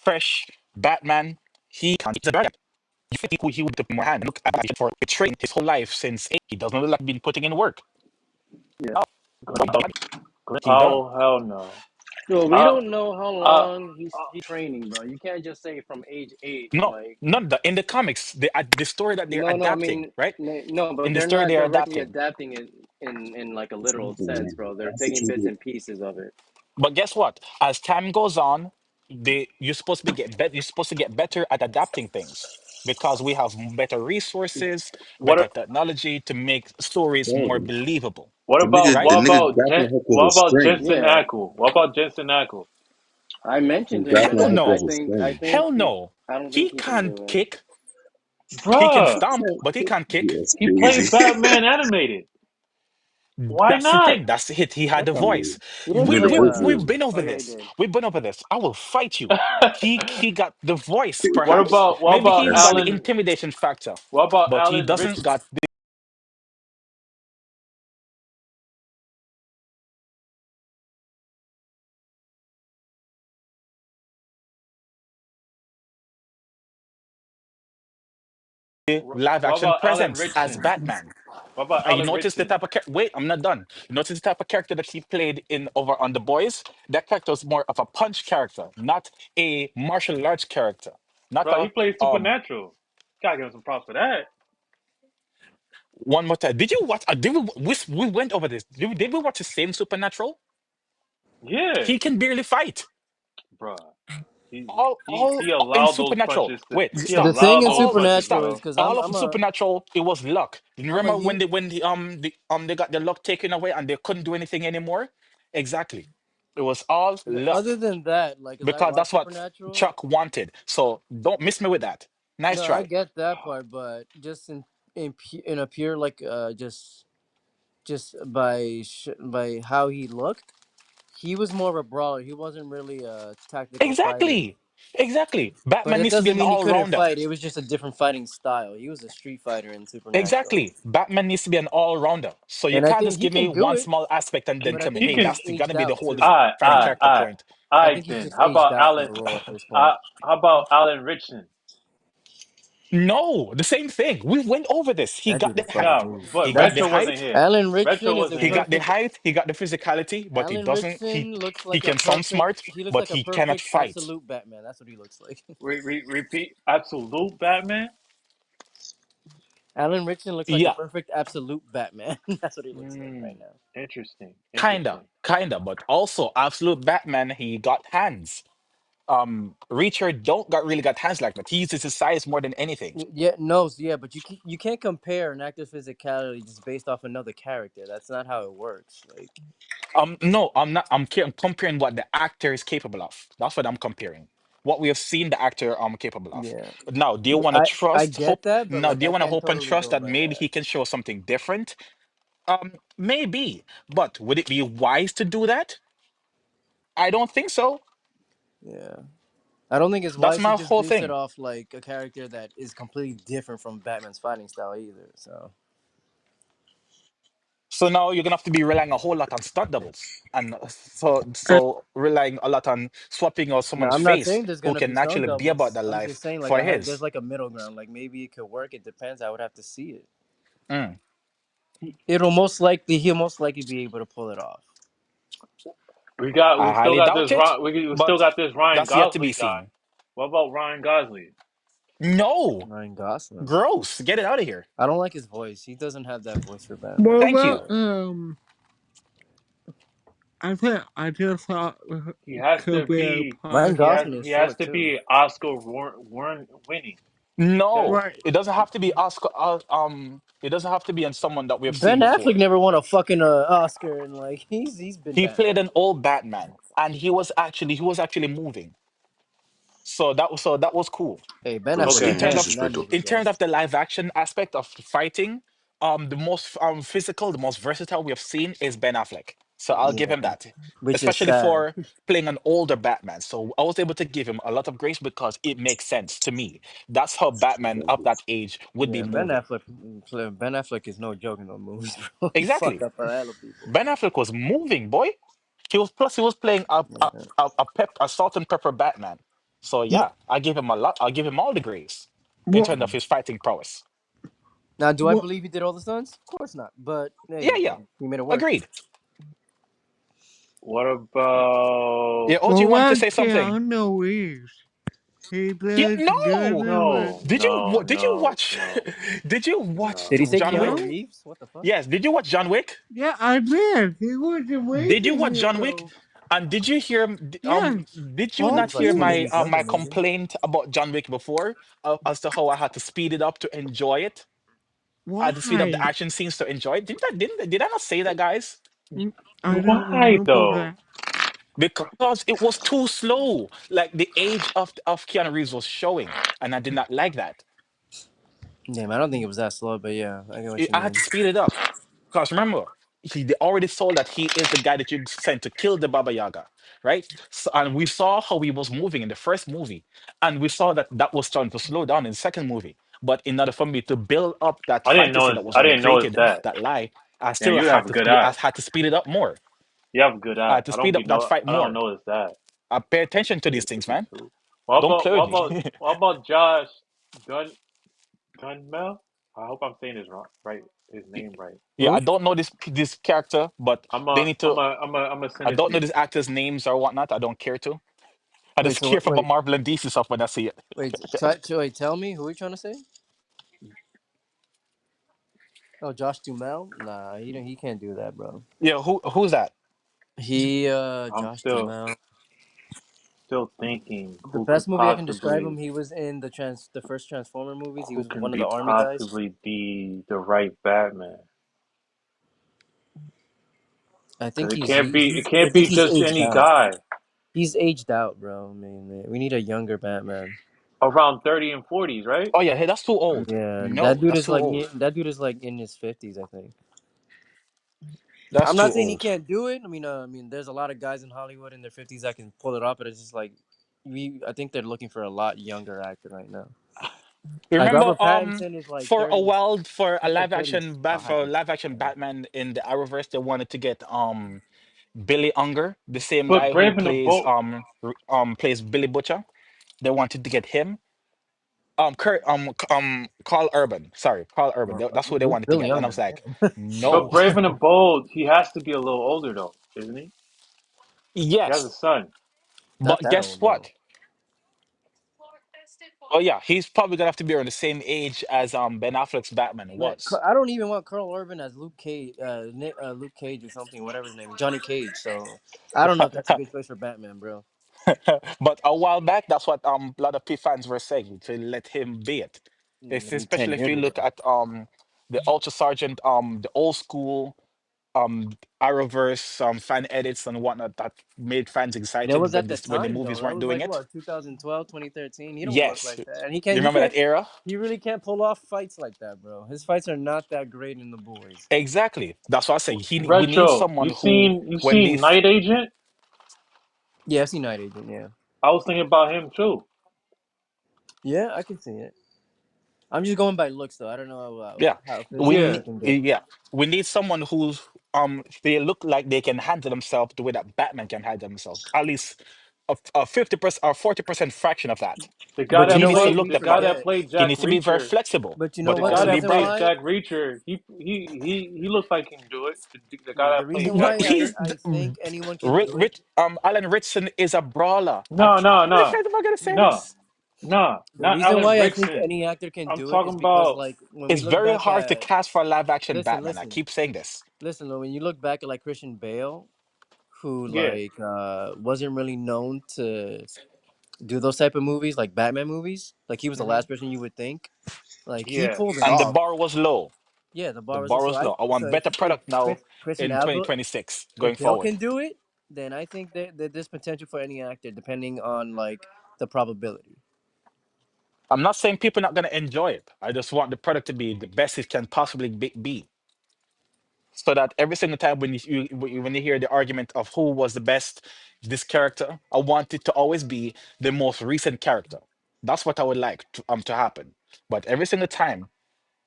fresh Batman, he can't. He's a Batman. You think he would put more hand? Look at Batman for training his whole life since he doesn't look like been putting in work.
Yeah.
Oh,
Glen,
he done.
oh hell no.
Well, we
I,
don't know how
I,
long he's training, bro. You can't just say from age 8.
No,
Like,
not in the comics. The story that they're
no, no. I
adapting,
mean,
right?
no, but
In the
they're
story
not
they're
directly
adapting.
adapting it in like a literal
Exactly,
sense,
man.
bro. They're
That's the
taking
key
bits
to it.
and pieces of it.
But guess what? As time goes on, you're supposed to be get better. You're supposed to get better at adapting things because we have better resources,
what
better technology to make stories more
Bro,
believable,
the
right?
nigga grappling hook was
what
a
about
string.
Jensen
Yeah,
Ackles? What about Jensen Ackles?
I
His
mentioned him, and
grappling
Hell
hook
I
was a
no,
think I
string.
think
hell no.
I don't think
He
he can
can't
do it.
kick. He can
Bruh,
He
stomp,
can't
but he
kick.
can't
Yeah,
kick.
that's
he played
crazy.
Batman animated. Why
That's the
not?
thing. That's it. He had
What
the
I
the?
voice.
mean,
He
he
didn't
We
did a
play.
we
voice
we've
over.
been over
Oh yeah, he
this.
did.
We've been over this. I will fight you. He got the voice, perhaps.
What
Maybe
about
he ain't
That's
got the
Alan?
intimidation factor,
What about
but he
Alan
doesn't
Richson?
got the live
What
action
about Alan
presence as
Richson?
Batman.
What about
And you
Alan
notice the
Richson?
type of wait, I'm not done. You notice the type of character that he played in over on The Boys. That character was more of a punch character, not a martial arts character, not
Bro, he
a
played Supernatural. Gotta give him some props for that.
one more time. Did you watch? We went over this. Did we watch the same Supernatural?
Yeah,
He can barely fight.
bro. He
All
he
in
allowed those
Supernatural.
punches to.
Wait,
He
The
stop.
thing
allowed
in
those
All
punches to
Supernatural
stop.
is
go.
because
All of
I'm a
Supernatural, it was luck. You
I'm a
remember
huge
they got the luck taken away and they couldn't do anything anymore? Exactly. It was all
other
luck
than that, like, as I
because
watch
that's what
Supernatural.
Chuck wanted. So don't miss me with that. Nice
No, I
try.
get that part, but just in a pure, like, just by how he looked, he was more of a brawler. He wasn't really a tactical fighter.
Exactly. Exactly.
But
Batman
it
needs to be
doesn't
an
mean he
all
couldn't
rounder.
fight. It was just a different fighting style. He was a street fighter in Supernatural,
Exactly. Batman needs to be an all rounder. So you
and I
can't
think
just
he
give me
can do
one
it.
small aspect and then
But I
tell me,
think
He
hey,
he's
can.
just
that's gonna
aged
be the
out
whole
too.
defining character
All
point.
I
right.
think he's
Then
just
how
aged
about
out for
Alan?
the role at this point.
How about Alan Richson?
No, the same thing. We went over this. He
That
got
dude
the
is fucking
height.
No,
huge.
He
but
got the
Retro wasn't
height.
here.
Alan
Retro
Richson is a
wasn't
He
here.
got the
perfect.
height. He got the physicality, but he
Alan
doesn't.
Richson looks
He
like a
can sound
perfect.
smart,
He looks
but
like a
he cannot
perfect
fight.
absolute Batman. That's what he looks like.
Repeat. Absolute Batman.
Alan Richson looks like a
Yeah,
perfect absolute Batman. That's what he looks like
Hmm.
right now.
Interesting.
kinda,
Interesting.
kinda. But also, absolute Batman. He got hands. Reacher don't got really got hands like that. He uses his size more than anything.
Yeah, no, yeah, but you can't compare an actor's physicality just based off another character. That's not how it works. Like,
No, I'm not. I'm comparing what the actor is capable of. That's what I'm comparing. What we have seen the actor capable of.
yeah,
Now, do you
yeah,
want to
I
trust,
get
hope?
that, but
Now,
like,
do you
I
want to
can't
hope and
totally
trust
go
that
by
maybe
that.
he can show something different? Maybe. But would it be wise to do that? I don't think so.
Yeah, I don't think it's
That's
wise to
my
just
whole
base it
thing.
off like a character that is completely different from Batman's fighting style either. So
So now you're gonna have to be relying a whole lot on stunt doubles, and
And
so relying a lot on swapping out
no,
someone's
I'm not
face
saying there's
who
gonna be
can
stunt
naturally be about
doubles.
their
I'm just
life
saying, like,
for
there's
his.
like a middle ground. Like, maybe it could work. It depends. I would have to see it.
Mm.
He'll most likely be able to pull it off.
I
We still
highly
got
doubt
this.
it,
We still
but
got this Ryan
that's yet to be
Gosling guy.
seen.
What about Ryan Gosling?
No,
Ryan Gosling.
gross. Get it out of here.
I don't like his voice. He doesn't have that voice for Batman.
what
I'm
Thank
about
you.
sorry.
I think I just thought it
He has to
could be a
be.
Ryan
possible.
Gosling is
He has
short
to
too.
be Oscar winning. That
No,
Right.
it doesn't have to be Oscar. It doesn't have to be on someone that we have seen
Ben Affleck
before.
never won a fucking Oscar, and like he's been
He played
Batman.
an old Batman, and he was actually moving. So that was cool.
Hey, Ben
Bro
Affleck
said
Okay.
In
was
terms
nasty in
of
that
disrespectful.
movie,
in
bro.
terms of the live action aspect of fighting, the most physical, the most versatile we have seen is Ben Affleck. So I'll give
Yeah,
him that,
which is
especially
sad.
for playing an older Batman. So I was able to give him a lot of grace because it makes sense to me. That's how Batman of that age would be
Yeah,
moving.
Ben Affleck is no joke in those movies, bro. He fucked
Exactly.
up a hell of people.
Ben Affleck was moving, boy. He was playing a salt and pepper Batman. So
What?
yeah, I give him a lot. I'll give him all the grace in
What?
terms of his fighting prowess.
Now, do I
What?
believe he did all the stunts? Of course not. But
Yeah,
hey,
yeah,
he made it work.
agreed.
What
Yeah,
about
OG
Well,
wanted to
what
say something.
Keanu Reeves? He
Yeah,
does good
no.
with.
no,
Did you
no,
did you
no,
watch
no,
did you watch
no.
Did he say
John
Keanu
Wick?
No?
Reeves? What the fuck?
Yes. Did you watch John Wick?
Yeah, I did. He was
Did you
amazing
watch
in
John Wick?
those.
And did you hear
Yes.
did you
He
Part
not
was like
hear
twenty
my
two.
years younger,
my
maybe.
complaint about John Wick before, as to how I had to speed it up to enjoy it? I had to speed up the
Why?
action scenes to enjoy it. Did I not say that, guys?
I don't
Why
remember
though?
that.
Because it was too slow. Like the age of Keanu Reeves was showing, and I did not like that.
Damn, I don't think it was that slow, but yeah, I get what you
I had
mean.
to speed it up. Because remember, they already saw that he is the guy that you sent to kill the Baba Yaga, right? So, and we saw how he was moving in the first movie, and we saw that that was starting to slow down in the second movie. But in order for me to build up that
I didn't
fantasy
notice.
that was
I
already
didn't notice
created,
that.
that lie, I
Yeah,
still
you
had
have a
to
good
speed. I
eye.
had to speed it up more.
You have a good
I
eye.
had to speed up that fight
I don't
more.
notice that.
I pay attention to these things, man.
52.
Don't play with me.
What about Josh Gun Gunmel? I hope I'm saying his right his name right.
Yeah, I
Who?
don't know this character, but they need to.
I'm a send
I
it
don't
to
know
you.
these actors' names or whatnot. I don't care to. I
Wait,
just
so
care for Marvel and DC stuff when I see it.
wait, tell me who are you trying to say? Oh, Josh Dumel? Nah, he can't do that, bro.
Yeah, who's that?
I'm
Josh Dumel.
still thinking
The best movie I can describe him, the first Transformer movies. He
who
was
can
one of
be
the army guys.
possibly be the right Batman.
I
Because
think
it
I
can't
think
be
he's
just
aged
any
out.
guy
He's aged out, bro. I mean, we need a younger Batman.
around 30 and 40s, right?
Oh yeah, hey, that's too old.
Yeah,
No, that's too old.
that dude is like in his 50s, I think.
That's
I'm
too
not saying he
old.
can't do it. I mean, there's a lot of guys in Hollywood in their 50s that can pull it off, but it's just like I think they're looking for a lot younger actor right now.
You
Like
remember
Robert Pattinson is like
for a
30.
while for a
He's like 35.
live action Batman in the Arrowverse they wanted to get Billy Unger, the same
But
guy who
Brave and the
plays
Bold,
plays Billy Butcher. They wanted to get him. Kurt Carl Urban. Sorry, Carl Urban. That's who they
Who's
wanted to
Billy
get. And I
Younger?
was like,
but
no.
Brave and the Bold, he has to be a little older though, isn't he? He has a
Yes.
son.
Not
But
that
guess
old, bro.
what? Oh yeah, he's probably gonna have to be around the same age as Ben Affleck's Batman
Man,
was.
I don't even want Carl Urban as Luke Cage or something, whatever his name, Johnny Cage. So I don't know if that's a good choice for Batman, bro.
But a while back, that's what a lot of P fans were saying to let him be it. It's
Maybe ten
especially if
years
you
ago.
look at the Ultra Sergeant the old school Arrowverse fan edits and whatnot that made fans
That
excited
was
when
at the
this when the
time though.
movies
That
weren't
was
doing
like
it.
what 2012, 2013. He don't look
Yes,
like that, and
you
he
remember that
can't.
era?
He really can't pull off fights like that, bro. His fights are not that great in the boys.
Exactly. That's what I say. We need
Retro,
someone who,
you
when
seen
these,
Night Agent?
Yeah, I've seen Night Agent. Yeah,
I was thinking about him too.
yeah, I can see it. I'm just going by looks though. I don't know
yeah,
how physically he
Yeah,
can get.
yeah, we need someone who's they look like they can handle themselves the way that Batman can handle himself. At least a 50% or 40% fraction of that.
But you know
He needs to
what?
look
We
the
the guy
part.
that
forget.
played
He
Jack
needs to be very
Reacher,
flexible,
But you know
but
the
what?
also
guy
The
be
that
reason
bright.
played
why.
Jack Reacher, he looks like he can do it. The guy
Yeah, the
that played
reason
Jack
why
But
Reacher.
I think anyone can
Rich,
do it.
Rich, Alan Ritson is a brawler.
No, no,
How
no,
am I gonna say
no,
this?
no,
The
not
reason
Alan
why I think
Rickson.
any actor can
I'm
do it
talking
is because,
about
like, when we
It's
look
very
back
hard to
at
cast for a live action
listen,
Batman. I
listen,
keep saying this.
listen. When you look back at like Christian Bale, who
yeah,
like wasn't really known to do those type of movies, like Batman movies, like he was the
hmm
last person you would think. Like he
yeah.
pulled it
And the
off.
bar was low.
Yeah, the
The
bar was low.
bar was low. I
So
want better
if
product now
Christian
in
Albert,
2026 going
if Bale
forward.
can do it, then I think that there's potential for any actor, depending on like the probability.
I'm not saying people are not going to enjoy it. I just want the product to be the best it can possibly be. So that every single time when you hear the argument of who was the best this character, I want it to always be the most recent character. That's what I would like to happen. But every single time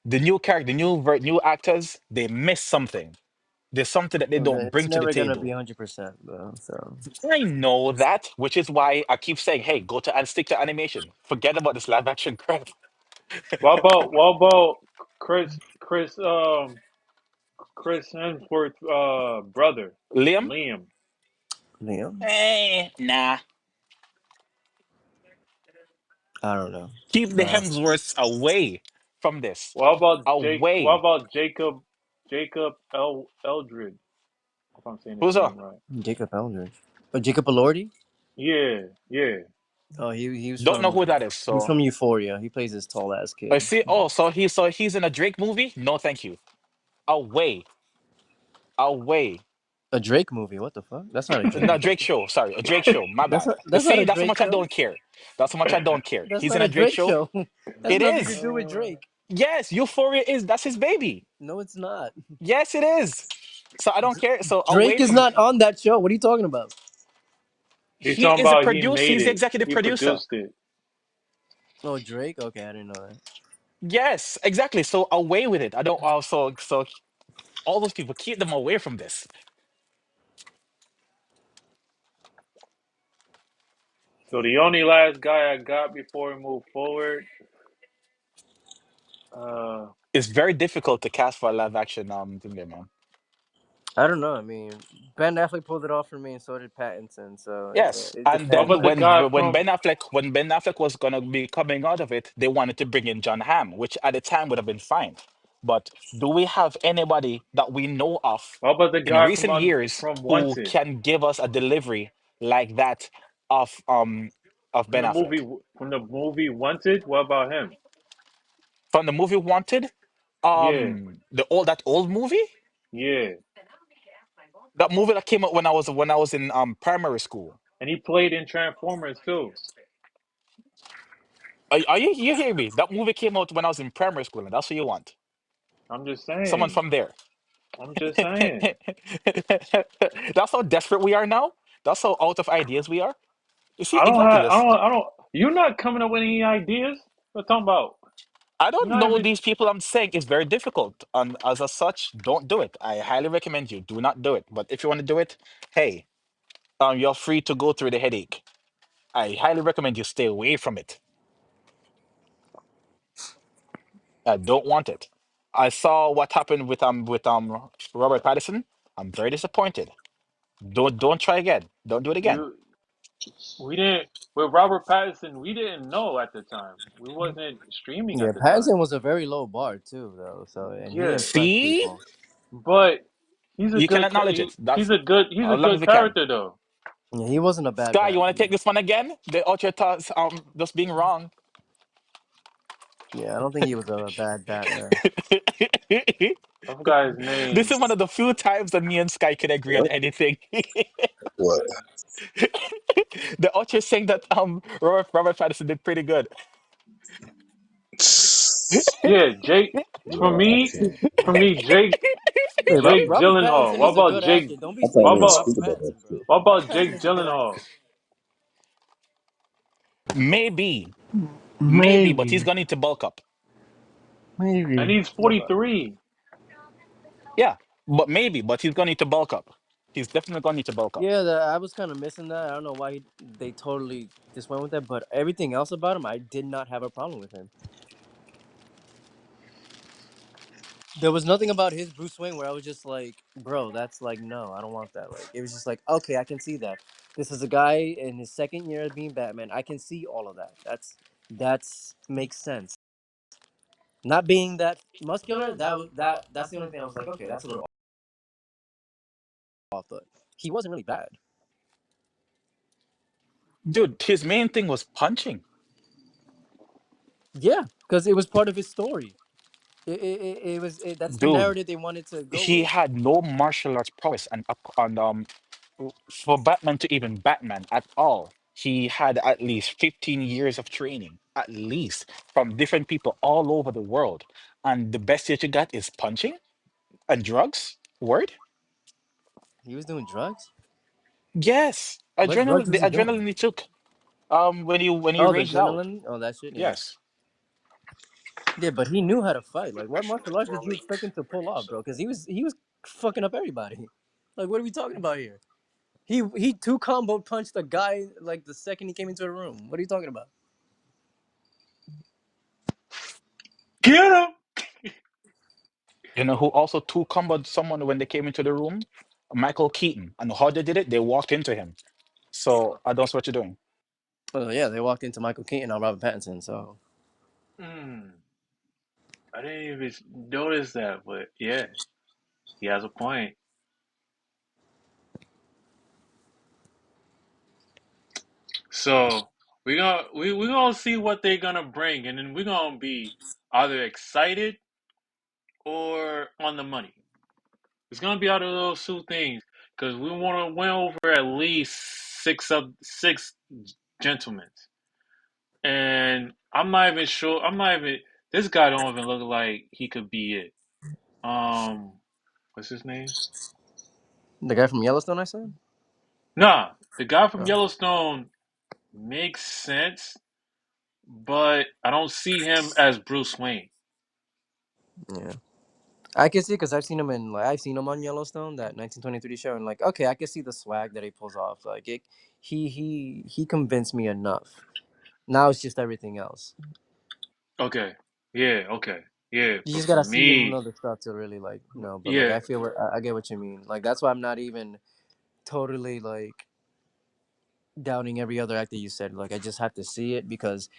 the new character, new actors, they miss something. There's something that they don't
It's
bring to the
never gonna be
table.
100% though. So
I know that, which is why I keep saying, "Hey, go to and stick to animation. Forget about this live action crap."
What about Chris Hemsworth brother
Liam,
Liam?
Liam,
nah.
I don't know.
Keep the
Uh,
Hemsworths away from this.
What
Away.
about Jacob Eldred? If I'm saying his
Who's
name
up?
right.
Jacob Eldridge. Oh, Jacob Elordi.
Yeah, yeah.
Oh, he was
Don't know
from
who that is. So
Euphoria. He plays this tall ass
I
kid.
see. Oh, so he's in a Drake movie. No, thank you. Away, away.
A Drake movie. What the fuck? That's not a Drake
No,
movie.
Drake show. Sorry, a Drake show. My bad.
That's not
See,
a
that's how
Drake
much I
show.
don't care. That's how much I don't care.
That's
He's
not
in
a
a Drake
Drake
show.
show. That's
It
nothing to
is.
do with Drake.
Yes, Euphoria is. That's his baby.
No, it's not.
Yes, it is. So I don't care. So away
Drake is
from
not on that show. What are you talking about?
He's
he
talking
is a
about he
producer.
made
He's the
it.
executive
He
producer.
produced it.
Oh, Drake. Okay, I didn't know that.
Yes, exactly. So away with it. I don't also so all those people keep them away from this.
So the only last guy I got before we move forward, uh,
It's very difficult to cast for a live action thing there, man.
I don't know. I mean, Ben Affleck pulled it off for me, and so did Pattinson. So
Yes,
it
and
what
depends.
about
then
the guy
when
from?
Ben Affleck was gonna be coming out of it, they wanted to bring in John Hamm, which at the time would have been fine. But do we have anybody that we know of
What about the
in
guy
recent years
from
who
Wanted
can give us a delivery like that of um of
from
Ben
the
Affleck
movie Wanted? What about him?
from the movie Wanted?
Yeah,
That old movie,
yeah.
that movie that came out when I was in primary school.
And he played in Transformers too.
Are you hear me? That movie came out when I was in primary school, and that's what you want.
I'm just
Someone
saying.
from there.
I'm just saying.
That's how desperate we are now. That's how out of ideas we are. You see,
I don't
exactly
have.
this.
I don't. You're not coming up with any ideas. What I'm talking about?
I
You're
don't
not
know
even.
these people. I'm saying it's very difficult, and as a such, don't do it. I highly recommend you do not do it. But if you want to do it, hey, you're free to go through the headache. I highly recommend you stay away from it. I don't want it. I saw what happened with Robert Pattinson. I'm very disappointed. Don't try again. Don't do it again.
You. We didn't. With Robert Pattinson, we didn't know at the time. We wasn't streaming
Yeah,
at the time.
Pattinson was a very low bar too, though. So and he
Yeah,
impressed
See,
people.
but he's a
you can
good.
acknowledge it.
He's
That's
a good. He's a
as long as
good
you can.
character though.
Yeah, he wasn't a bad
Sky, you want to
Batman.
take this one again? The ultra thoughts just being wrong.
Yeah, I don't think he was a bad Batman.
I forgot his
This
name.
is one of the few times that me and Sky can agree on
What?
anything.
What?
The ultra saying that Robert Pattinson did pretty good.
Yeah, Jake. For
Yo, I
me,
can't.
for me,
Hey,
Jake
Robert
Gyllenhaal.
Pattinson
What
is a
about
good
Jake?
actor. Don't be
I can't
What
sleeping
even
on
about
speak
Robert
about that
Pattinson,
shit.
bro.
what
Robert
about
Pattinson
Jake
is a good
Gyllenhaal?
actor.
Maybe, maybe, but he's
Maybe,
gonna need to bulk up.
And
maybe.
he's
Yeah, but
43.
Yeah, but he's gonna need to bulk up. He's definitely gonna need to bulk up.
yeah, I was kind of missing that. I don't know why they totally just went with that, but everything else about him, I did not have a problem with him. There was nothing about his Bruce Wayne where I was just like, bro, that's like, no, I don't want that. Like, it was just like, okay, I can see that. This is a guy in his second year of being Batman. I can see all of that. That's makes sense. Not being that muscular, that's the only thing I was like, okay, that's a little off. But he wasn't really bad.
Dude, his main thing was punching.
Yeah, because it was part of his story. that's the
Dude,
narrative they wanted to go
he
with.
had no martial arts prowess, and for Batman to even Batman at all, he had at least 15 years of training, at least from different people all over the world. And the best yet you got is punching and drugs. Word?
He was doing drugs.
Yes.
What drugs
Adrenaline, the
was he doing?
adrenaline he took when he
Oh, the
raged out.
adrenaline. Oh, that shit. Yeah.
Yes.
Yeah, but he knew how to fight. Like, what martial arts did you expect him to pull off, bro? Because he was fucking up everybody. Like, what are we talking about here? He two combo punched a guy like the second he came into the room. What are you talking about?
Get him.
You know who also two comboed someone when they came into the room? Michael Keaton. And how they did it? They walked into him. So I don't see what you're doing.
Oh yeah, they walked into Michael Keaton on Robert Pattinson. So
Mm, I didn't even notice that, but yeah, he has a point. So we gonna see what they're gonna bring, and then we're gonna be either excited or on the money. It's gonna be out of those two things because we want to win over at least six gentlemen, and I'm not even sure. I'm not even. This guy don't even look like he could be it. Um, what's his name?
the guy from Yellowstone, I said.
Nah, the guy from
Oh
Yellowstone makes sense, but I don't see him as Bruce Wayne.
yeah, I can see because I've seen him on Yellowstone, that 1923 show, and like okay, I can see the swag that he pulls off. Like he convinced me enough. Now it's just everything else.
Okay, yeah, okay, yeah,
You
but
just
for
gotta see him in
me,
other stuff to really like know. But like
yeah,
I feel I get what you mean. Like that's why I'm not even totally like doubting every other actor you said. Like I just have to see it because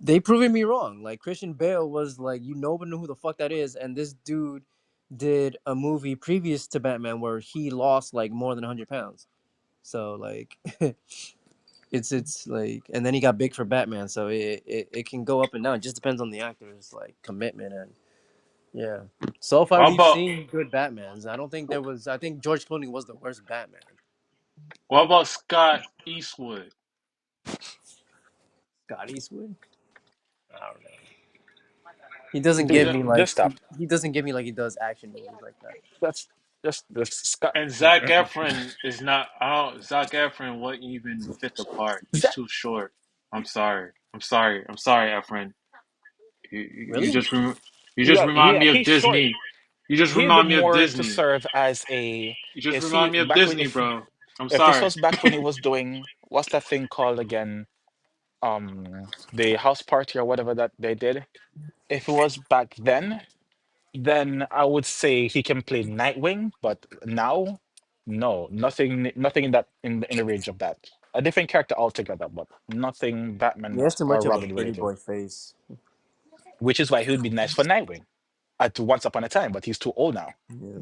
they proven me wrong. Like Christian Bale was like nobody knew who the fuck that is, and this dude did a movie previous to Batman where he lost like more than 100 pounds. So like it's like, and then he got big for Batman. So it can go up and down. It just depends on the actor's like commitment and yeah. So far
what
we've
about
seen good Batmans. I don't think there was. I think George Clooney was the worst Batman.
what about Scott Eastwood?
Scott Eastwood. I don't know. He doesn't give
Dude,
me
just
like
stop.
he doesn't give me like he does action movies like that.
That's just Scott.
And Zach Efron is not. I don't. Zach Efron wouldn't even fit the part. He's
That,
too short. I'm sorry. I'm sorry. I'm sorry, Efron. You
Really?
just you just
yeah,
remind me of
he's short.
Disney. You just
He'd be
remind me of
more to
Disney.
serve as a.
You just
You see,
remind me of
back when
Disney, bro. I'm
if this
sorry.
was back when he was doing what's that thing called again? The house party or whatever that they did. If it was back then I would say he can play Nightwing, but now, no, nothing in that in the range of that. A different character altogether, but nothing
He
Batman
has too
or
much of a
Robin
pretty
related.
boy face.
Which is why he would be nice for Nightwing at once upon a time, but he's too old now.
Yeah.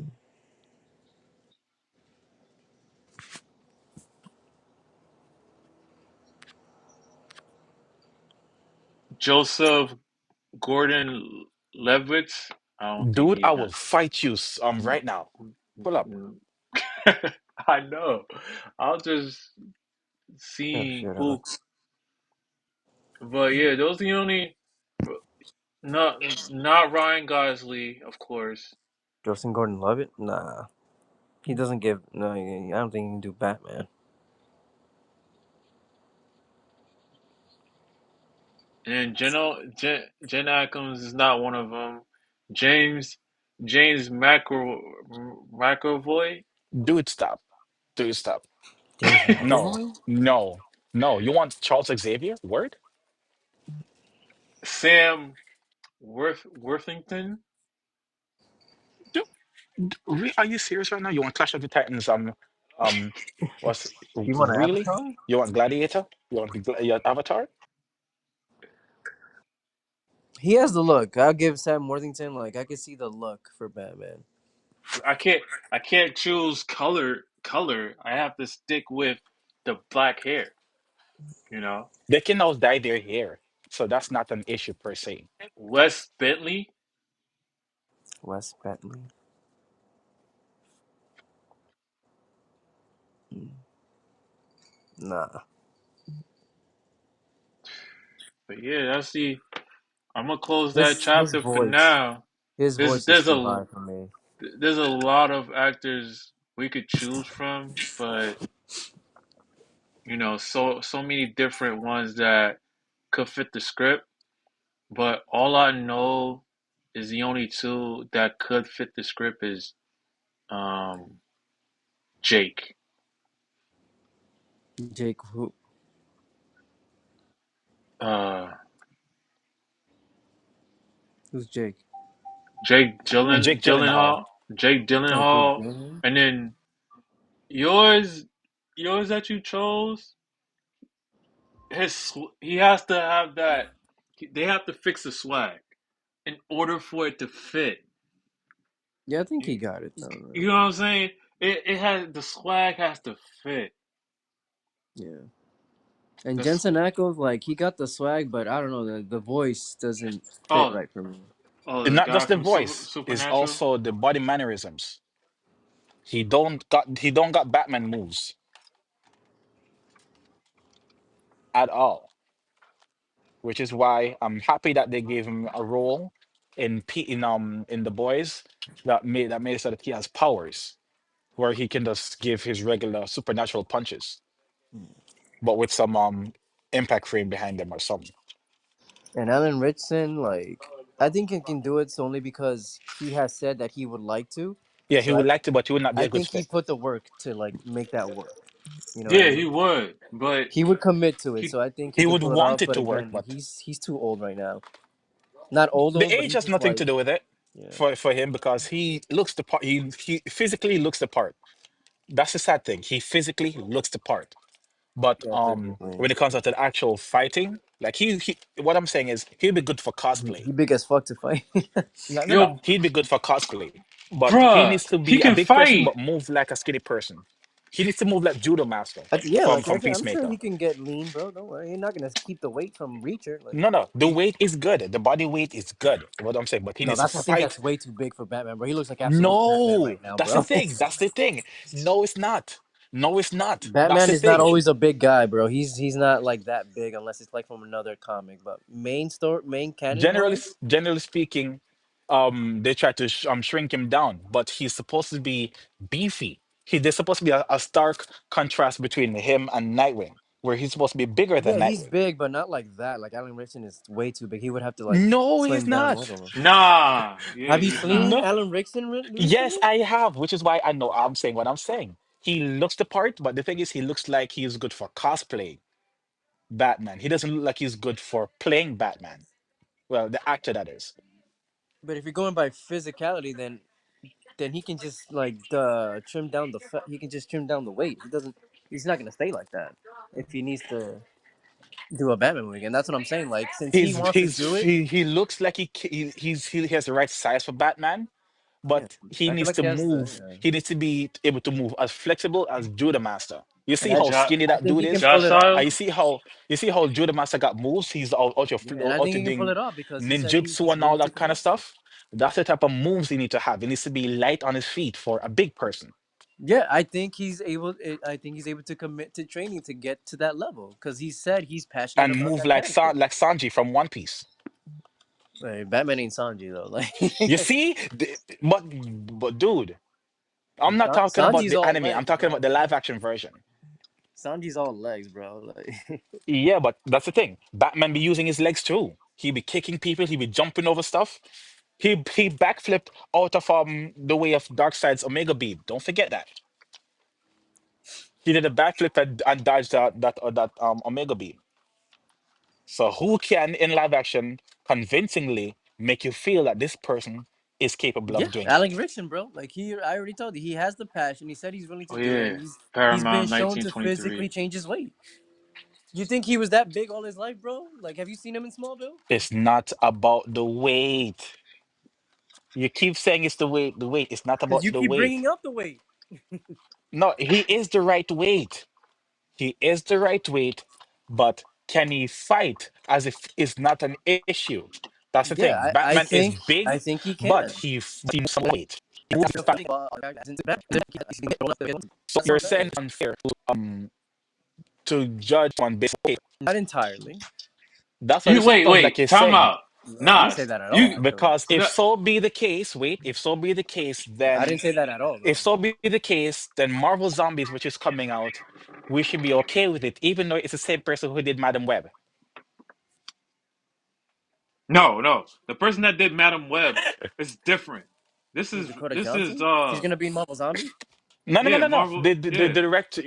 Joseph Gordon-Levitt. I don't think
Dude,
he's
I will
gonna.
fight you right now. Pull up.
I know. I'll just
Oh
see
shit!
who. But yeah, those are the only. Not not Ryan Gosling, of course.
Joseph Gordon-Levitt? Nah, he doesn't give. No, I don't think he can do Batman.
And Jen Atkins is not one of them. James James McAvoy,
Dude, stop. Dude, stop.
James
No,
McAvoy?
no, no. You want Charles Xavier? Word?
Sam Worthington.
Are you serious right now? You want Clash of the Titans? Um, what's
You want an
really?
Avatar?
You want Gladiator? You want your Avatar?
He has the look. I'll give Sam Worthington. Like I can see the look for Batman.
I can't I can't choose color. I have to stick with the black hair, you know.
They can all dye their hair, so that's not an issue per se.
Wes Bentley.
Wes Bentley. Mm, nah,
But yeah, that's the. I'm gonna close that
his
chapter for
voice,
now.
his
There's
voice is
there's
too
a
high for me.
there's a lot of actors we could choose from, but so many different ones that could fit the script. But all I know is the only two that could fit the script is um Jake.
Jake, who?
Uh
Who's Jake?
Jake
Jake Gyllenhaal.
Gyllenhaal, Jake
Oh, Jake
Gyllenhaal,
Gyllenhaal.
and then yours yours that you chose, he has to have that. They have to fix the swag in order for it to fit.
Yeah, I think he
You,
got it though.
you know what I'm saying? It has the swag has to fit.
Yeah. And
The
Jensen Ackles, like he got the swag, but I don't know, the voice doesn't fit
oh
right for me.
oh
It's
the
not
guy
just the
from
voice, it's
Supernatural.
also the body mannerisms. He don't got Batman moves at all, which is why I'm happy that they gave him a role in the boys that made it so that he has powers where he can just give his regular supernatural punches, but with some impact frame behind them or something.
And Alan Ritchson, like I think he can do it solely because he has said that he would like to.
Yeah, he
So
would like to, but he would not be
I
a good
think he
fit.
put the work to like make that work. You know what I
Yeah, he
mean?
would, but
He would commit to it,
he
so I think he
He
can
would
pull it
want
off.
it
But
to work,
again,
but
he's too old right now. Not old
the
old, but
age
he's
has
just
nothing to
like
do with it
yeah,
for him because he looks the part. He physically looks the part. That's the sad thing. He physically looks the part. But
yeah, physically.
when it comes to the actual fighting, like he what I'm saying is he'd be good for cosplay.
He big as fuck to fight.
No, no, no.
yo,
He'd be good for cosplay. But he
bruh,
needs to
he
be a
can
big person
fight.
but move like a skinny person. He needs to move like Judo Master
Yeah,
from
like
from
I'm sure
Peacemaker.
he can get lean, bro. Don't worry, you're not gonna keep the weight from Reacher. Like
No, no. The weight is good. The body weight is good. What I'm saying, but he
no,
needs to
that's I think
fight.
that's way too big for Batman, bro. He looks like absolute Batman
No,
right now,
that's the
bro.
thing. That's the thing. No, it's not. No, it's not. That's
Batman
the
is not
thing.
always a big guy, bro. He's not like that big unless it's like from another comic. But main canon
Generally,
wise,
generally speaking, they try to shrink him down, but he's supposed to be beefy. There's supposed to be a stark contrast between him and Nightwing, where he's supposed to be bigger than
yeah, he's
Nightwing.
big, but not like that. Like Alan Rickson is way too big. He would have to like
No, he's
slim down a
not.
little.
Nah, yeah,
Have you
he's not.
seen
No.
Alan Rickson
Yes,
recently?
I have, which is why I know I'm saying what I'm saying. He looks the part, but the thing is, he looks like he's good for cosplay Batman. He doesn't look like he's good for playing Batman. Well, the actor that is.
But if you're going by physicality, then he can just like trim down he can just trim down the weight. He's not gonna stay like that if he needs to do a Batman movie. And that's what I'm saying. Like since he wants to do it,
He looks like he has the right size for Batman,
yeah,
but he
I feel
needs
like
to
he has to.
move. He needs to be able to move as flexible as Judah Master. You
And
see
I
how
Josh,
skinny
I
that
think
dude
he can
is?
pull it off.
Josh,
You see how Judah Master got moves? He's
Yeah, and I
out
think he can pull
doing
it off because he said
ninjutsu
he's
and all
willing to
that kind of
commit to it.
stuff. That's the type of moves he need to have. He needs to be light on his feet for a big person
Yeah, I think he's able. I think he's able to commit to training to get to that level because he said he's passionate
and
about
move
that character.
Like Sanji from One Piece.
Like, Batman ain't Sanji though. Like
You see, but dude, I'm not talking about
Sanji's
the
all
anime. I'm
legs,
talking about
bro.
the live action version.
Sanji's all legs, bro. Like
Yeah, but that's the thing. Batman be using his legs too. He be kicking people. He be jumping over stuff. He backflipped out of the way of Darkseid's Omega Beam. Don't forget that. He did a backflip and dodged that Omega Beam. So who can in live action convincingly make you feel that this person is capable
yeah,
of doing
Alec
it?
Rickson, bro. Like I already told you, he has the passion. He said he's willing to
oh
do it,
yeah,
and he's been
Paramount
shown to
1923.
physically change his weight. You think he was that big all his life, bro? Like, have you seen him in Smallville?
It's not about the weight. You keep saying it's the weight, the weight. It's not
Because
about
you
the
keep
weight.
bringing up the weight.
No, he is the right weight. He is the right weight, but can he fight as if it's not an issue? That's the
Yeah,
thing.
I
Batman is
think
big,
he
but
can.
he moves some weight. He moves fat. So
That's
you're
not
saying
bad.
it's unfair to judge one based on weight.
Not entirely.
That's what
You
it
wait,
sounds like
wait,
you're
time
saying.
out.
I didn't say
Nas,
that at all.
you
Actually,
Because if
no,
so be the case, wait, if so be the case,
I
then
didn't say that at all,
if
though.
so be the case, then Marvel Zombies, which is coming out, we should be okay with it, even though it's the same person who did Madam Web.
no. The person that did Madam Web is different. This
Who's
is
Dakota
this is
Johnson? She's gonna be in Marvel Zombies.
No, no, no,
yeah,
no, no.
Marvel,
The
yeah.
director,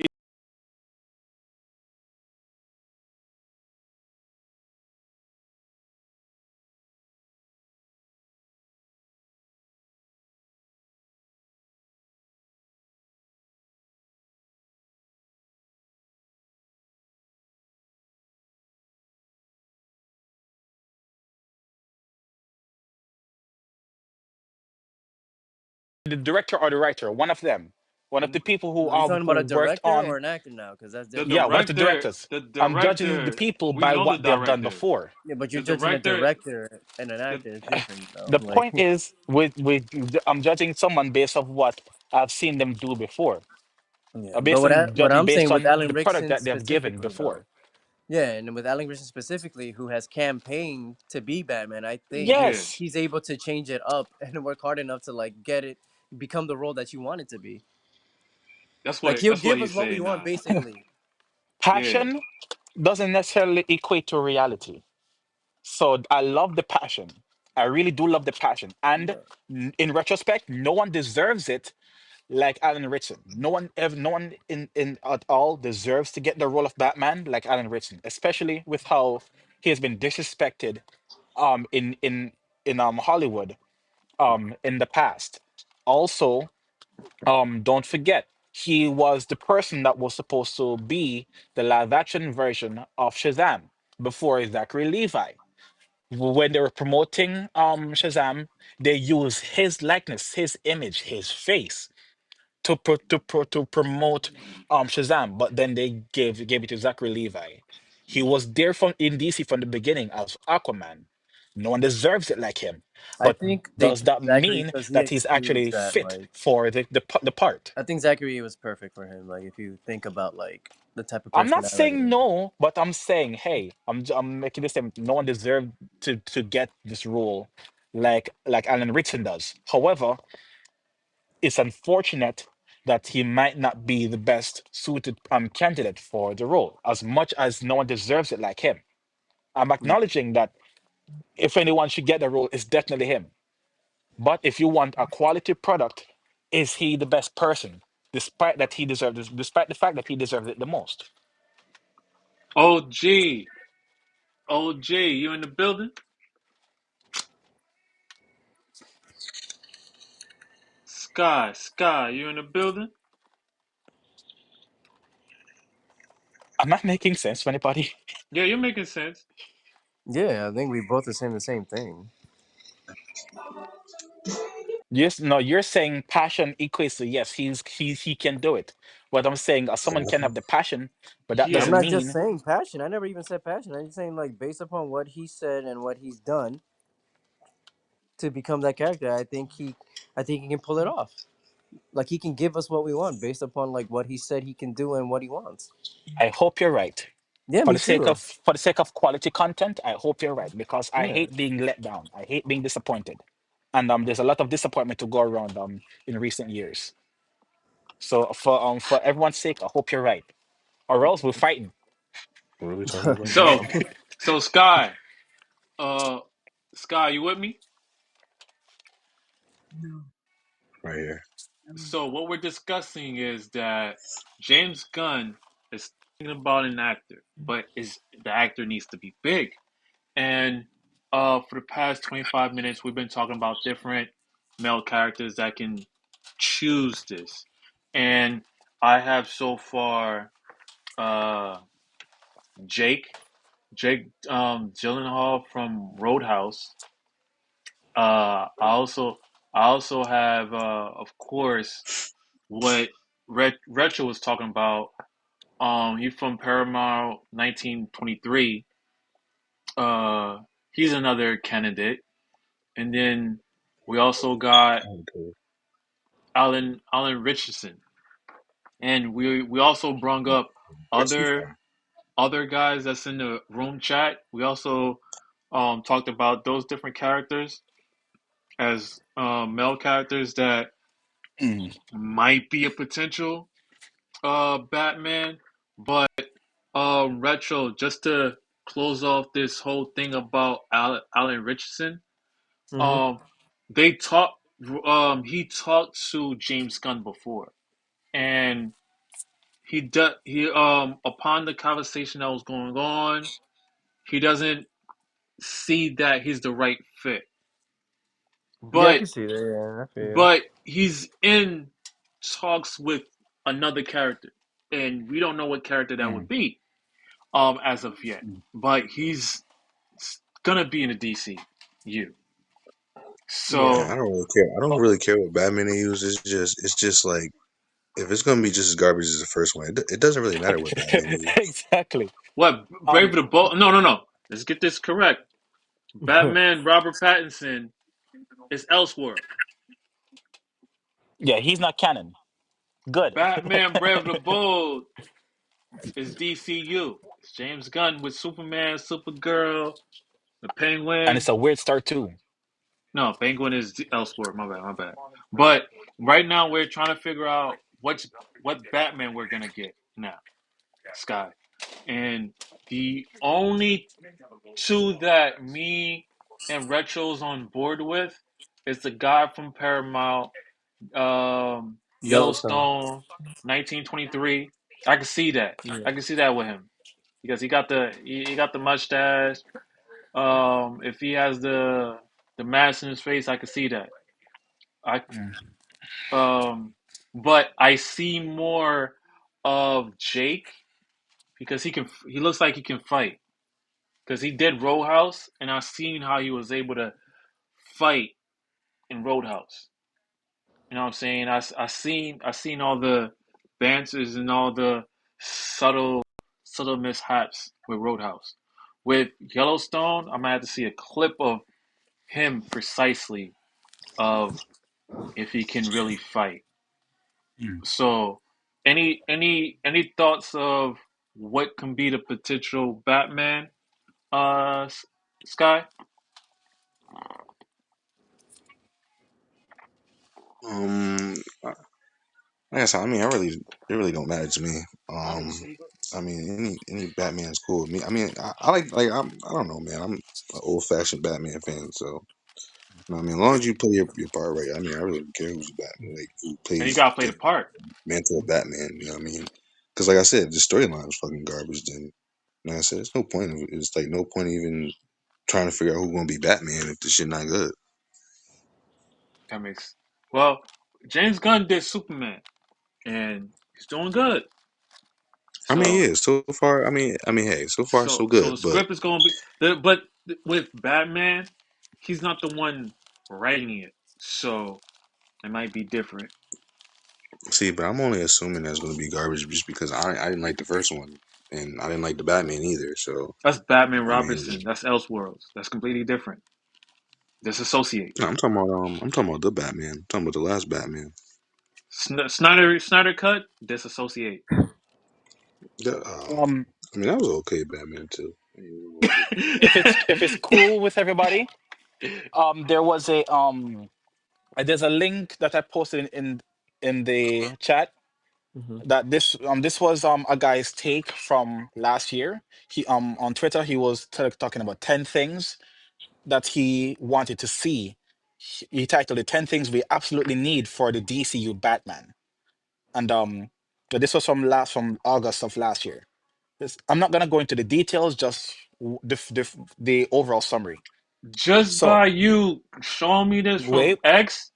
the director or the writer, one of them, one of the people
Are you talking
who
about a
worked
director or
on,
an actor now? Because that's
The
yeah,
different.
one of the
director,
directors.
the
I'm judging the
director,
people
we
by
know the
what they have done
director.
before.
Yeah, but you're
The
judging a
director,
director and an
the
actor is different, though.
The
Like,
point is, I'm judging someone based on what I've seen them do before,
yeah. But
based on
what
judging
I'm
based
saying with
on
Alan
the product
Rickson
that they have given
specifically, though.
before.
Yeah, and with Alan Rickson specifically, who has campaigned to be Batman, I think
yeah.
Yes,
he's able to change it up and work hard enough to like get it become the role that you want it to be. Like he'll
That's what
give us
he's
what we
saying,
want,
Nas.
basically.
Yeah.
passion doesn't necessarily equate to reality. So I love the passion. I really do love the passion. And
Yeah.
in retrospect, no one deserves it like Alan Ritchson. No one in at all deserves to get the role of Batman like Alan Ritchson, especially with how he has been disrespected in Hollywood in the past. Also, don't forget, he was the person that was supposed to be the live action version of Shazam before Zachary Levi. When they were promoting Shazam, they used his likeness, his image, his face to promote Shazam, but then they gave it to Zachary Levi. He was there from in DC from the beginning as Aquaman. No one deserves it like him.
I
But
think they
does
picked
that
Zachary
mean
because he
that he's
exudes
actually
that
fit
like
for the part?
I think Zachary was perfect for him. Like if you think about like the type of
I'm not
personality.
saying no, but I'm saying, hey, I'm making this statement. No one deserved to get this role like Alan Ritchson does. However, it's unfortunate that he might not be the best suited candidate for the role, as much as no one deserves it like him. I'm acknowledging that if anyone should get the role, it's definitely him. But if you want a quality product, is he the best person, despite the fact that he deserves it the most?
OG, OG, you in the building? Sky, you in the building?
I'm not making sense for anybody.
Yeah, you're making sense.
Yeah, I think we both are saying the same thing.
Yes, no, you're saying passion equates to yes, he can do it. What I'm saying, someone can have the passion, but that
I'm
Yeah,
doesn't
not just
mean
saying passion. I never even said passion. I'm just saying like based upon what he said and what he's done to become that character. I think he can pull it off. Like he can give us what we want based upon like what he said he can do and what he wants.
I hope you're right.
Yeah, me too.
For the sake of quality content, I hope you're right because I
Yeah.
hate being let down. I hate being disappointed. And there's a lot of disappointment to go around in recent years. So for everyone's sake, I hope you're right. Or else we're fighting.
What are we talking about now?
so so uh, Sky, you with me?
Right here.
So what we're discussing is that James Gunn is thinking about an actor, but is the actor needs to be big. And for the past 25 minutes, we've been talking about different male characters that can choose this. And I have so far uh, Jake, Gyllenhaal from Roadhouse. I also have, of course, what Retro was talking about. He's from Paramount 1923. Uh, He's another candidate. And then we also got
Okay.
Alan Richardson. And we also brung up
Where's he
other
from?
other guys that's in the room chat. We also talked about those different characters as male characters that
Mm,
might be a potential Batman. But retro, just to close off this whole thing about Alan Richardson,
Mm-hmm.
um, they talked. He talked to James Gunn before, and he upon the conversation that was going on, he doesn't see that he's the right fit.
Yeah, I
But
can see that. Yeah, I feel.
but he's in talks with another character, and we don't know what character that would
mm,
be as of yet.
mm,
But he's gonna be in the DCU.
Yeah.
Yeah, I
So
don't really care. I don't really care what Batman they use. It's just like if it's gonna be just as garbage as the first one, it doesn't really matter what Batman they use.
exactly.
what? Brave
Um,
the Bold? No, no, no. Let's get this correct. Batman Robert Pattinson is Elseworld.
yeah, he's not canon. Good.
Batman Brave the Bold is DCU. It's James Gunn with Superman, Supergirl, the
And
Penguin.
it's a weird start too.
No, Penguin is Elseworld. My bad, my bad. But right now we're trying to figure out what Batman we're gonna get now, Sky. And the only two that me and Retro's on board with is the guy from Paramount,
Yellowstone.
Yellowstone, 1923. I can see that.
Yeah.
I can see that with him because he got the mustache. If he has the mask in his face, I can see that. I
Mm,
um, but I see more of Jake because he looks like he can fight because he did Roadhouse, and I've seen how he was able to fight in Roadhouse. You know what I'm saying? I seen all the banters and all the subtle mishaps with Roadhouse. With Yellowstone, I'm gonna have to see a clip of him precisely of if he can really fight.
mm.
So, any thoughts of what can be the potential Batman? Sky.
Um, like I said, I mean, it really don't matter to me. I mean, any Batman's cool with me. I mean, I like I don't know, man. I'm an old fashioned Batman fan, so you know what I mean, as long as you play your part right, I mean, I really don't care who's Batman, like who
And you
plays
gotta play
the
the part.
mantle of Batman. You know what I mean? Because like I said, the storyline was fucking garbage. Then, like I said, it's no point. It's like no point even trying to figure out who's gonna be Batman if this shit not good.
That makes well. James Gunn did Superman, and he's doing good.
I mean,
So
yeah, so far, hey, so far so
so
good.
the
But
script is gonna be but with Batman, he's not the one writing it, so it might be different.
see, but I'm only assuming that's gonna be garbage just because I didn't like the first one and I didn't like the Batman either. So
That's Batman
I mean,
Robertson. That's Elseworlds. That's completely different. Disassociate.
no, I'm talking about the Batman. I'm talking about the last Batman.
Snyder cut. Disassociate.
The,
Um,
I mean, that was okay, Batman too.
if it's cool with everybody, there was a there's a link that I posted in the chat
Hmm.
that this was a guy's take from last year. He on Twitter he was talking about 10 things that he wanted to see. He titled it 10 things we absolutely need for the DCU Batman. And but this was from August of last year. I'm not gonna go into the details, just the overall summary.
Just
So
by you showing me this from
wait,
X,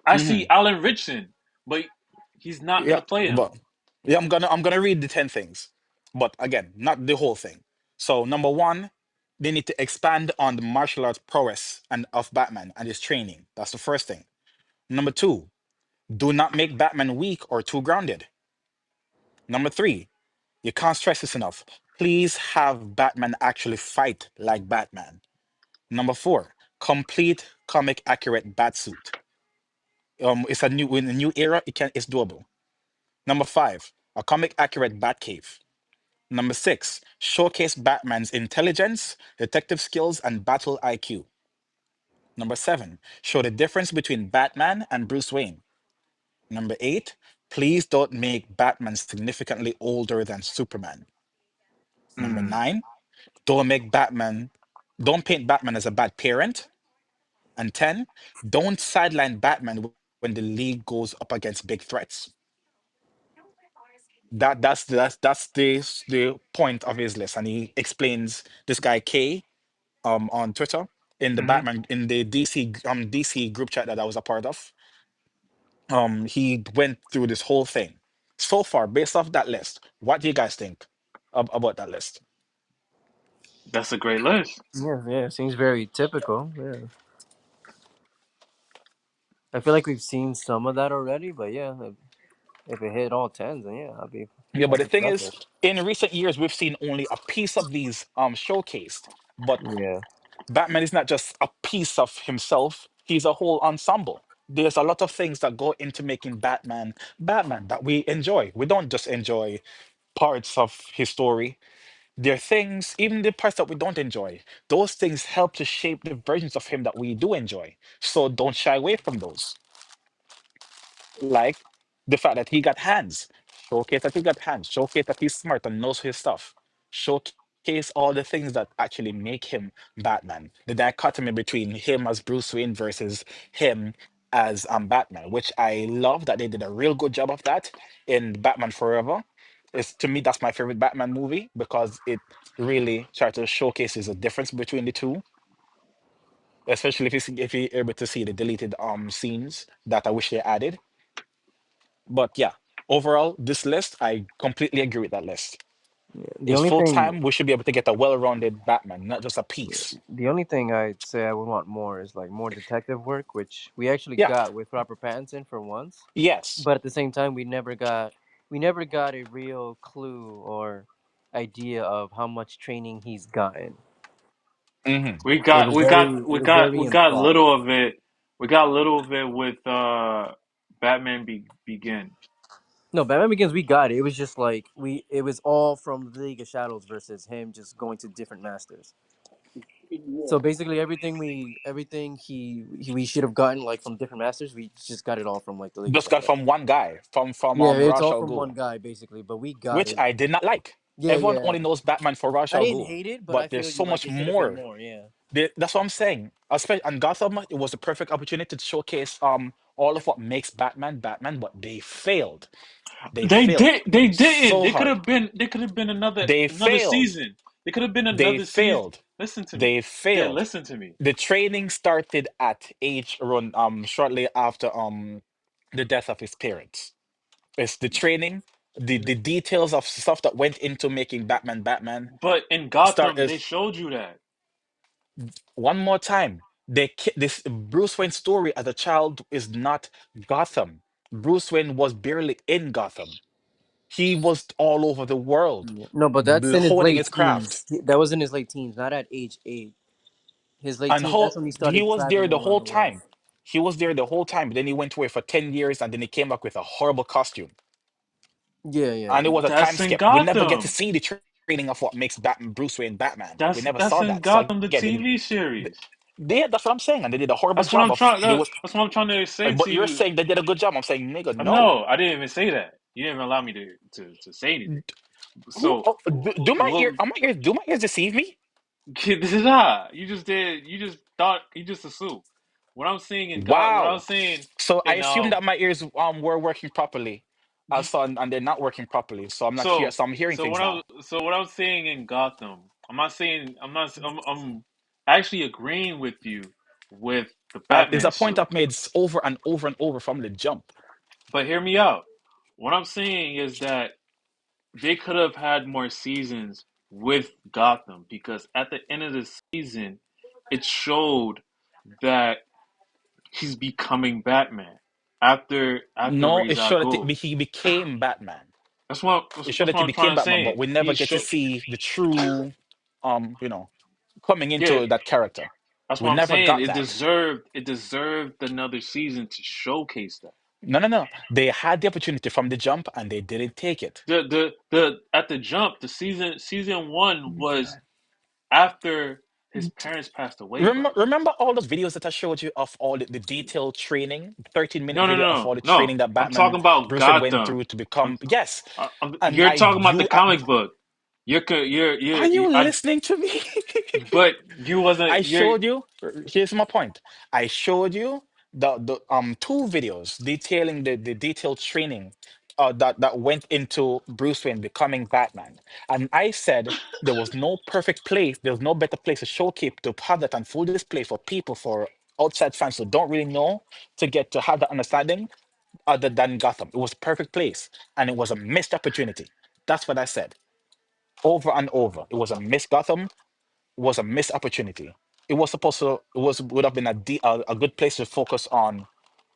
I see
mhm.
Alan Richardson, but he's not
Yeah,
gonna play him.
but yeah, I'm gonna read the 10 things, but again, not the whole thing. So number one, they need to expand on the martial arts prowess and of Batman and his training. That's the first thing. Number two, do not make Batman weak or too grounded. Number three, you can't stress this enough. Please have Batman actually fight like Batman. Number four, complete comic accurate Batsuit. It's a new in a new era. It's doable. Number five, a comic accurate Batcave. Number six, showcase Batman's intelligence, detective skills, and battle IQ. Number seven, show the difference between Batman and Bruce Wayne. Number eight, please don't make Batman significantly older than Superman. Number
Mm,
nine, don't paint Batman as a bad parent. And 10, don't sideline Batman when the league goes up against big threats. That's the point of his list, and he explains this guy K on Twitter in the
hmm
Batman in the DC group chat that I was a part of. He went through this whole thing. So far, based off that list, what do you guys think about that list?
That's a great list.
Yeah, yeah, seems very typical. Yeah, I feel like we've seen some of that already, but yeah, if it hit all tens, then yeah,
Yeah, but
I'd
the
be
thing is,
impressed.
in recent years, we've seen only a piece of these showcased. But
Yeah,
Batman is not just a piece of himself, he's a whole ensemble. There's a lot of things that go into making Batman Batman that we enjoy. We don't just enjoy parts of his story. There are things, even the parts that we don't enjoy, those things help to shape the versions of him that we do enjoy. So don't shy away from those. Like the fact that he got hands. Showcase that he got hands. Showcase that he's smart and knows his stuff. Showcase all the things that actually make him Batman. The dichotomy between him as Bruce Wayne versus him as Batman, which I love that they did a real good job of that in Batman Forever. It's to me that's my favorite Batman movie because it really tried to showcases the difference between the two, especially if you're able to see the deleted scenes that I wish they added. But yeah, overall, this list, I completely agree with that list.
the
It's
only
full
thing,
time. We should be able to get a well-rounded Batman, not just a piece.
the only thing I'd say I would want more is like more detective work, which we actually
Yeah.
got with Robert Pattinson for once.
Yes.
But at the same time, we never got a real clue or idea of how much training he's gotten.
Hmm.
We got we got
It
we
was
got
very
we got
implied.
little of it. We got little of it with Begins.
No, Batman Begins, we got it. It was just like it was all from the League of Shadows versus him just going to different masters. So basically, everything we should have gotten like from different masters, we just got it all from like the League of
Just got
Shadows.
from one guy, from
Yeah, it's
Ra's
all
al
from one
Ghul,
guy basically, but we got
which
it.
I did not like.
Yeah,
Everyone
yeah.
only knows Batman for Ra's
I
al
didn't
Ghul,
hate it, but I
but there's
feel
so
you like
much
it should have been
more.
more. Yeah.
That's what I'm saying. Especially on Gotham, it was the perfect opportunity to showcase all of what makes Batman Batman, but they failed. They failed
They didn't.
so hard.
They could have been
They
another
failed.
season. They could have been
They
another season.
failed.
Listen to me.
They
Yeah,
failed.
listen to me.
The training started at age around shortly after the death of his parents. It's the training, the details of stuff that went into making Batman Batman.
But in
Start
Gotham, they
is
showed you that.
one more time. This Bruce Wayne story as a child is not Gotham. Bruce Wayne was barely in Gotham. He was all over the world,
Yeah. No, but that's in his
honing
late
his craft.
teens. That was in his late teens, not at age 8. His late
And
teens. That's when he
he
started
was there
traveling
the
around
whole
the world.
time. He was there the whole time. Then he went away for 10 years and then he came back with a horrible costume.
Yeah, yeah.
And it was a time
That's in
skip. We never get to
Gotham.
see the training of what makes Batman Bruce Wayne Batman. We never
That's
saw
in
that. So
Gotham, the
again,
TV
th-
series.
that's what I'm saying. And they did a horrible job of they was
That's what I'm trying to say to
but you're
you.
saying they did a good job. I'm saying, nigga, no.
No, I didn't even say that. You didn't even allow me to say anything.
Who
So,
do my ears deceive me?
nah, you just did. You just thought. You just assumed. What I'm saying in God. What I'm
Wow.
saying
So I
in
assume that my ears were working properly.
you,
So and they're not working properly. So I'm not here.
so
So I'm hearing things now.
what I'm saying in Gotham. I'm not saying. I'm actually agreeing with you with the
It's
Batman
a point
suit.
I've made over and over and over from the jump.
But hear me out. What I'm saying is that they could have had more seasons with Gotham because at the end of the season, it showed that he's becoming Batman after
No, it
Ra's al
showed that
Ghul.
he became Batman. It showed
That's
that
what
he
I'm trying
became
to
Batman,
say.
but we
He
never get to
showed
see the true, you know, coming
yeah
into that character.
That's
We
what I'm
never
saying.
got that.
It deserved another season to showcase that.
No, no, no. They had the opportunity from the jump and they didn't take it.
The at the jump, the season one was after his parents passed away,
Remember,
bro.
remember all those videos that I showed you of all the detailed training, 13-minute
No, no,
video of
no,
all the
no.
training that
I'm
Batman,
talking about
Bruce Wayne went
Gotham.
through to
I'm,
become. Yes, and
you're talking about the
you
comic book.
are you listening to me?
But you
I
wasn't. You're
showed you. Here's my point. I showed you the two videos detailing the detailed training that went into Bruce Wayne becoming Batman, and I said there was no perfect place. There was no better place to showcase to have that on full display for people for outside fans who don't really know to get to have the understanding other than Gotham. It was a perfect place, and it was a missed opportunity. That's what I said over and over. It was a missed Gotham was a missed opportunity. It was supposed to. It was would have been a good place to focus on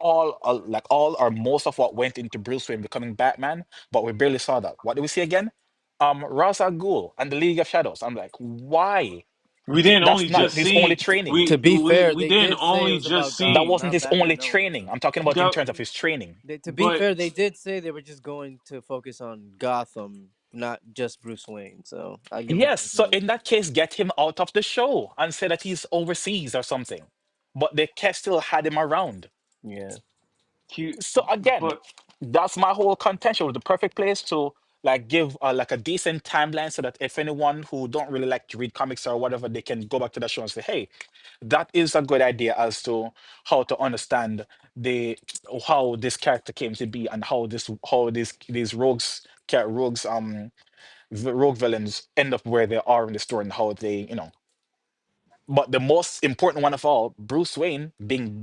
all like all or most of what went into Bruce Wayne becoming Batman, but we barely saw that. What do we see again? Ra's al Ghul and the League of Shadows. I'm like, why?
we didn't
That's
only
not
just
his
To,
only
see
training.
to be fair,
we
they
didn't
did say it
only
was
just
about
That
see
Gotham,
wasn't
not
his only
Batman only.
training. I'm talking about in
the
terms of his training.
To be
but
fair, they did say they were just going to focus on Gotham, not just Bruce Wayne. So I give them
Yes, so
that.
in that case, get him out of the show and say that he's overseas or something. But they still had him around.
Yeah.
he
So again,
but
that's my whole contention with the perfect place to like give like a decent timeline so that if anyone who don't really like to read comics or whatever, they can go back to the show and say, hey, that is a good idea as to how to understand the how this character came to be and how these rogue villains end up where they are in the story and how they but the most important one of all, Bruce Wayne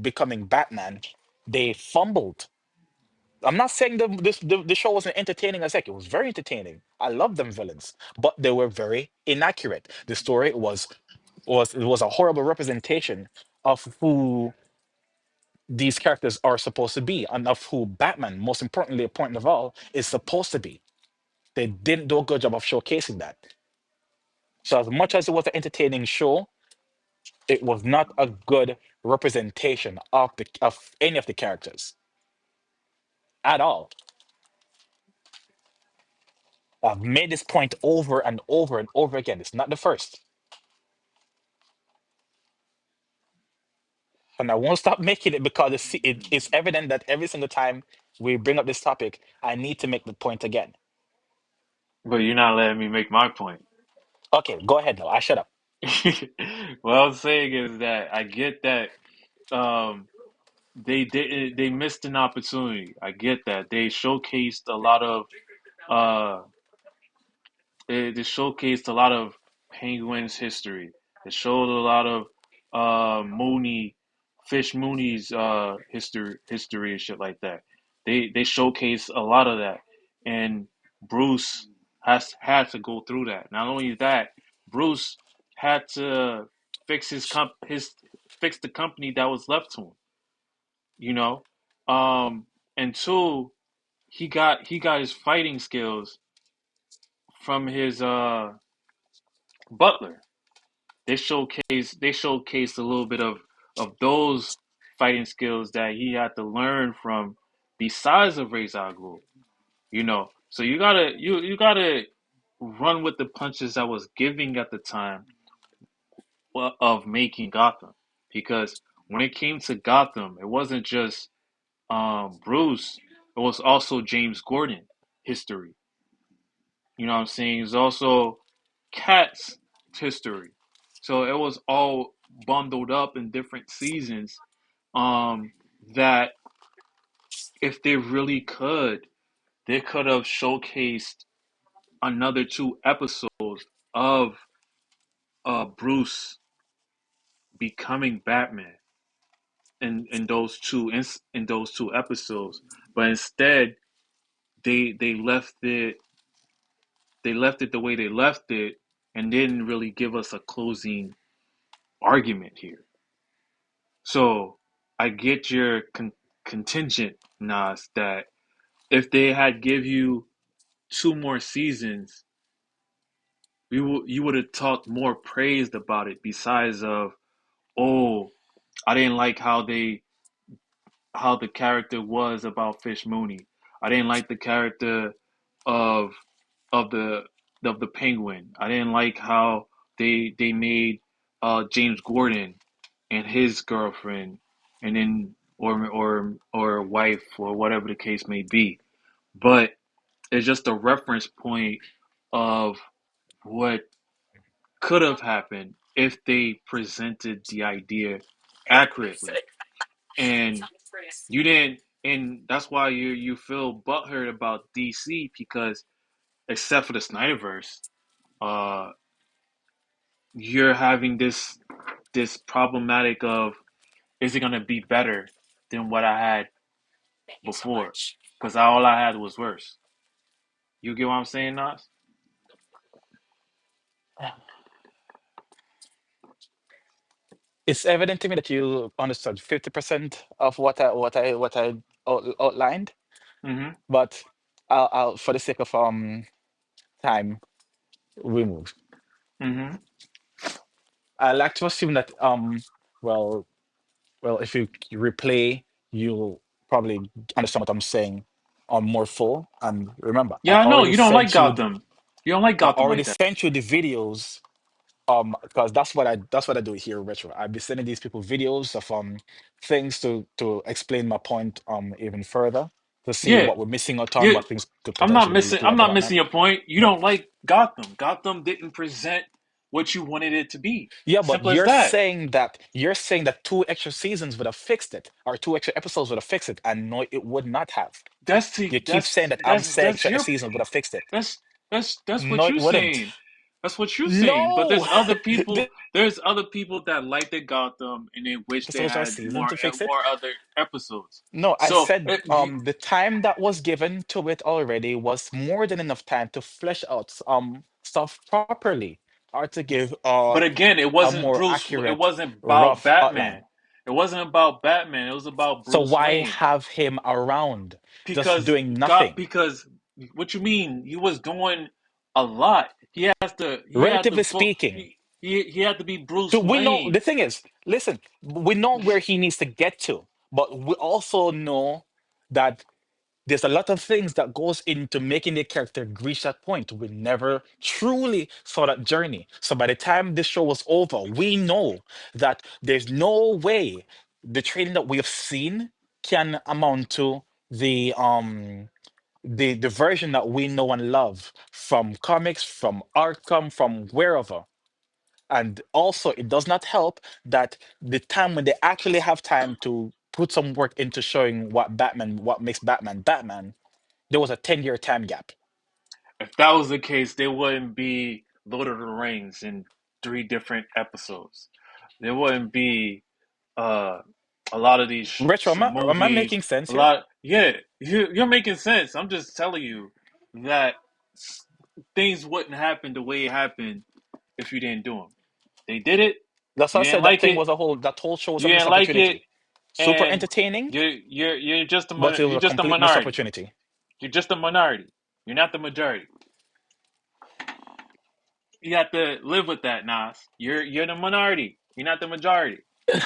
becoming Batman, they fumbled. I'm not saying the show wasn't entertaining as heck. It was very entertaining. I love them villains, but they were very inaccurate. The story was a horrible representation of who these characters are supposed to be and of who Batman, most importantly, point of all, is supposed to be. They didn't do a good job of showcasing that. So as much as it was an entertaining show, it was not a good representation of any of the characters at all. I've made this point over and over and over again. It's not the first. And I won't stop making it because it's evident that every single time we bring up this topic, I need to make the point again.
but you're not letting me make my point.
Okay, go ahead now. I shut up.
What I'm saying is that I get that um they missed an opportunity. I get that. They showcased a lot of uh they showcased a lot of Penguins history. It showed a lot of Mooney's history and shit like that. They showcase a lot of that, and Bruce has had to go through that. Not only that, Bruce had to fix his fix the company that was left to him. You know, and two, he got his fighting skills from his butler. They showcased a little bit of those fighting skills that he had to learn from besides of Ra's al Ghul. So you gotta run with the punches I was giving at the time of making Gotham, because when it came to Gotham, it wasn't just Bruce, it was also James Gordon history. You know what I'm saying? It's also Cat's history. So it was all bundled up in different seasons. Um, that if they really could, they could have showcased another two episodes of Bruce becoming Batman in those two episodes. But instead, they left it the way they left it and didn't really give us a closing argument here. So I get your contingent, Nas, that if they had give you two more seasons, you would have talked more praised about it. Besides of oh, I didn't like how the character was about Fish Mooney. I didn't like the character of of the of the Penguin. I didn't like how they made James Gordon and his girlfriend, and then or wife or whatever the case may be. But it's just a reference point of what could have happened if they presented the idea accurately. And you didn't, and that's why you feel butthurt about DC because except for the Snyderverse, uh, you're having this problematic of is it gonna be better than what I had before? Because all I had was worse. You get what I'm saying, Nas?
It's evident to me that you understood 50% of what I outlined,
Mm-hmm.
but I'll for the sake of time, we move.
Mm-hmm.
I like to assume that well if you replay, you'll probably understand what I'm saying more full. And remember,
Yeah, I know you don't like Gotham. You don't like
I
Gotham
already
like that.
sent you the videos because that's what I do here in retro. I'll be sending these people videos of things to explain my point even further, to see
Yeah,
what we're missing out on,
yeah.
what things could potentially be looking
I'm
like
not
about that.
missing your point. You
But
don't like Gotham. Gotham didn't present what you wanted it to be.
yeah, but
Simple as
you're
that.
saying that two extra seasons would have fixed it, or two extra episodes would have fixed it, and no, it would not have. You keep saying that I'm saying
That's
extra
your
seasons would have fixed it.
that's that's
No,
what
it
you're
wouldn't.
saying. That's what you're saying. But
No,
there's other people. There's other people that like the Gotham and they wish they
episodes are
had
season to fix it.
more other episodes.
No, I
So
said the time that was given to it already was more than enough time to flesh out stuff properly, or to give
but again, it
a
wasn't
more
Bruce. It
accurate,
wasn't about
rough
Batman.
outline.
It wasn't about Batman. It was about
So
Bruce
why
Wayne.
have him around just
Because
doing nothing?
because what you mean? He was doing a lot. He has to
Relatively speaking,
he had to be
so
Bruce
we know the
Wayne.
thing is, listen, we know where he needs to get to, but we also know that there's a lot of things that goes into making the character reach that point. We never truly saw that journey. So by the time this show was over, we know that there's no way the training that we have seen can amount to the version that we know and love from comics, from Arkham, from wherever. And also, it does not help that the time when they actually have time to put some work into showing what makes Batman Batman, there was a 10-year time gap.
If that was the case, there wouldn't be Lord of the Rings in three different episodes. There wouldn't be uh, a lot of these
Retro, am I
movies.
making sense
A
here?
lot, yeah, you're making sense. I'm just telling you that things wouldn't happen the way it happened if you didn't do them. They did it.
That's why
You
I
didn't
said that
like
thing
it.
was that whole show was a
You
missed
didn't like it,
opportunity. Super
and
entertaining, but it was
you're
a
just a
complete missed
minority.
opportunity.
You're just a minority. You're not the majority. You have to live with that, Nas. You're the minority. You're not the majority.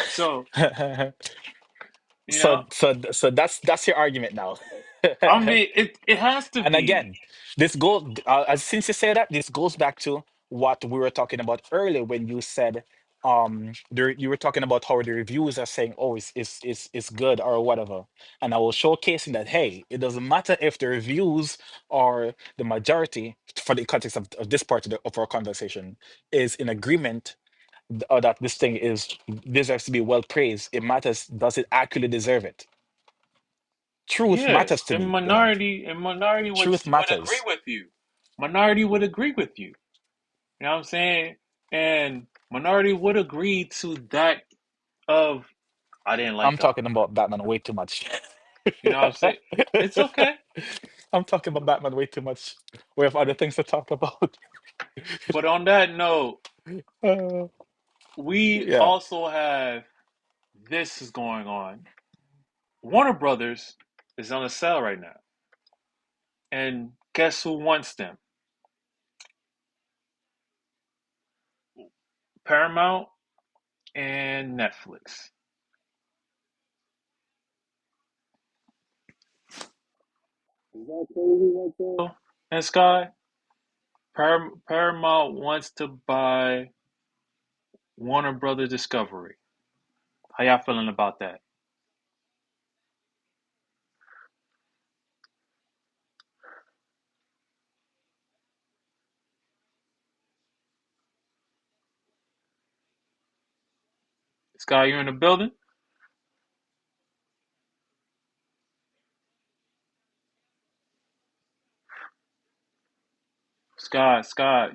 So you know,
So that's your argument now.
I mean, it has to
And
be.
again, since you say that, this goes back to what we were talking about earlier when you said you were talking about how the reviews are saying, oh, it's good or whatever. And I was showcasing that, hey, it doesn't matter if the reviews are the majority for the context of this part of our conversation is in agreement, or that this thing is deserves to be well praised. It matters, does it actually deserve it? Truth
Yeah,
matters to me, you know.
and minority
Truth
would agree
matters.
with you. Minority would agree with you. You know what I'm saying? And minority would agree to that of I didn't like
I'm talking
Gotham.
about Batman way too much.
You know what I'm saying? It's okay.
I'm talking about Batman way too much. We have other things to talk about.
But on that note,
Uh,
we
yeah.
also have this is going on. Warner Brothers is on a sale right now. And guess who wants them? Paramount and Netflix.
Is that crazy right there?
And Sky, Paramount wants to buy Warner Brothers Discovery. How y'all feeling about that? Sky, you in the building? Sky,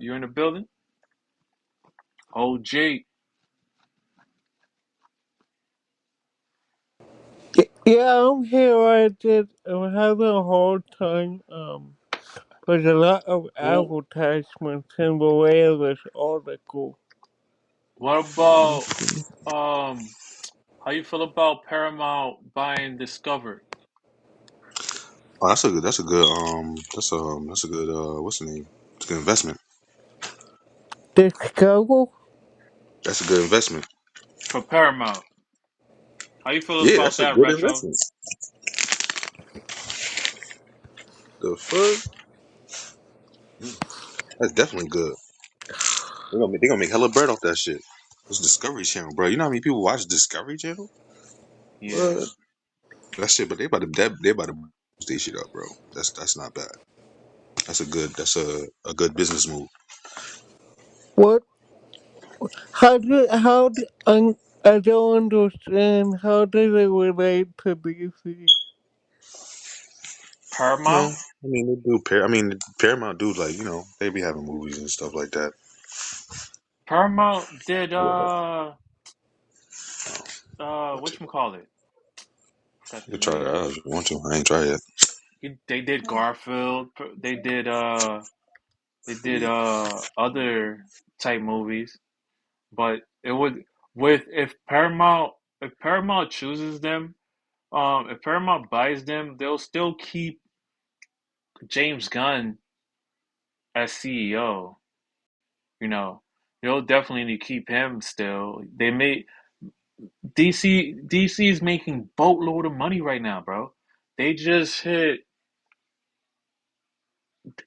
you in the building? OG,
Yeah, I'm here. I'm having a hard time. There's a lot of
what
advertisements in the way of this article.
about how you feel about Paramount buying Discovery?
Oh, that's a good what's the name? It's a good investment.
Discover?
That's a good investment.
For Paramount. How you feel
Yeah,
about
that's a
that,
good
Retro?
investment. The fuck? That's definitely good. They gonna make hella bread off that shit. It's Discovery Channel, bro. You know how many people watch Discovery Channel?
Yeah.
What? That shit, but they about to boost their shit up, bro. That's not bad. That's a good business move.
What? I don't understand. How does it relate to DC?
Yeah,
Paramount?
I mean they do. I mean Paramount do like they be having movies and stuff like that.
Paramount did
Yeah, but
whatchamacallit? Forgot
you
the
can try it
name.
out if you want to. I ain't try it.
They did Garfield. They did other type movies, but it would with if Paramount chooses them, if Paramount buys them, they'll still keep James Gunn as CEO. You know, they'll definitely need to keep him still. They may DC is making boatload of money right now, bro. They just hit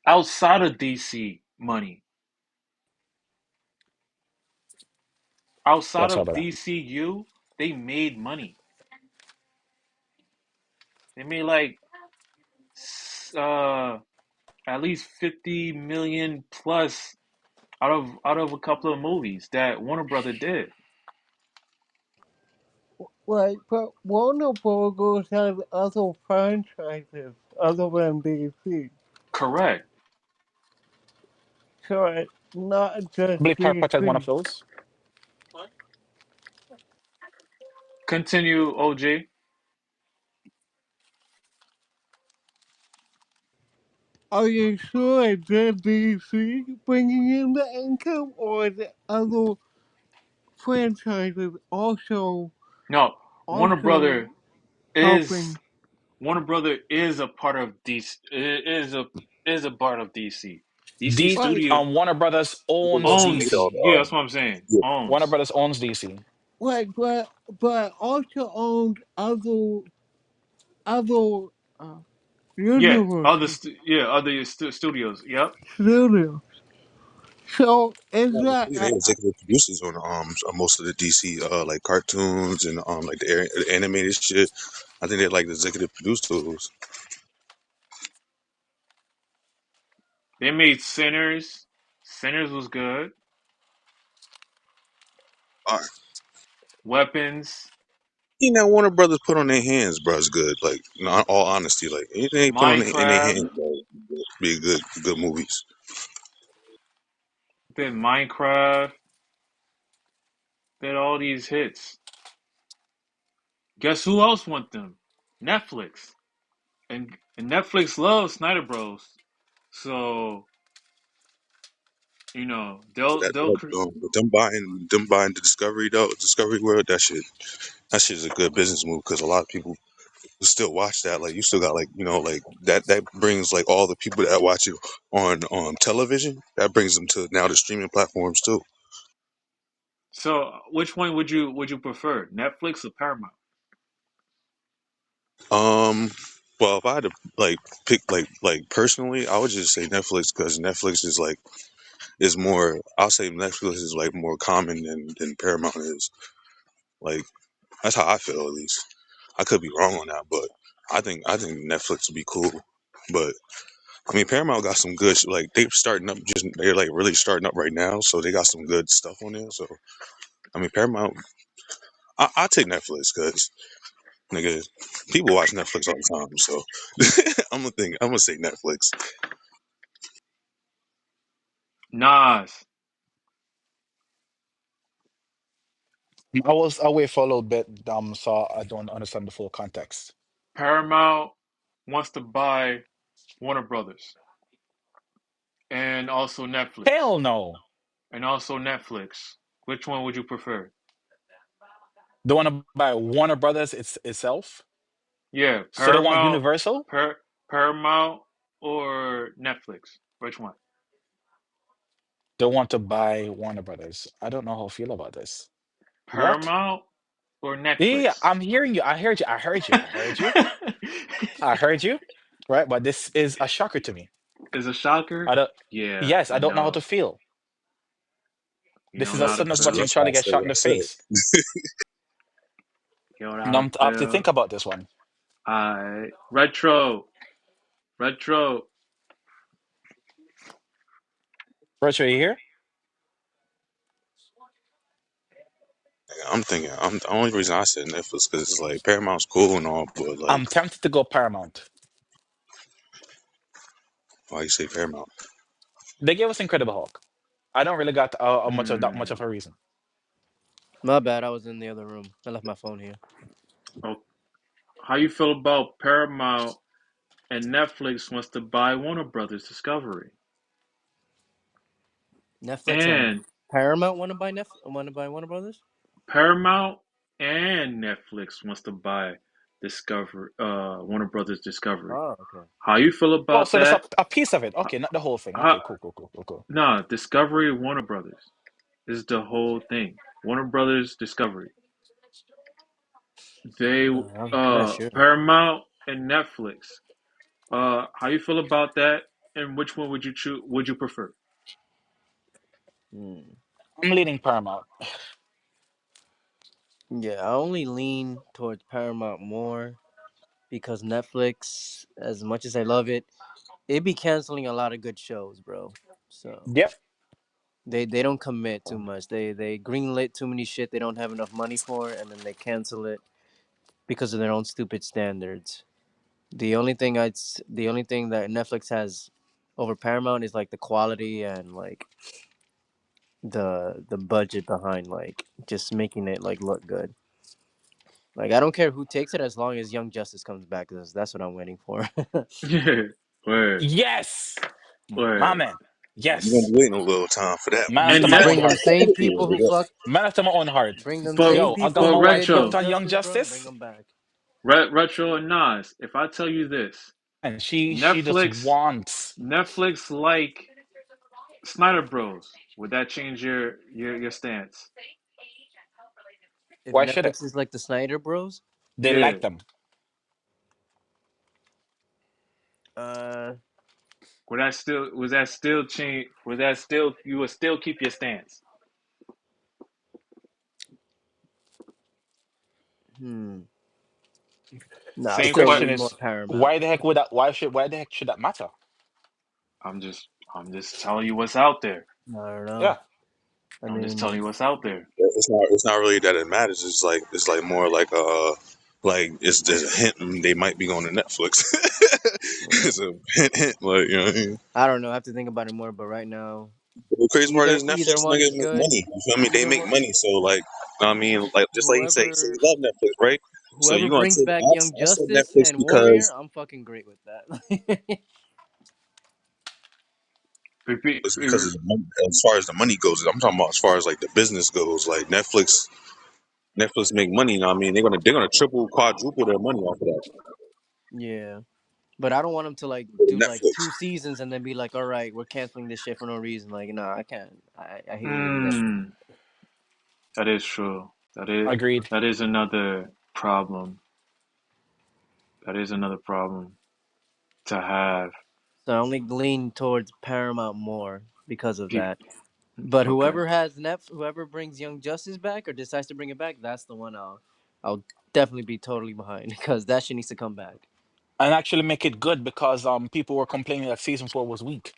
outside of DC money. Outside
What's up
of
with that?
DCU, they made money. They made like uh at least 50 million plus out of a couple of movies that Warner Brother did.
Right, but Warner Bros. Has other franchises other than DC.
Correct.
So it's not
I
just
believe Harry Potter is one of
DC.
those.
Continue, OJ.
Are you sure it's just DC bringing in the income, or is it other franchises
No, Warner
also
Brother is
helping?
Warner Brother is a part of DC. Is a part of DC. DC
D
Right,
Studio
Warner Brothers owns
owns.
DC.
Yeah, that's what I'm saying.
Yeah,
Warner
Owns.
Brothers owns DC.
right, but also owns other uh,
Yeah,
universes,
other studios. Yep.
studios. So is
no,
that
they executive producers on most of the DC like cartoons and like the animated shit. I think they're like the executive producers.
They made Sinners. Sinners was good.
Uh,
Weapons.
Warner Brothers put on their hands, bro, is good. Like, in all honesty, like anything they put in their
Minecraft.
hands, bro, be good movies.
Did Minecraft. Did all these hits. Guess who else want them? Netflix. And Netflix loves Snyder Bros. So they'll
But them buying the Discovery though, Discovery World, that shit is a good business move because a lot of people still watch that. Like you still got like like that brings like all the people that watch it on television. That brings them to now the streaming platforms too.
So, which one would you prefer, Netflix or Paramount?
Um, well, if I had to like pick personally, I would just say Netflix because Netflix is more. I'll say Netflix is like more common than Paramount is. Like that's how I feel at least. I could be wrong on that, but I think Netflix would be cool. But I mean, Paramount got some good like they're starting up. Just they're like really starting up right now, so they got some good stuff on there. So I mean, Paramount. I take Netflix because nigga, people watch Netflix all the time. So I'm gonna say Netflix.
Nas,
I was away for a little bit, so I don't understand the full context.
Paramount wants to buy Warner Brothers and also Netflix.
Hell no.
And also Netflix. Which one would you prefer?
They want to buy Warner Brothers itself.
Yeah,
So they want Universal.
Paramount or Netflix? Which one?
They want to buy Warner Brothers. I don't know how I feel about this. What?
Paramount or
Yeah,
Netflix?
I'm hearing you. I heard you. I heard you. I heard you. I heard you. Right, but this is a shocker to me.
Is a shocker?
I don't.
Yeah,
Yes, I
I
don't know how to
know.
feel.
You
This
don't
is
know
as
how to
sudden as
feel.
watching
That's why I
Charlie get
said
shot in
what I
the
said.
face.
You don't know how
Now
to
I have to
feel.
think about this one.
Retro, retro.
Virtual, you here?
I'm thinking. I'm the only reason I said Netflix because it's like Paramount's cool and all, but like
I'm tempted to go Paramount.
why you say Paramount?
They gave us Incredible Hulk. I don't really got much of that much
Hmm.
of a reason.
My bad. I was in the other room. I left my phone here.
Oh, how you feel about Paramount and Netflix wants to buy Warner Brothers Discovery?
Netflix and
And
Paramount want to buy Warner Brothers.
Paramount and Netflix wants to buy Discover Warner Brothers Discovery.
Oh, okay.
How you feel
Oh,
about
so that's
that?
a piece of it. Okay, not the whole thing.
How,
Okay, cool, cool, cool, cool, cool.
nah, Discovery Warner Brothers is the whole thing. Warner Brothers Discovery. They
I'm not sure.
Paramount and Netflix. How you feel about that? And which one would you choose? Would you prefer?
Hmm.
I'm leaning Paramount.
Yeah, I only lean towards Paramount more because Netflix, as much as I love it, it be canceling a lot of good shows, bro. So
Yep.
they don't commit too much. They greenlit too many shit they don't have enough money for, and then they cancel it because of their own stupid standards. The only thing that Netflix has over Paramount is like the quality and like the budget behind like just making it like look good. Like I don't care who takes it as long as Young Justice comes back. Cause that's what I'm waiting for.
Yeah, word,
Yes, my
word.
man.
You're gonna
Yes,
be waiting a little time for that
man
one.
after
And
my
net,
own
bring them
heart.
same
Yeah,
people who
yeah.
fuck.
Man after my own heart.
Bring them
but
same
Yo, I
people
got
but
my
who
wife
did
hooked
Young
retro,
on Young
Justice, bro. Bring
Justice,
them back.
retro and Nas. If I tell you this,
and she just
Netflix,
wants.
Netflix like Snyder Bros. Would that change your stance?
If
Why should it?
Netflix is like the Snyder Bros,
They
Yeah.
like them.
uh,
Would that still was that still change? Was that still you would still keep your stance?
hmm, no, I
The
Same
still
question.
question
lean more
is,
Paramount.
why the heck would that? Why the heck should that matter?
I'm just telling you what's out there.
I don't know.
Yeah.
I
I'm just
mean,
telling you what's out there.
It's not really that it matters. It's like more like it's just a hint they might be going to Netflix.
yeah.
It's a hint, like you know what I mean.
I don't know. I have to think about it more. But right now,
The crazy part is
either
Netflix
one's
niggas make
good.
money. You feel me? They
Either
make
one,
money, so like I mean, like just like you say
whoever
you love Netflix, right? So
whoever
you're gonna
brings
take
back Young
I said
Justice
Netflix
and Warrior,
because
I'm fucking great with that.
it's because of the money, as far as the money goes. I'm talking about as far as like the business goes. Like Netflix make money. You know what I mean? They're gonna triple, quadruple their money off of that.
Yeah. But I don't want them to like do like
Netflix.
2 seasons and then be like, all right, we're canceling this shit for no reason. Like, nah, I can't. I hate losing that.
mm, That is true.
Agreed.
That is another problem. That is another problem to have.
So I only lean towards Paramount more because of
Pe-
that. But
okay.
whoever brings Young Justice back or decides to bring it back, that's the one I'll definitely be totally behind because that shit needs to come back.
And actually make it good because people were complaining that season 4 was weak.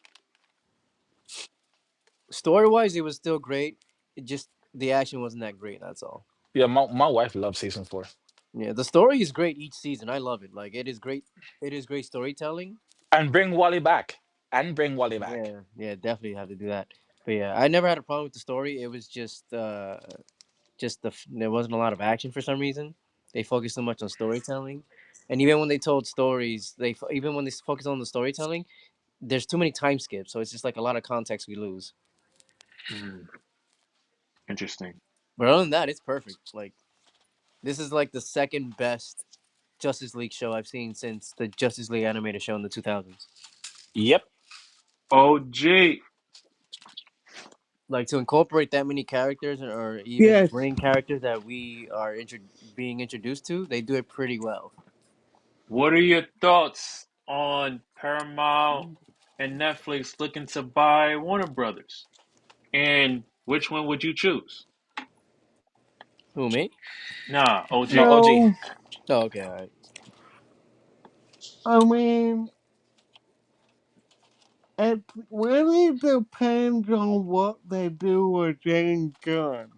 Story wise, it was still great. It just the action wasn't that great. That's all.
Yeah, my wife loves season 4.
Yeah, the story is great each season. I love it. Like it is great. It is great storytelling.
And bring Wally back. And bring Wally back.
Yeah, definitely have to do that. But yeah, I never had a problem with the story. It was just there wasn't a lot of action for some reason. They focused so much on storytelling, and even when they told stories, even when they focus on the storytelling, there's too many time skips. So it's just like a lot of context we lose.
Mm, interesting.
But other than that, it's perfect. Like this is like the second best Justice League show I've seen since the Justice League animated show in the 2000s.
Yep.
OG.
Like to incorporate that many characters or even
Yes.
bring characters that we are being introduced to, they do it pretty well.
What are your thoughts on Paramount and Netflix looking to buy Warner Brothers? And which one would you choose?
Who me?
Nah,
No,
OG.
OG.
So,
Oh, okay, all right.
I mean, it really depends on what they do with James Gunn.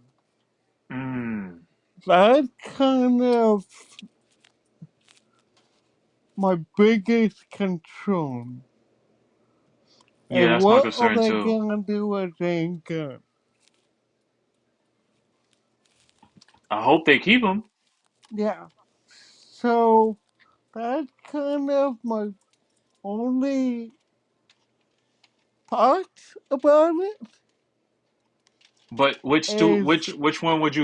Mm,
That's kind of my biggest concern.
yeah,
And
that's my
what are
concern
they
too.
gonna do with James Gunn?
I hope they keep him.
Yeah. So that's kind of my only thoughts about it
But
is
which one would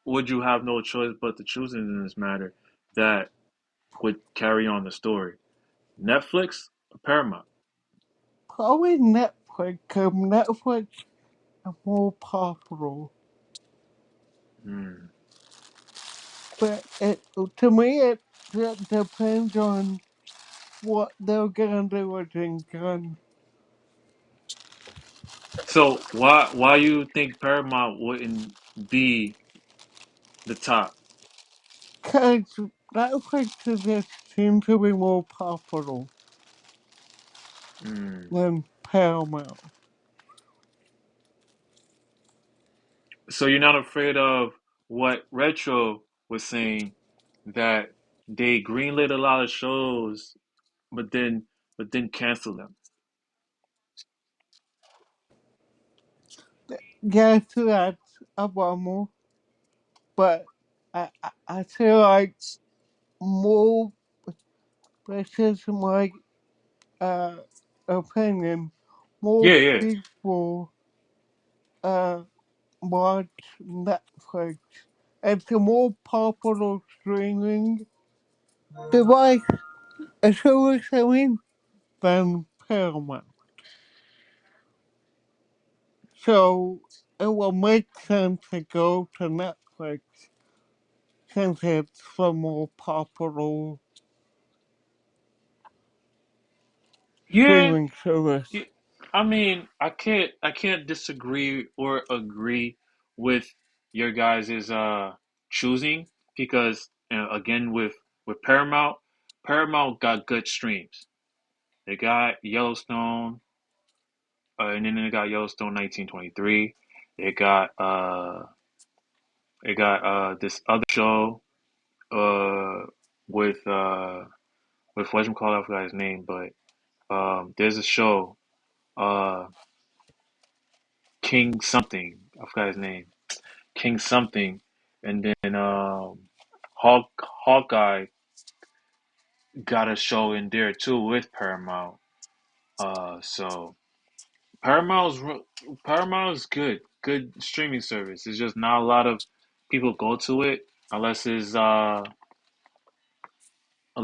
would you have no choice but to choose in this matter that would carry on the story? Netflix or Paramount?
probably Netflix, 'cause Netflix is more popular.
Mm.
But to me, it depends on what they're gonna do with James Gunn.
So why you think Paramount wouldn't be the top?
Because Netflix just seems to be more popular
Mm.
than Paramount.
So you're not afraid of what Retro was saying that they greenlit a lot of shows, but then cancel them.
Yes, that's a bummer, but I feel like more, this is my uh, opinion, more
Yeah, yeah.
people uh, watch Netflix. It's a more popular streaming device, service, I mean, than Paramount. So it will make sense to go to Netflix since it's the more popular
Yeah,
streaming service.
yeah. I mean, I can't disagree or agree with your guys' choosing because again with Paramount got good streams. They got Yellowstone, and then they got Yellowstone 1923. They got this other show uh with whatchamacallit, I forgot his name, but there's a show uh King something, I forgot his name. King something, and then Hawkeye got a show in there too with Paramount. So Paramount's Paramount's good streaming service. It's just not a lot of people go to it unless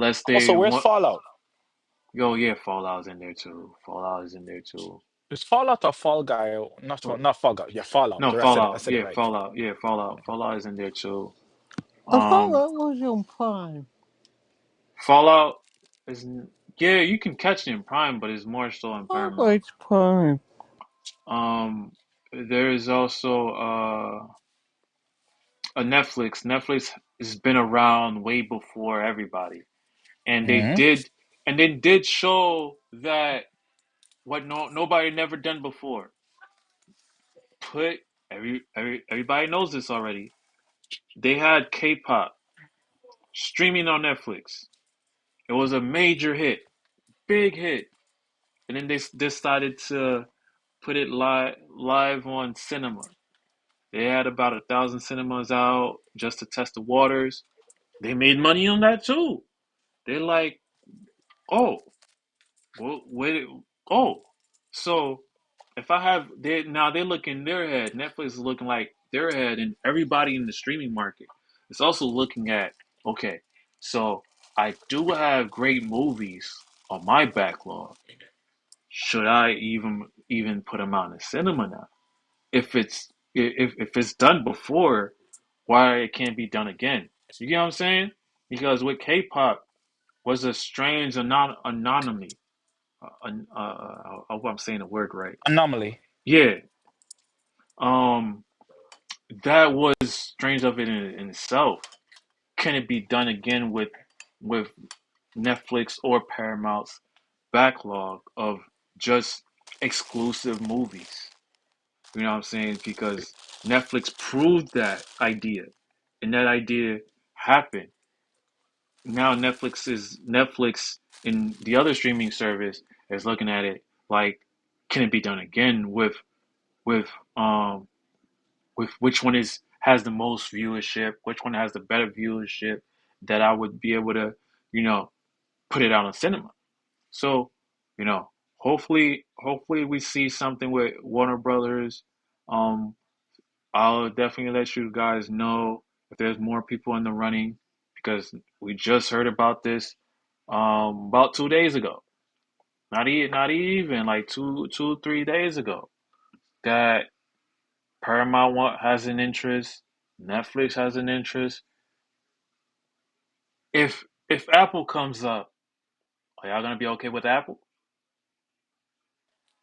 Also,
they
where's
want.
Fallout?
Yo, yeah, Fallout's in there too. Fallout is in there too.
It's Fallout or Fall Guy? Not Fall Guy. Yeah, Fallout.
No,
The rest of it, I
Fallout.
said it
Yeah,
right.
Fallout. Yeah, Fallout. Fallout is in there too.
I thought
Um,
that was on Prime.
Fallout is yeah, you can catch it in Prime, but it's more so in
I
Paramount.
thought it's Prime.
Um, there is also a Netflix. Netflix has been around way before everybody, and
Hmm.
they did show that what nobody never done before. Put everybody knows this already. They had K-pop streaming on Netflix. It was a major hit, big hit, and then they decided to put it live on cinema. They had about 1,000 cinemas out just to test the waters. They made money on that too. They're like, oh, well, wait, oh, so if I have they now they look in their head. Netflix is looking like their head, and everybody in the streaming market is also looking at. Okay, so I do have great movies on my backlog. Should I even put them out in cinema now? If it's done before, why it can't be done again? You get what I'm saying? Because with K-pop was a strange anonymity. I hope I'm saying the word right.
Anomaly.
Yeah, um, that was strange of it in itself. Can it be done again with Netflix or Paramount's backlog of just exclusive movies? You know what I'm saying? Because Netflix proved that idea, and that idea happened. Now Netflix in the other streaming service is looking at it like, can it be done again with um with which one is has the most viewership, which one has the better viewership that I would be able to, you know, put it out on cinema. So, you know, hopefully we see something with Warner Brothers. Um, I'll definitely let you guys know if there's more people in the running because we just heard about this about 2 days ago. Not even like 3 days ago that has an interest, Netflix has an interest. If Apple comes up, are y'all gonna be okay with Apple?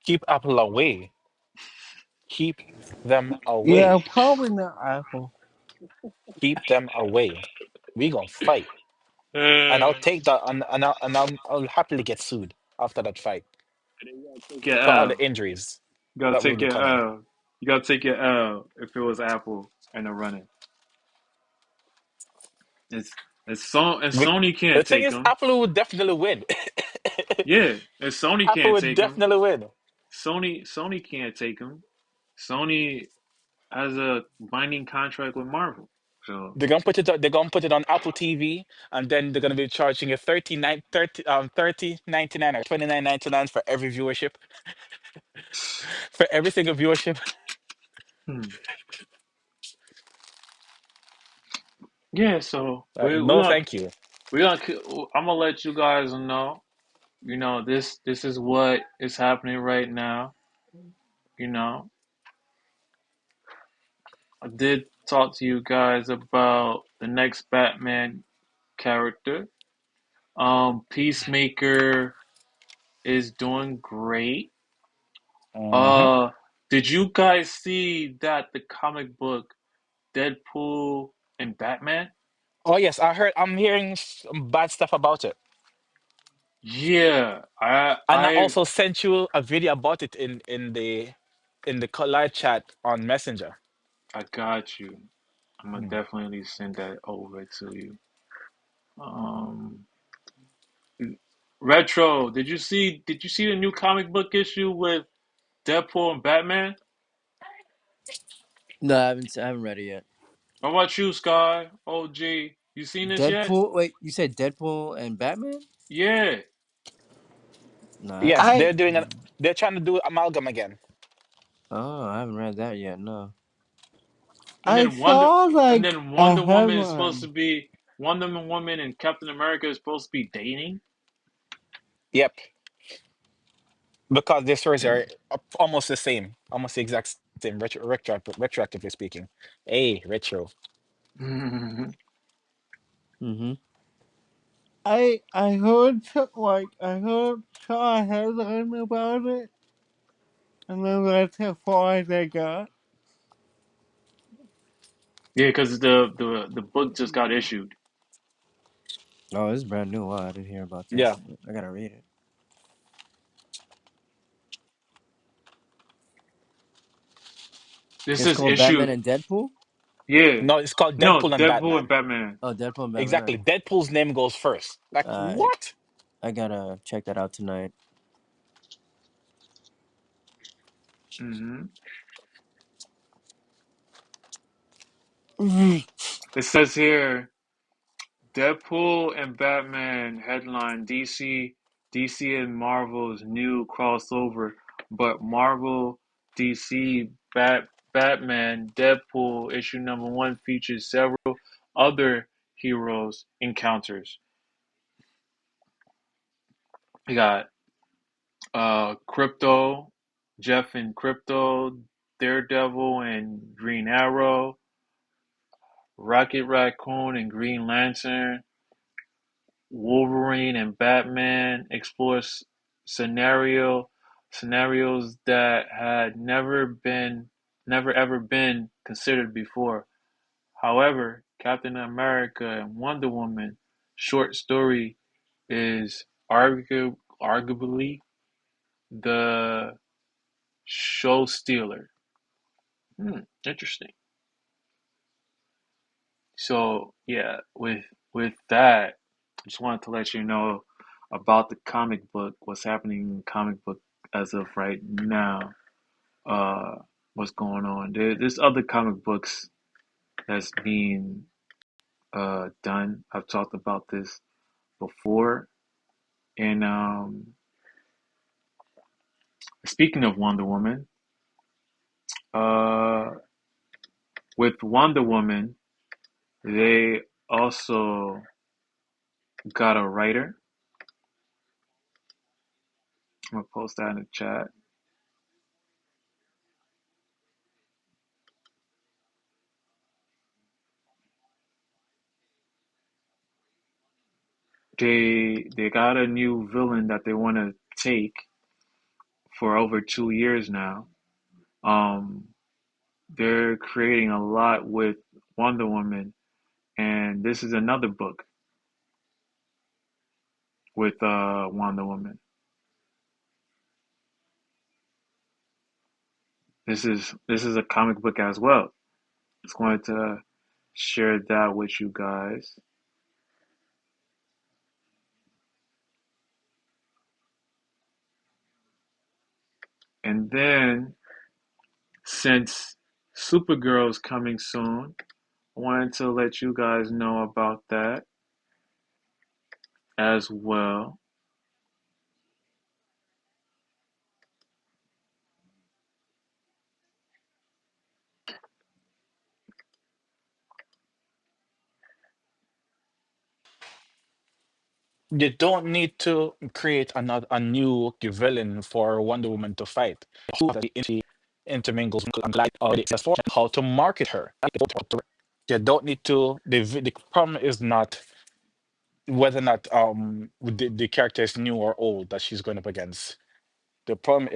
Keep Apple away. Keep them
Yeah,
away.
probably not Apple.
Keep them away. We gonna fight, and I'll
Uh,
take that, I'll happily get sued after that fight
take your
for all the
L.
injuries
You gotta
that will
take
be
your
coming.
L. You gotta take your L if it was Apple in the running. It's and
We,
Sony
the
can't
thing
take
is,
them.
Apple would definitely win.
Yeah, and Sony
Apple
can't
would
take them.
definitely win.
Sony can't take them. Sony has a binding contract with Marvel. So
They're gonna put it on Apple TV, and then they're gonna be charging you 30.99 or 29.99 for every viewership, for every single viewership.
hmm. Yeah, so
No, thank you.
we gonna I'm gonna let you guys know. You know this is what is happening right now. You know, I did talk to you guys about the next Batman character. Peacemaker is doing great.
Hmm.
Uh, did you guys see that the comic book Deadpool and Batman?
Oh yes, I'm hearing some bad stuff about it,
Yeah,
and I also sent you a video about it in the live chat on Messenger.
I got you. I'm gonna
Hmm.
definitely send that over to you. Um, Retro, did you see the new comic book issue with Deadpool and Batman?
No, I haven't read it yet.
How about you, Sky? OG, you seen this yet?
Deadpool. Wait, you said Deadpool and Batman?
Yeah,
No, I
Yes,
haven't.
I
they're trying to do amalgam again.
Oh, I haven't read that yet. No.
and
I
then Wonder
saw
and
like
then
a
Wonder Woman is supposed to
headline.
be Wonder Woman and Captain America is supposed to be dating.
Yep. because their stories are almost the same, almost the exact same, retroactively speaking. Hey, retro.
Mm-hmm.
I heard I heard saw a headline about it, and then that's as far as I got.
Yeah, because the book just got issued.
Oh, this is brand new. Wow, I didn't hear about
Yeah.
this. I gotta read it.
This
It's
is
called Batman
issued.
and Deadpool.
Yeah.
No, it's called
No,
Deadpool and
Deadpool and
Batman.
Batman.
Oh, Deadpool and Batman. All
Exactly.
right.
Deadpool's name goes first. Like,
Uh,
what?
I gotta check that out tonight.
Hmm.
Mhm.
It says here Deadpool and Batman headline DC and Marvel's new crossover, but Marvel DC Batman Deadpool issue number one features several other heroes encounters. You got Crypto, Jeff and Crypto, Daredevil and Green Arrow, Rocket Raccoon and Green Lantern, Wolverine and Batman explore scenarios that had never ever been considered before. However, Captain America and Wonder Woman short story is arguably the show stealer. Interesting. So yeah, with that, I just wanted to let you know about the comic book, what's happening in the comic book as of right now. Uh, what's going on? There's other comic books that's being done. I've talked about this before. And speaking of Wonder Woman, uh, with Wonder Woman, they also got a writer. I'm gonna post that in the chat. They got a new villain that they want to take for over 2 years now. Um, they're creating a lot with Wonder Woman, and this is another book with Wonder Woman. This is a comic book as well. Just wanted to share that with you guys. And then since Supergirl is coming soon, I wanted to let you guys know about that as well.
You don't need to create a new villain for Wonder Woman to fight. Who that she intermingles and like how to market her. You don't need to. The problem is not whether or not the character is new or old that she's going up against. The problem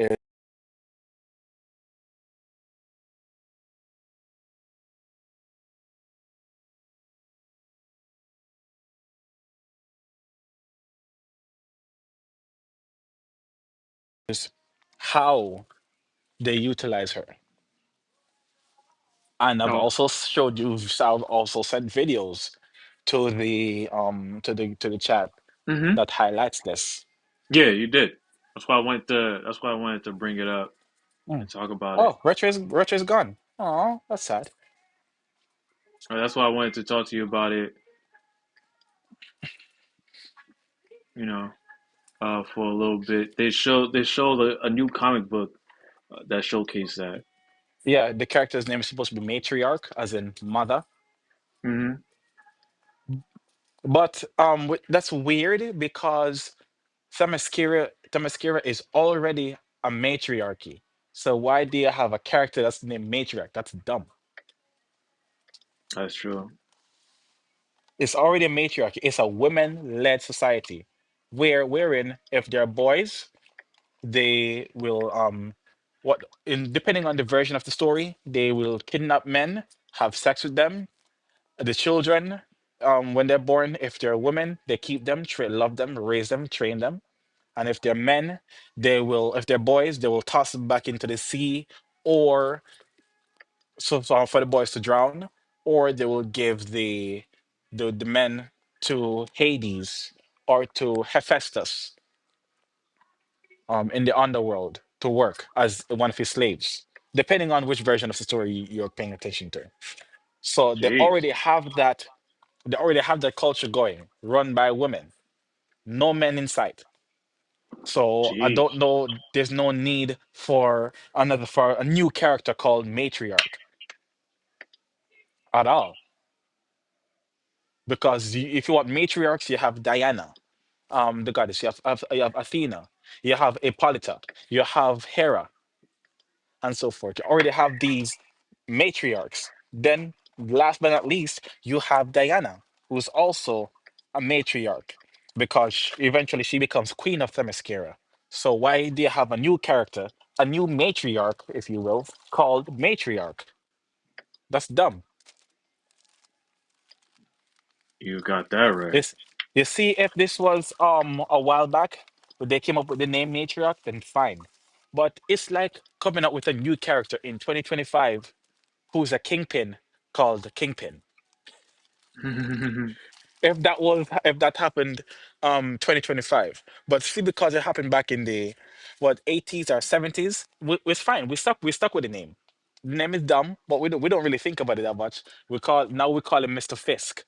is how they utilize her. And I've
Oh,
also showed you. I've also sent videos to the chat
mm-hmm.
that highlights this.
Yeah, you did. That's why I wanted to bring it up
Mm.
and talk about it.
Oh, retro is gone. Oh, that's sad.
That's why I wanted to talk to you about it. You know, for a little bit. They showed a new comic book that showcased that.
Yeah, the character's name is supposed to be matriarch, as in mother.
Mm-hmm.
But that's weird because Themyscira is already a matriarchy. So why do you have a character that's named matriarch? That's dumb.
That's true.
It's already a matriarchy. It's a women-led society wherein if they're boys, they will what in depending on the version of the story, they will kidnap men, have sex with them. The children, when they're born, if they're women, they keep them, love them, raise them, train them. And if they're men, they will, if they're boys, they will toss them back into the sea, or so for the boys to drown, or they will give the men to Hades or to Hephaestus, in the underworld to work as one of his slaves, depending on which version of the story you're paying attention to. So
Jeez.
they already have that culture going, run by women, no men in sight. So I
Jeez.
don't know. There's no need for a new character called matriarch at all, because if you want matriarchs, you have Diana, the goddess. You have Athena. You have Hippolyta. You have Hera, and so forth. You already have these matriarchs. Then, last but not least, you have Diana, who's also a matriarch because eventually she becomes queen of Themyscira. So why do you have a new character, a new matriarch, if you will, called matriarch? That's dumb.
You got that right.
This you see, if this was a while back, when they came up with the name matriarch, then fine. But it's like coming up with a new character in 2025 who's a kingpin called Kingpin. If that happened 2025. But see, because it happened back in the what 80s or 70s, it's fine. We stuck with the name. The name is dumb, but we don't really think about it that much. We call him Mr. Fisk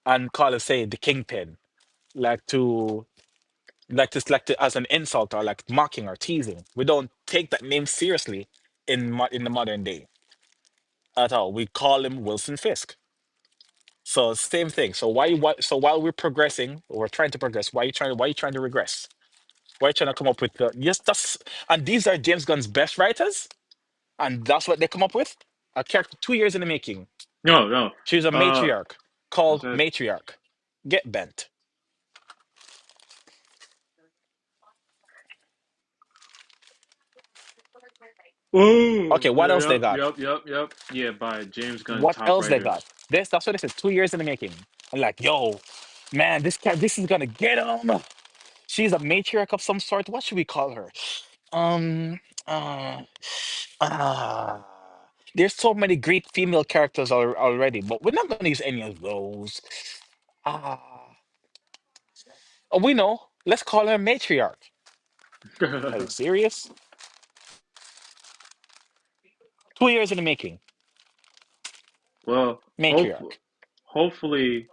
and call it, say, the Kingpin, like to as an insult or like mocking or teasing. We don't take that name seriously in the modern day at all. We call him Wilson Fisk. So same thing. So while we're progressing, we're trying to progress. Why are you trying to regress? Why are you trying to come up with the yes, that's and these are James Gunn's best writers, and that's what they come up with? A character 2 years in the making.
No, no.
She's a matriarch
I
called
said,
Matriarch. Get bent.
oh,
Okay, what else they
yep,
got?
yep, yep, yep. Yeah, by James Gunn,
What
top
else they got?
writers.
That's what they said, 2 years in the making. I'm like, yo, man, this is gonna get him. She's a matriarch of some sort. What should we call her? Um, uh, uh, there's so many great female characters already, but we're not gonna use any of those. Ah, oh, we know. Let's call her matriarch. Are you serious? 2 years in the making.
Well,
Matriarch.
hopefully,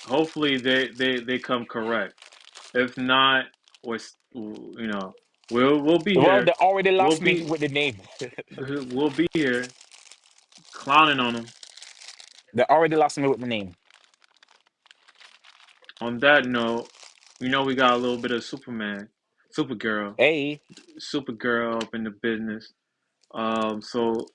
hopefully they come correct. If not, we'll be
Well, they
here.
already
We'll
lost me
be
with the name.
we'll be here clowning on them.
They already lost me with the name.
On that note, we got a little bit of Superman, Supergirl,
Hey,
Supergirl up in the business. So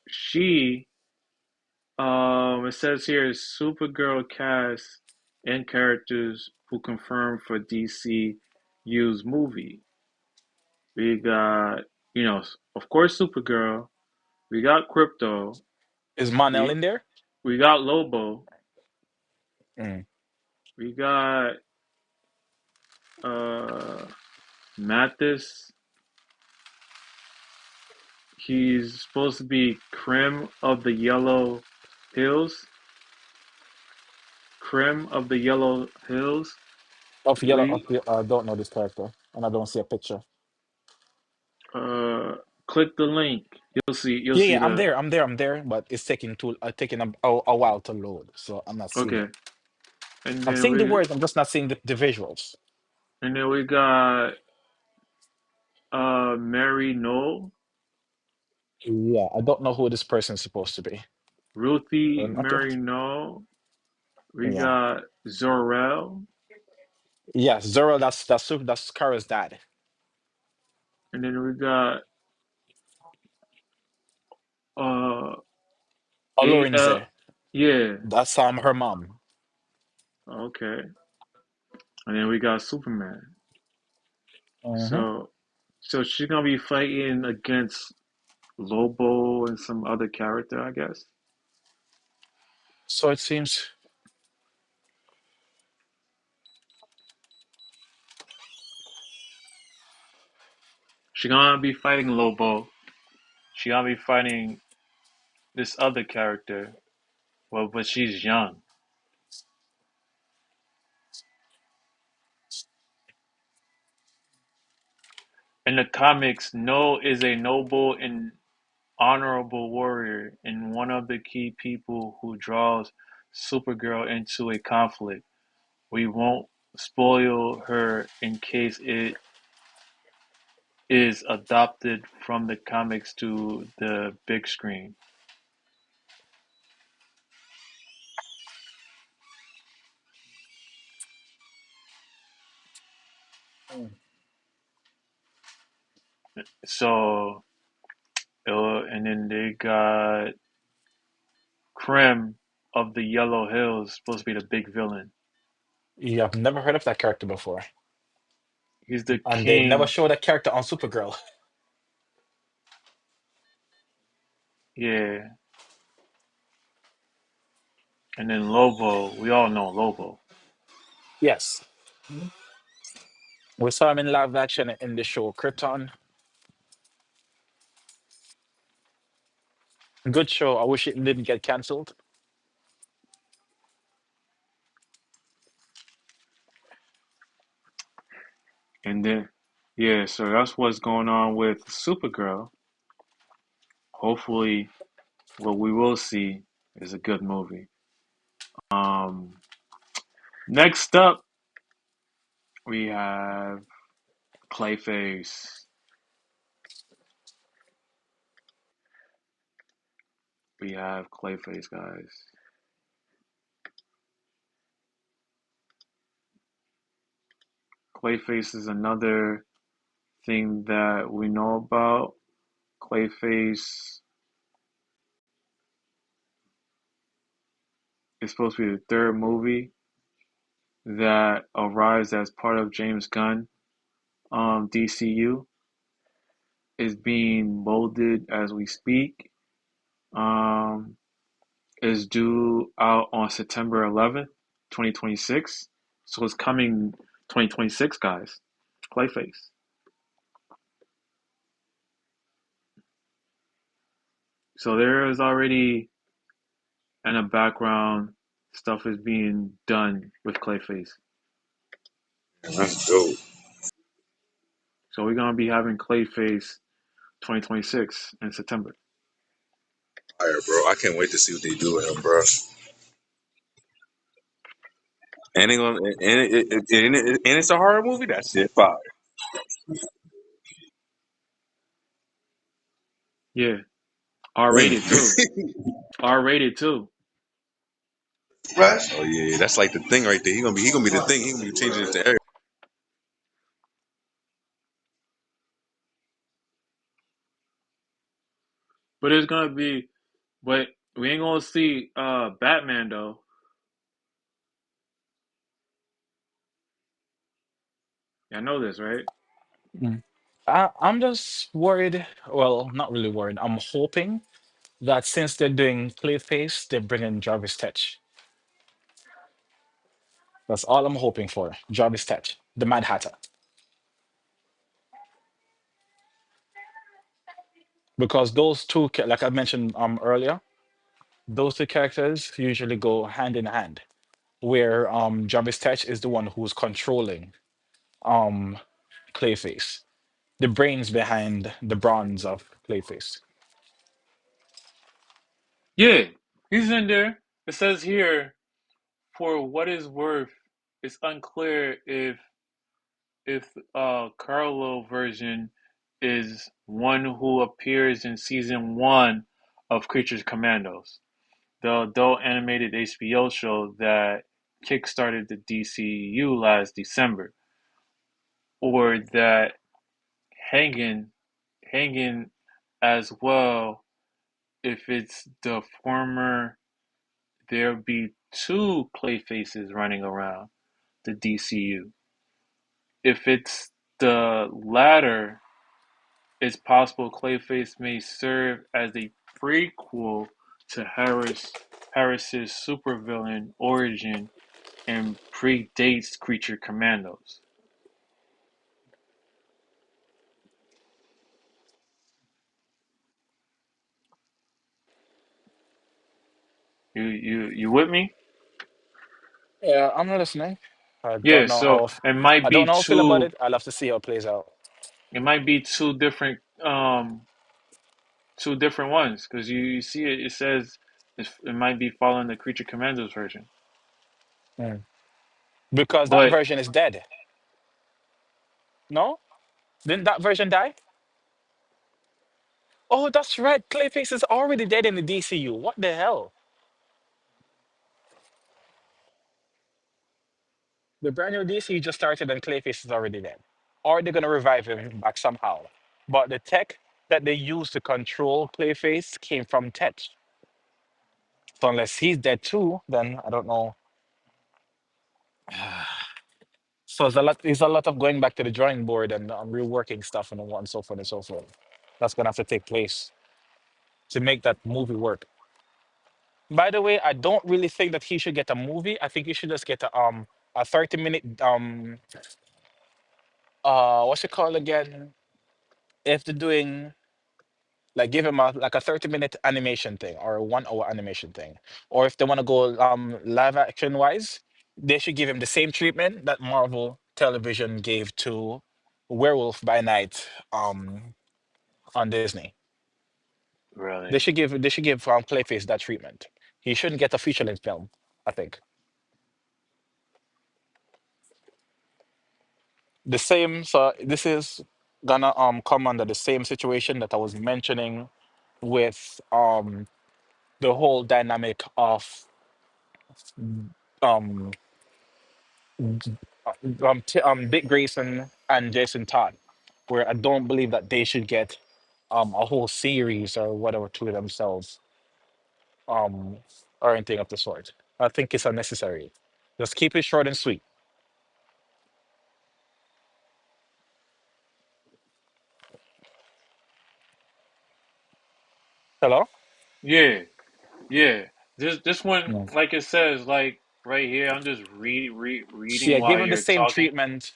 it says here Supergirl cast and characters who confirmed for DCU's movie. We got, of course, Supergirl. We got Crypto.
is Monel
We
in there?
we got Lobo.
Mm.
We got uh Mathis. He's supposed to be Crim of the Yellow Hills. Crim of the Yellow Hills. We
I don't know this character, and I don't see a picture.
uh click the link. You'll
Yeah,
see
yeah, I'm
the
there, but it's taking a while to load, so I'm not seeing it.
okay. And
I'm
then
seeing the
we
words, I'm just not seeing the visuals.
and then we got Mary Knoll,
Yeah, I don't know who this person is supposed to be.
Ruthie
Okay.
Mary Knoll. We
Yeah.
got Zor-El.
Yes, Zoro, that's Kara's dad.
And then we got uh AL.
Olorinze.
Yeah.
That's her mom.
Okay. And then we got Superman.
Hmm.
So so she's gonna be fighting against Lobo and some other character, I guess.
So it seems.
She's gonna be fighting Lobo. She's gonna be fighting this other character. Well, but she's young. In the comics, No is a noble and honorable warrior and one of the key people who draws Supergirl into a conflict. We won't spoil her in case it is adopted from the comics to the big screen. So, and then they got Krem of the Yellow Hills supposed to be the big villain.
You have never heard of that character before.
He's the
And they never
king.
showed that character on Supergirl.
Yeah. And then Lobo, we all know Lobo.
Yes. We saw him in live action in the show Krypton. Good show. I wish it didn't get cancelled.
And then, yeah, so that's what's going on with Supergirl. Hopefully, what we will see is a good movie. Um, Next up, we have Clayface. We have Clayface, guys. Clayface is another thing that we know about. Clayface is supposed to be the third movie that arrives as part of James Gunn DCU. Is being molded as we speak. Um, is due out on September 11th, 2026. So it's coming 2026, guys. Clayface. So there is already in the background stuff is being done with Clayface.
That's dope.
So we're gonna be having Clayface 2026 in September.
All right, bro. I can't wait to see what they do with him, bro. And, they gonna, and it's a horror movie. That shit fire.
Yeah, R rated too. R rated too.
Right? Oh yeah, that's like the thing right there. He gonna be the thing. He gonna be changing it to everything.
But it's gonna be, but we ain't gonna see Batman though. I know this, right?
Mm. I'm just worried. Well, not really worried. I'm hoping that since they're doing Clayface, they bring in Jarvis Tetch. That's all I'm hoping for. Jarvis Tetch, the Mad Hatter. Because those two, like I mentioned earlier, those two characters usually go hand in hand. Where Jarvis Tetch is the one who's controlling um Clayface, the brains behind the bronze of Clayface.
Yeah, he's in there. It says here, for what is worth, it's unclear if Carlo version is one who appears in season one of Creatures Commandos, the adult animated HBO show that kickstarted the DCU last December, or that hanging, hanging as well. If it's the former, there'll be two Clayfaces running around the DCU. If it's the latter, it's possible Clayface may serve as a prequel to Harris's supervillain origin and predates Creature Commandos. You with me?
Yeah, I'm not listening. I
Yeah,
don't know
so
I don't know how I feel about it. I'll have to see how it plays out.
it might be two different ones because you see it says it might be following the Creature Commandos version.
Mm. Because that
But
version is dead. No? Didn't that version die? Oh, that's right. Clayface is already dead in the DCU. What the hell? The brand new DC just started and Clayface is already dead. Or they're gonna revive him back somehow. But the tech that they used to control Clayface came from Tet. So unless he's dead too, then I don't know. So there's a lot of going back to the drawing board and reworking stuff and so forth and so forth. That's gonna have to take place to make that movie work. By the way, I don't really think that he should get a movie. I think he should just get a 30-minute what's it called again? If they're doing like give him a 30-minute animation thing or a 1 hour animation thing. Or if they want to go live action wise, they should give him the same treatment that Marvel Television gave to Werewolf by Night on Disney.
really,
They should give Clayface that treatment. He shouldn't get a feature length film, I think. The same, so this is gonna come under the same situation that I was mentioning with the whole dynamic of um Dick Grayson and Jason Todd, where I don't believe that they should get a whole series or whatever to themselves um or anything of the sort. I think it's unnecessary. Just keep it short and sweet. Hello?
yeah, yeah. This one,
Mm.
like it says, like right here, I'm just
So
reading
yeah,
while
give him the
you're
same
talking.
treatment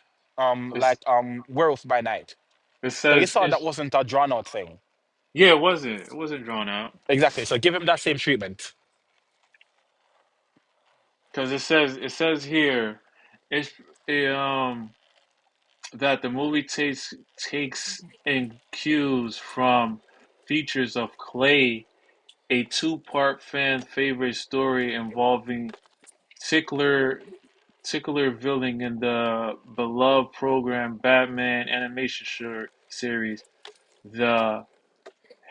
It's,
like Werewolf by Night.
it
So you
says
saw that
it's
wasn't a drawn out thing.
yeah, it wasn't drawn out
Exactly. So give him that same treatment.
because it says here, it's it, that the movie takes in cues from features of Clay, a two-part fan favorite story involving tickler tickler villain in the beloved program Batman animation series. The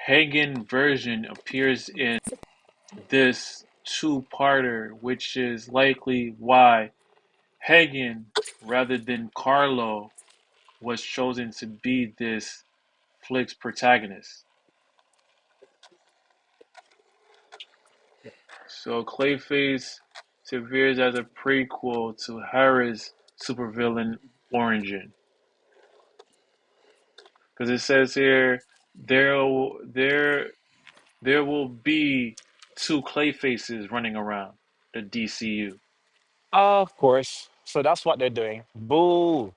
Hagen version appears in this two-parter, which is likely why Hagen, rather than Carlo, was chosen to be this flick's protagonist. So Clayface serves as a prequel to Harris' supervillain origin. Because it says here there there will be two Clayfaces running around the DCU.
Of course. So that's what they're doing. Boo.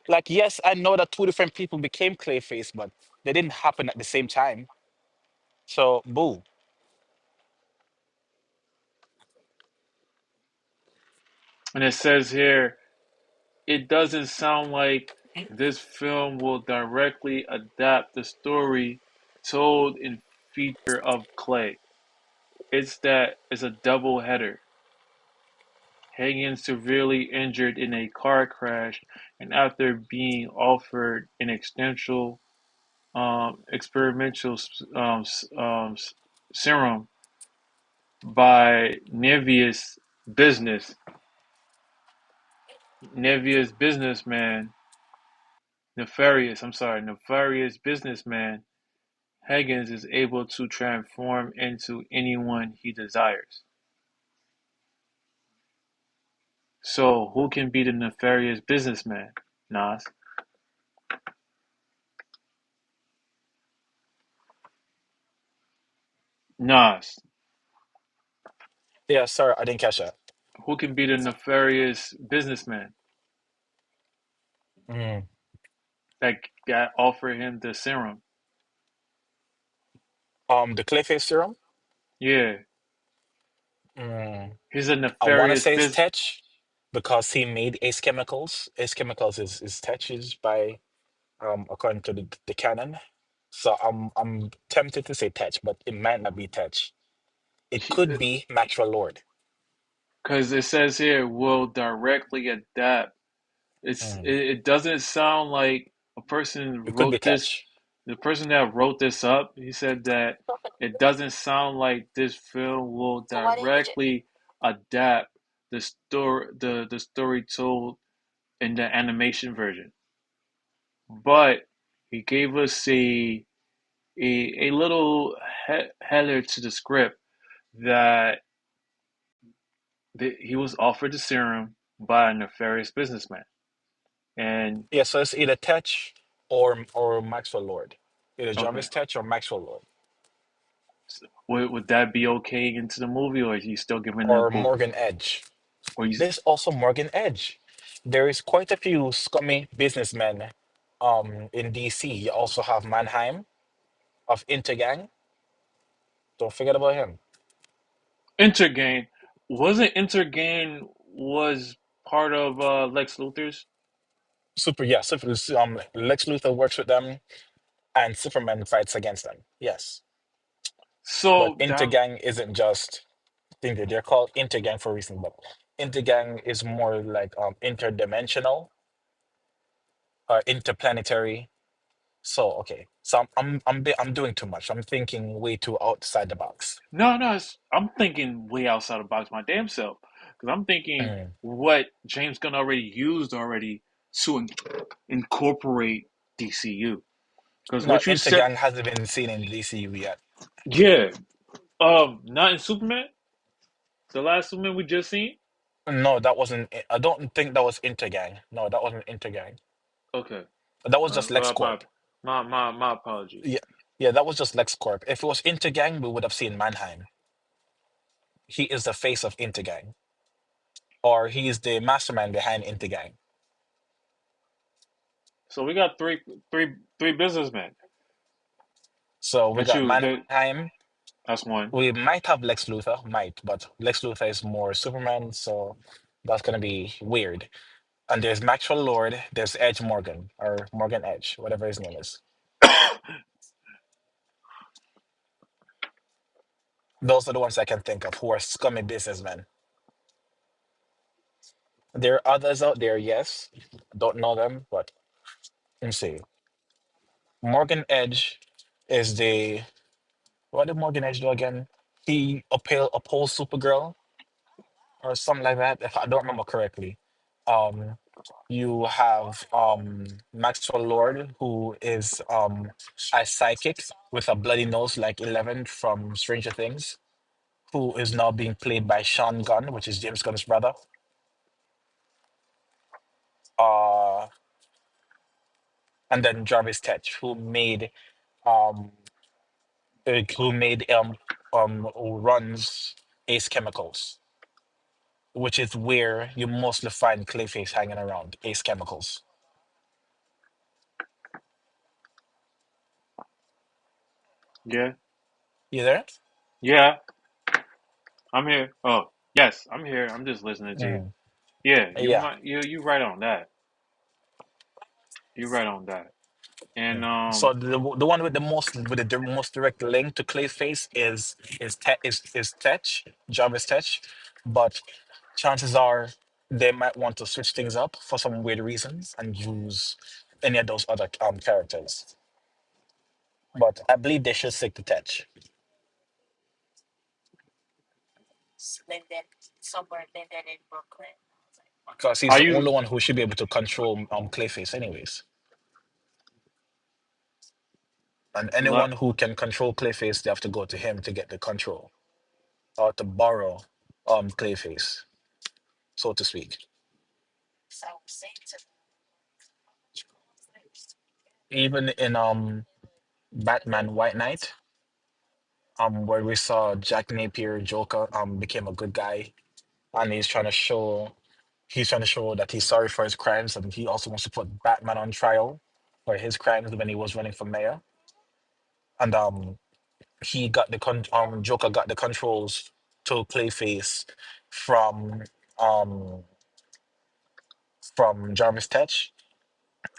Like, yes, I know that two different people became Clayface, but they didn't happen at the same time. So, boo.
And it says here it doesn't sound like this film will directly adapt the story told in feature of Clay. It's a double header. Hagen severely injured in a car crash, and after being offered an experimental serum by business Nevia's businessman, nefarious businessman, Higgins is able to transform into anyone he desires. So, who can be the nefarious businessman, Nas? Nas,
Yeah, sorry, I didn't catch that.
who can be the nefarious businessman
Mm.
that offered him the serum?
The Clayface serum.
Yeah,
Mm.
he's a
I want to
nefarious
say it's
business.
Tetch because he made Ace Chemicals. Ace Chemicals is Tetch's by according to the canon. So I'm tempted to say Tetch, but it might not be Tetch. It could be Maxwell Lord.
Because it says here will directly adapt.
Mm.
It doesn't sound like a person
It could be
wrote this.
Tetch.
The person that wrote this up, he said that it doesn't sound like this film will directly adapt the story told in the animation version. But he gave us a little header to the script that he was offered the serum by a nefarious businessman. And
Yeah, so it's either Tetch or Maxwell Lord. Either
okay,
Jarvis Tetch or Maxwell Lord.
so would that be okay into the movie, or is he still giving
Or
up?
Morgan Edge.
Or he's
There's also Morgan Edge. There is quite a few scummy businessmen in DC. You also have Mannheim of Intergang. Don't forget about him.
Intergang? Wasn't Intergang was part of Lex Luthor's?
Super. Lex Luthor works with them, and Superman fights against them. Yes, but
So that
Intergang isn't just thing that they're called Intergang for a reason, but Intergang is more like interdimensional, interplanetary. So okay, so I'm doing too much. I'm thinking way too outside the box.
no, I'm thinking way outside the box my damn self because I'm thinking
Mm.
what James Gunn already used already to incorporate DCU. Because
No,
what you said,
Intergang hasn't been seen in DCU yet.
yeah, not in Superman, the last Superman we just seen.
No, that wasn't. I don't think that was Intergang. No, that wasn't Intergang.
Okay,
That was just
my
LexCorp.
my apologies.
Yeah, yeah, that was just LexCorp. If it was Intergang, we would have seen Mannheim. He is the face of Intergang, or he is the mastermind behind Intergang.
So we got three businessmen
So we
that
got
you that
Mannheim.
that's one.
We might have Lex Luthor, might, but Lex Luthor is more Superman, so that's gonna be weird. And there's Maxwell Lord, there's Edge Morgan, or Morgan Edge, whatever his name is. Those are the ones I can think of who are scummy businessmen. There are others out there, yes. Don't know them, but let me see. Morgan Edge is the what did Morgan Edge do again? He opposed Supergirl or something like that, if I don't remember correctly. Um, you have Maxwell Lord, who is a psychic with a bloody nose like 11 from Stranger Things, who is now being played by Sean Gunn, which is James Gunn's brother. Uh, and then Jarvis Tetch, um who runs Ace Chemicals, which is where you mostly find Clayface hanging around. Ace Chemicals.
Yeah,
You there?
yeah, I'm here. Oh, yes, I'm here. I'm just listening to you.
Mhm.
Yeah,
Yeah.
you right on that. You right on that. And
Mm. So the one with the most direct link to Clayface is Tetch, Jarvis Tetch, but chances are they might want to switch things up for some weird reasons and use any of those other characters. But I believe they should stick to Tetch because he's
are
the
you
only one who should be able to control Clayface, anyways. And
Le-
anyone who can control Clayface, they have to go to him to get the control or to borrow Clayface, so to speak. Even in Batman White Knight, where we saw Jack Napier Joker became a good guy, and he's trying to show that he's sorry for his crimes, and he also wants to put Batman on trial for his crimes when he was running for mayor. And he got Joker got the controls to Clayface from um Jarvis Tetch,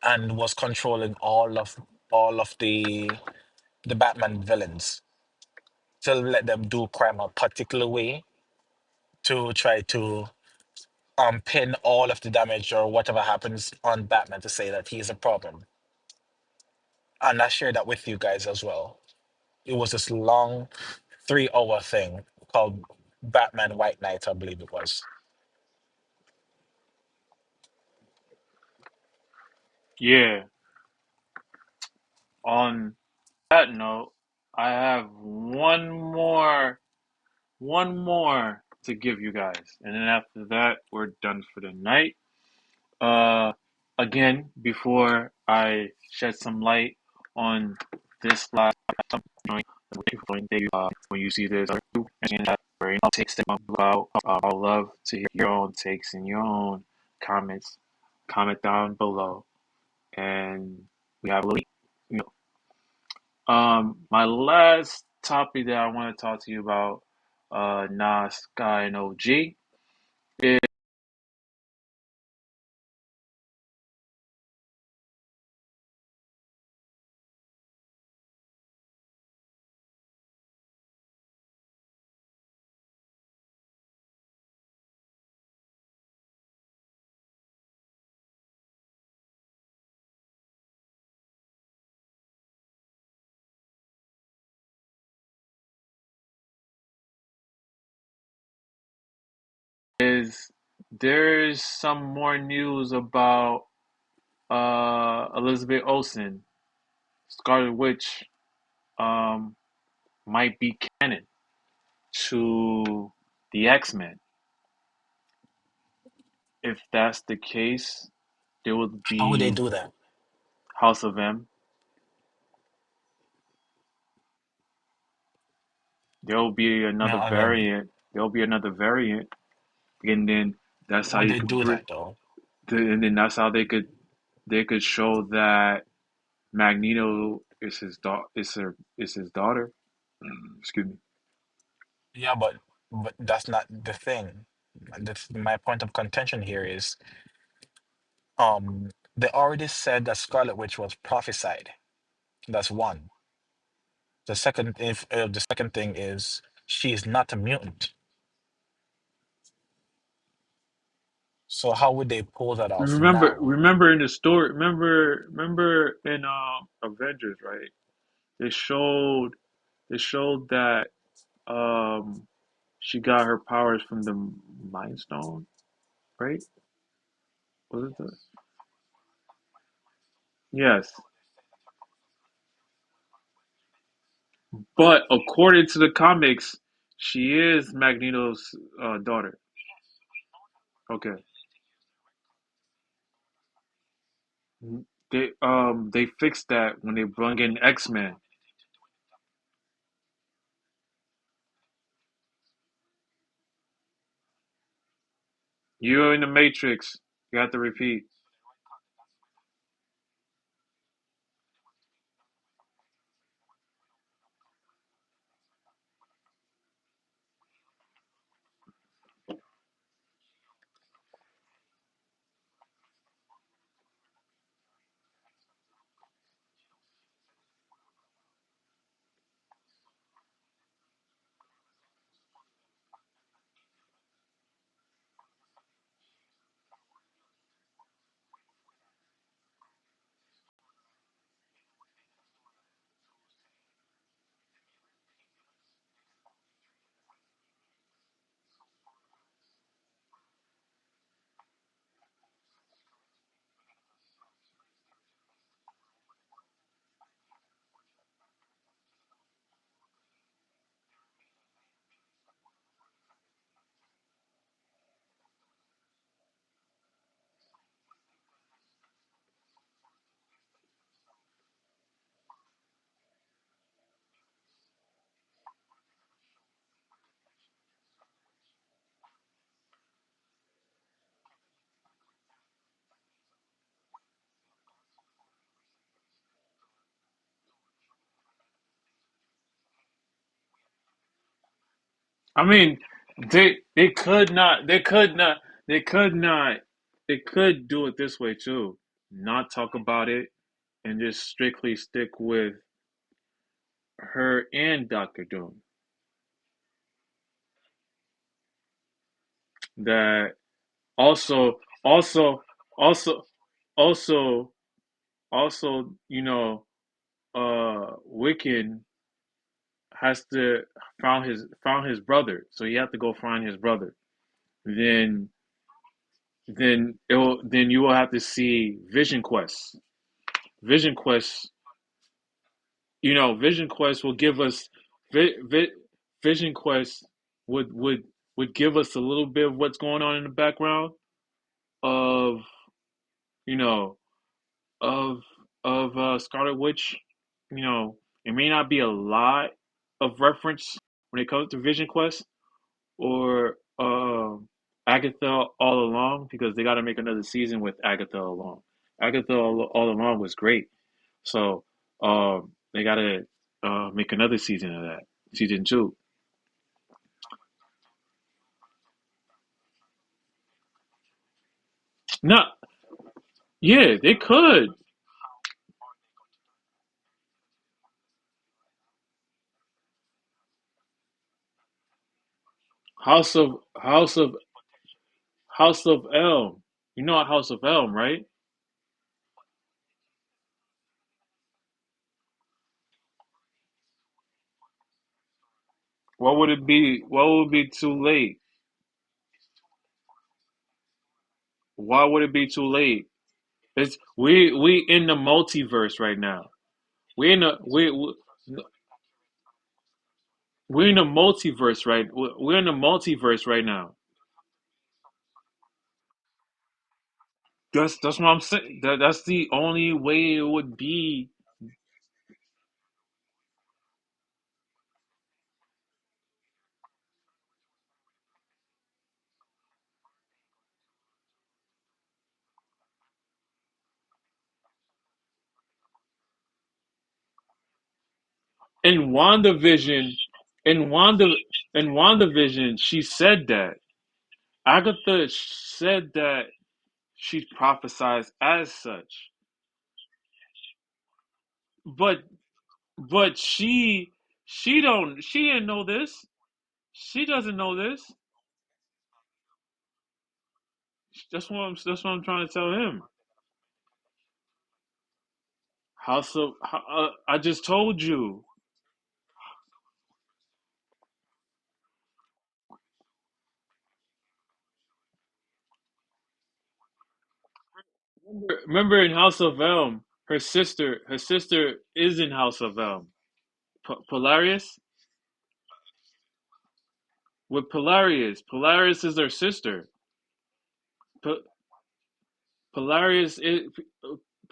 and was controlling all of the Batman villains to let them do crime a particular way to try to pin all of the damage or whatever happens on Batman to say that he's a problem. And I shared that with you guys as well. It was this long 3 hour thing called Batman White Knight, I believe it was.
yeah. On that note, I have one more to give you guys, and then after that, we're done for the night. Uh, Again, before I shed some light on this last joint, when you see this, and that very takes them about, I love to hear your own takes and your own comments. Comment down below, and we have a little, you know. My last topic that I want to talk to you about, Nas, Sky, and OG, is there's some more news about Elizabeth Olsen, Scarlet Witch, um, might be canon to the X-Men. If that's the case, there would
How would they
be
do that?
House of M. There will be
No,
another
I mean,
variant. There will be another variant, and then that's
how
how
would
you
they
could
do
bring.
that though?
And then that's how they could show that Magneto is his daughter. Excuse me.
Yeah, but that's not the thing. My point of contention here is they already said that Scarlet Witch was prophesied. That's one. The second thing is she is not a mutant. So how would they pull that off
Remember,
now?
remember in the story. Remember in Avengers, right? They showed they showed that um she got her powers from the Mind Stone, right? Was it the? Yes, but according to the comics, she is Magneto's daughter. Okay, they fixed that when they brought in X-Men. You're in the Matrix. You have to repeat. I mean, they could not they could not they could not they could do it this way too. Not talk about it and just strictly stick with her and Doctor Doom. That also also also also Wiccan has to found his brother, so you have to go find his brother. Then then you will have to see Vision Quest. Vision Quest, Vision Quest will give us vi, vi, Vision Quest would give us a little bit of what's going on in the background of you know of Scarlet Witch. It may not be a lot of reference when it comes to Vision Quest or Agatha All Along because they got to make another season with Agatha Along. Agatha All Along was great, so they got to make another season of that, season two. No, yeah, they could. House of House of Elm. You know House of Elm, right? What would it be? What would be too late? Why would it be too late? It's we in the multiverse right now. We in the we're in the multiverse right. We're in the multiverse right now. That's what I'm saying. That's the only way it would be. In WandaVision, in Wanda, in WandaVision, she said that. Agatha said that she prophesies as such. But but she didn't know this. She doesn't know this. That's what I'm trying to tell him. I just told you. Remember in House of Elm, her sister is in House of Elm. Polarius with Polarius. Polarius is her sister. Po- Polarius is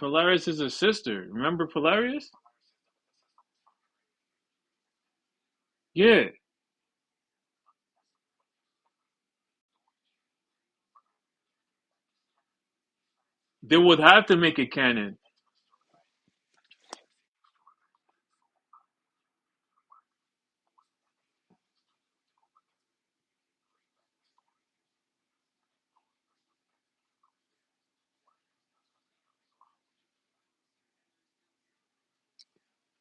Polarius is her sister. Remember Polarius? Yeah, they would have to make it canon.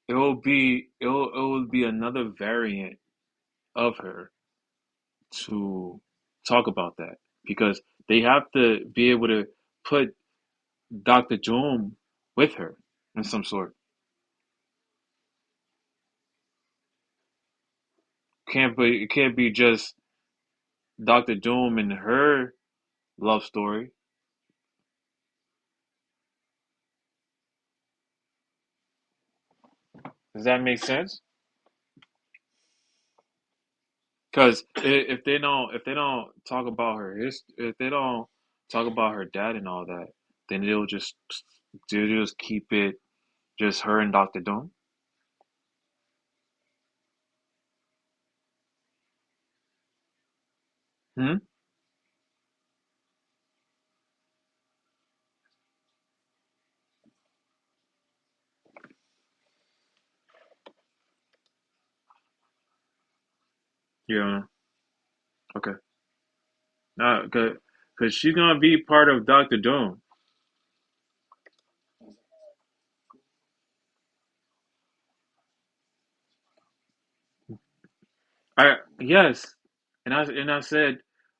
It will be another variant of her to talk about that because they have to be able to put Dr. Doom with her in some sort. It can't be just Dr. Doom and her love story. Does that make sense? Because if they don't talk about if they don't talk about her dad and all that, then they'll just keep it just her and Doctor Doom. Hmm. Yeah. Okay. No, cause she's gonna be part of Doctor Doom. I Yes, and I said,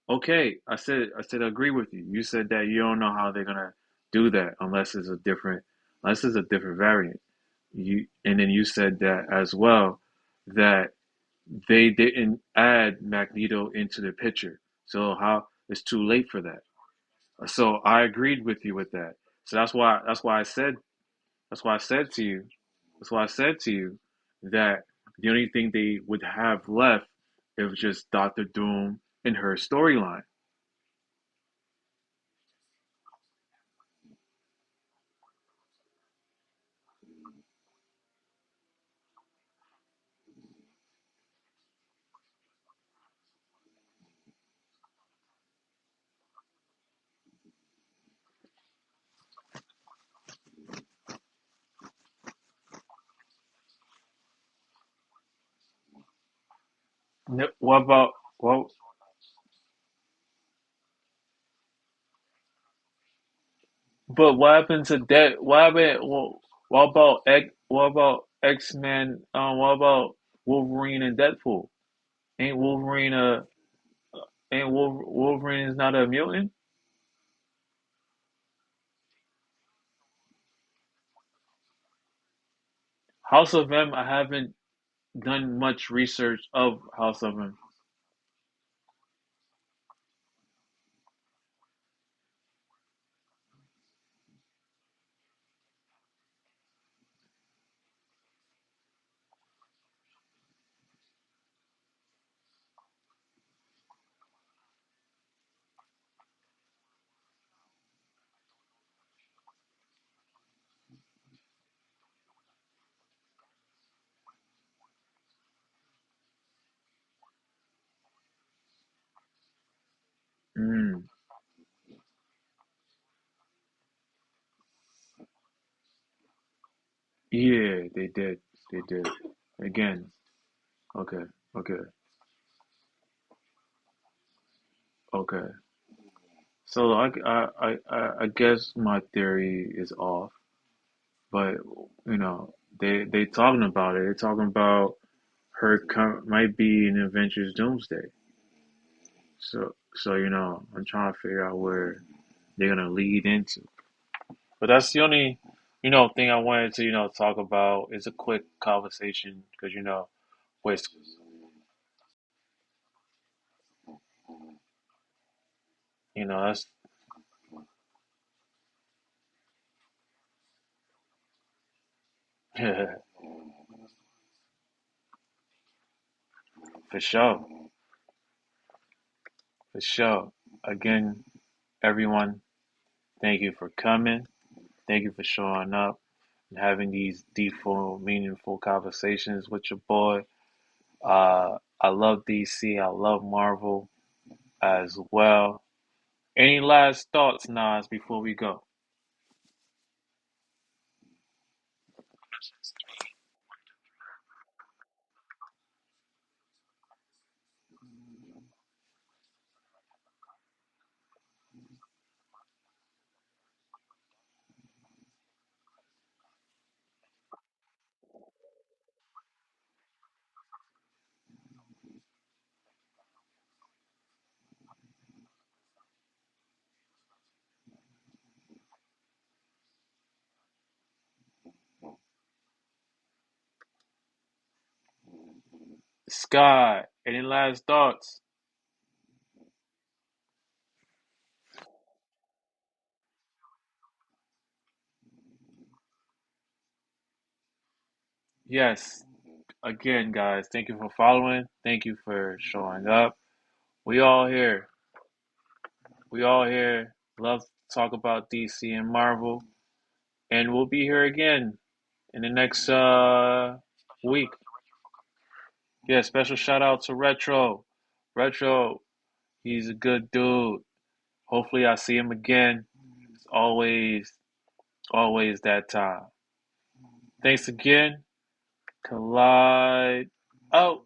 okay. I said I agree with you. You said that you don't know how they're gonna do that unless it's a different variant. And then you said that as well that they didn't add Magneto into the picture. So how it's too late for that. So I agreed with you with that. So that's why I said to you that's why I said to you that the only thing they would have left is just Doctor Doom and her storyline. What about well? But what happened to that? What about X Men? What about Wolverine and Deadpool? Ain't Wolverine a Wolverine is not a mutant? House of M. I haven't done much research of House of M. Mm, yeah, they did. They did. Again. Okay. Okay. Okay. So I guess my theory is off, but they talking about it. They're talking about might be in Avengers Doomsday. So I'm trying to figure out where they're gonna lead into. But that's the only thing I wanted to talk about. It's a quick conversation because with that's for sure, for sure. Again, everyone, thank you for coming. Thank you for showing up and having these deepful, meaningful conversations with your boy. I love DC. I love Marvel as well. Any last thoughts, Nas, before we go? Scott, any last thoughts? Yes. Again, guys, thank you for following. Thank you for showing up. We all here. We all here. Love to talk about DC and Marvel. And we'll be here again in the next week. Yeah, special shout out to Retro. Retro, he's a good dude. Hopefully I see him again. It's always that time. Thanks again. Collide out.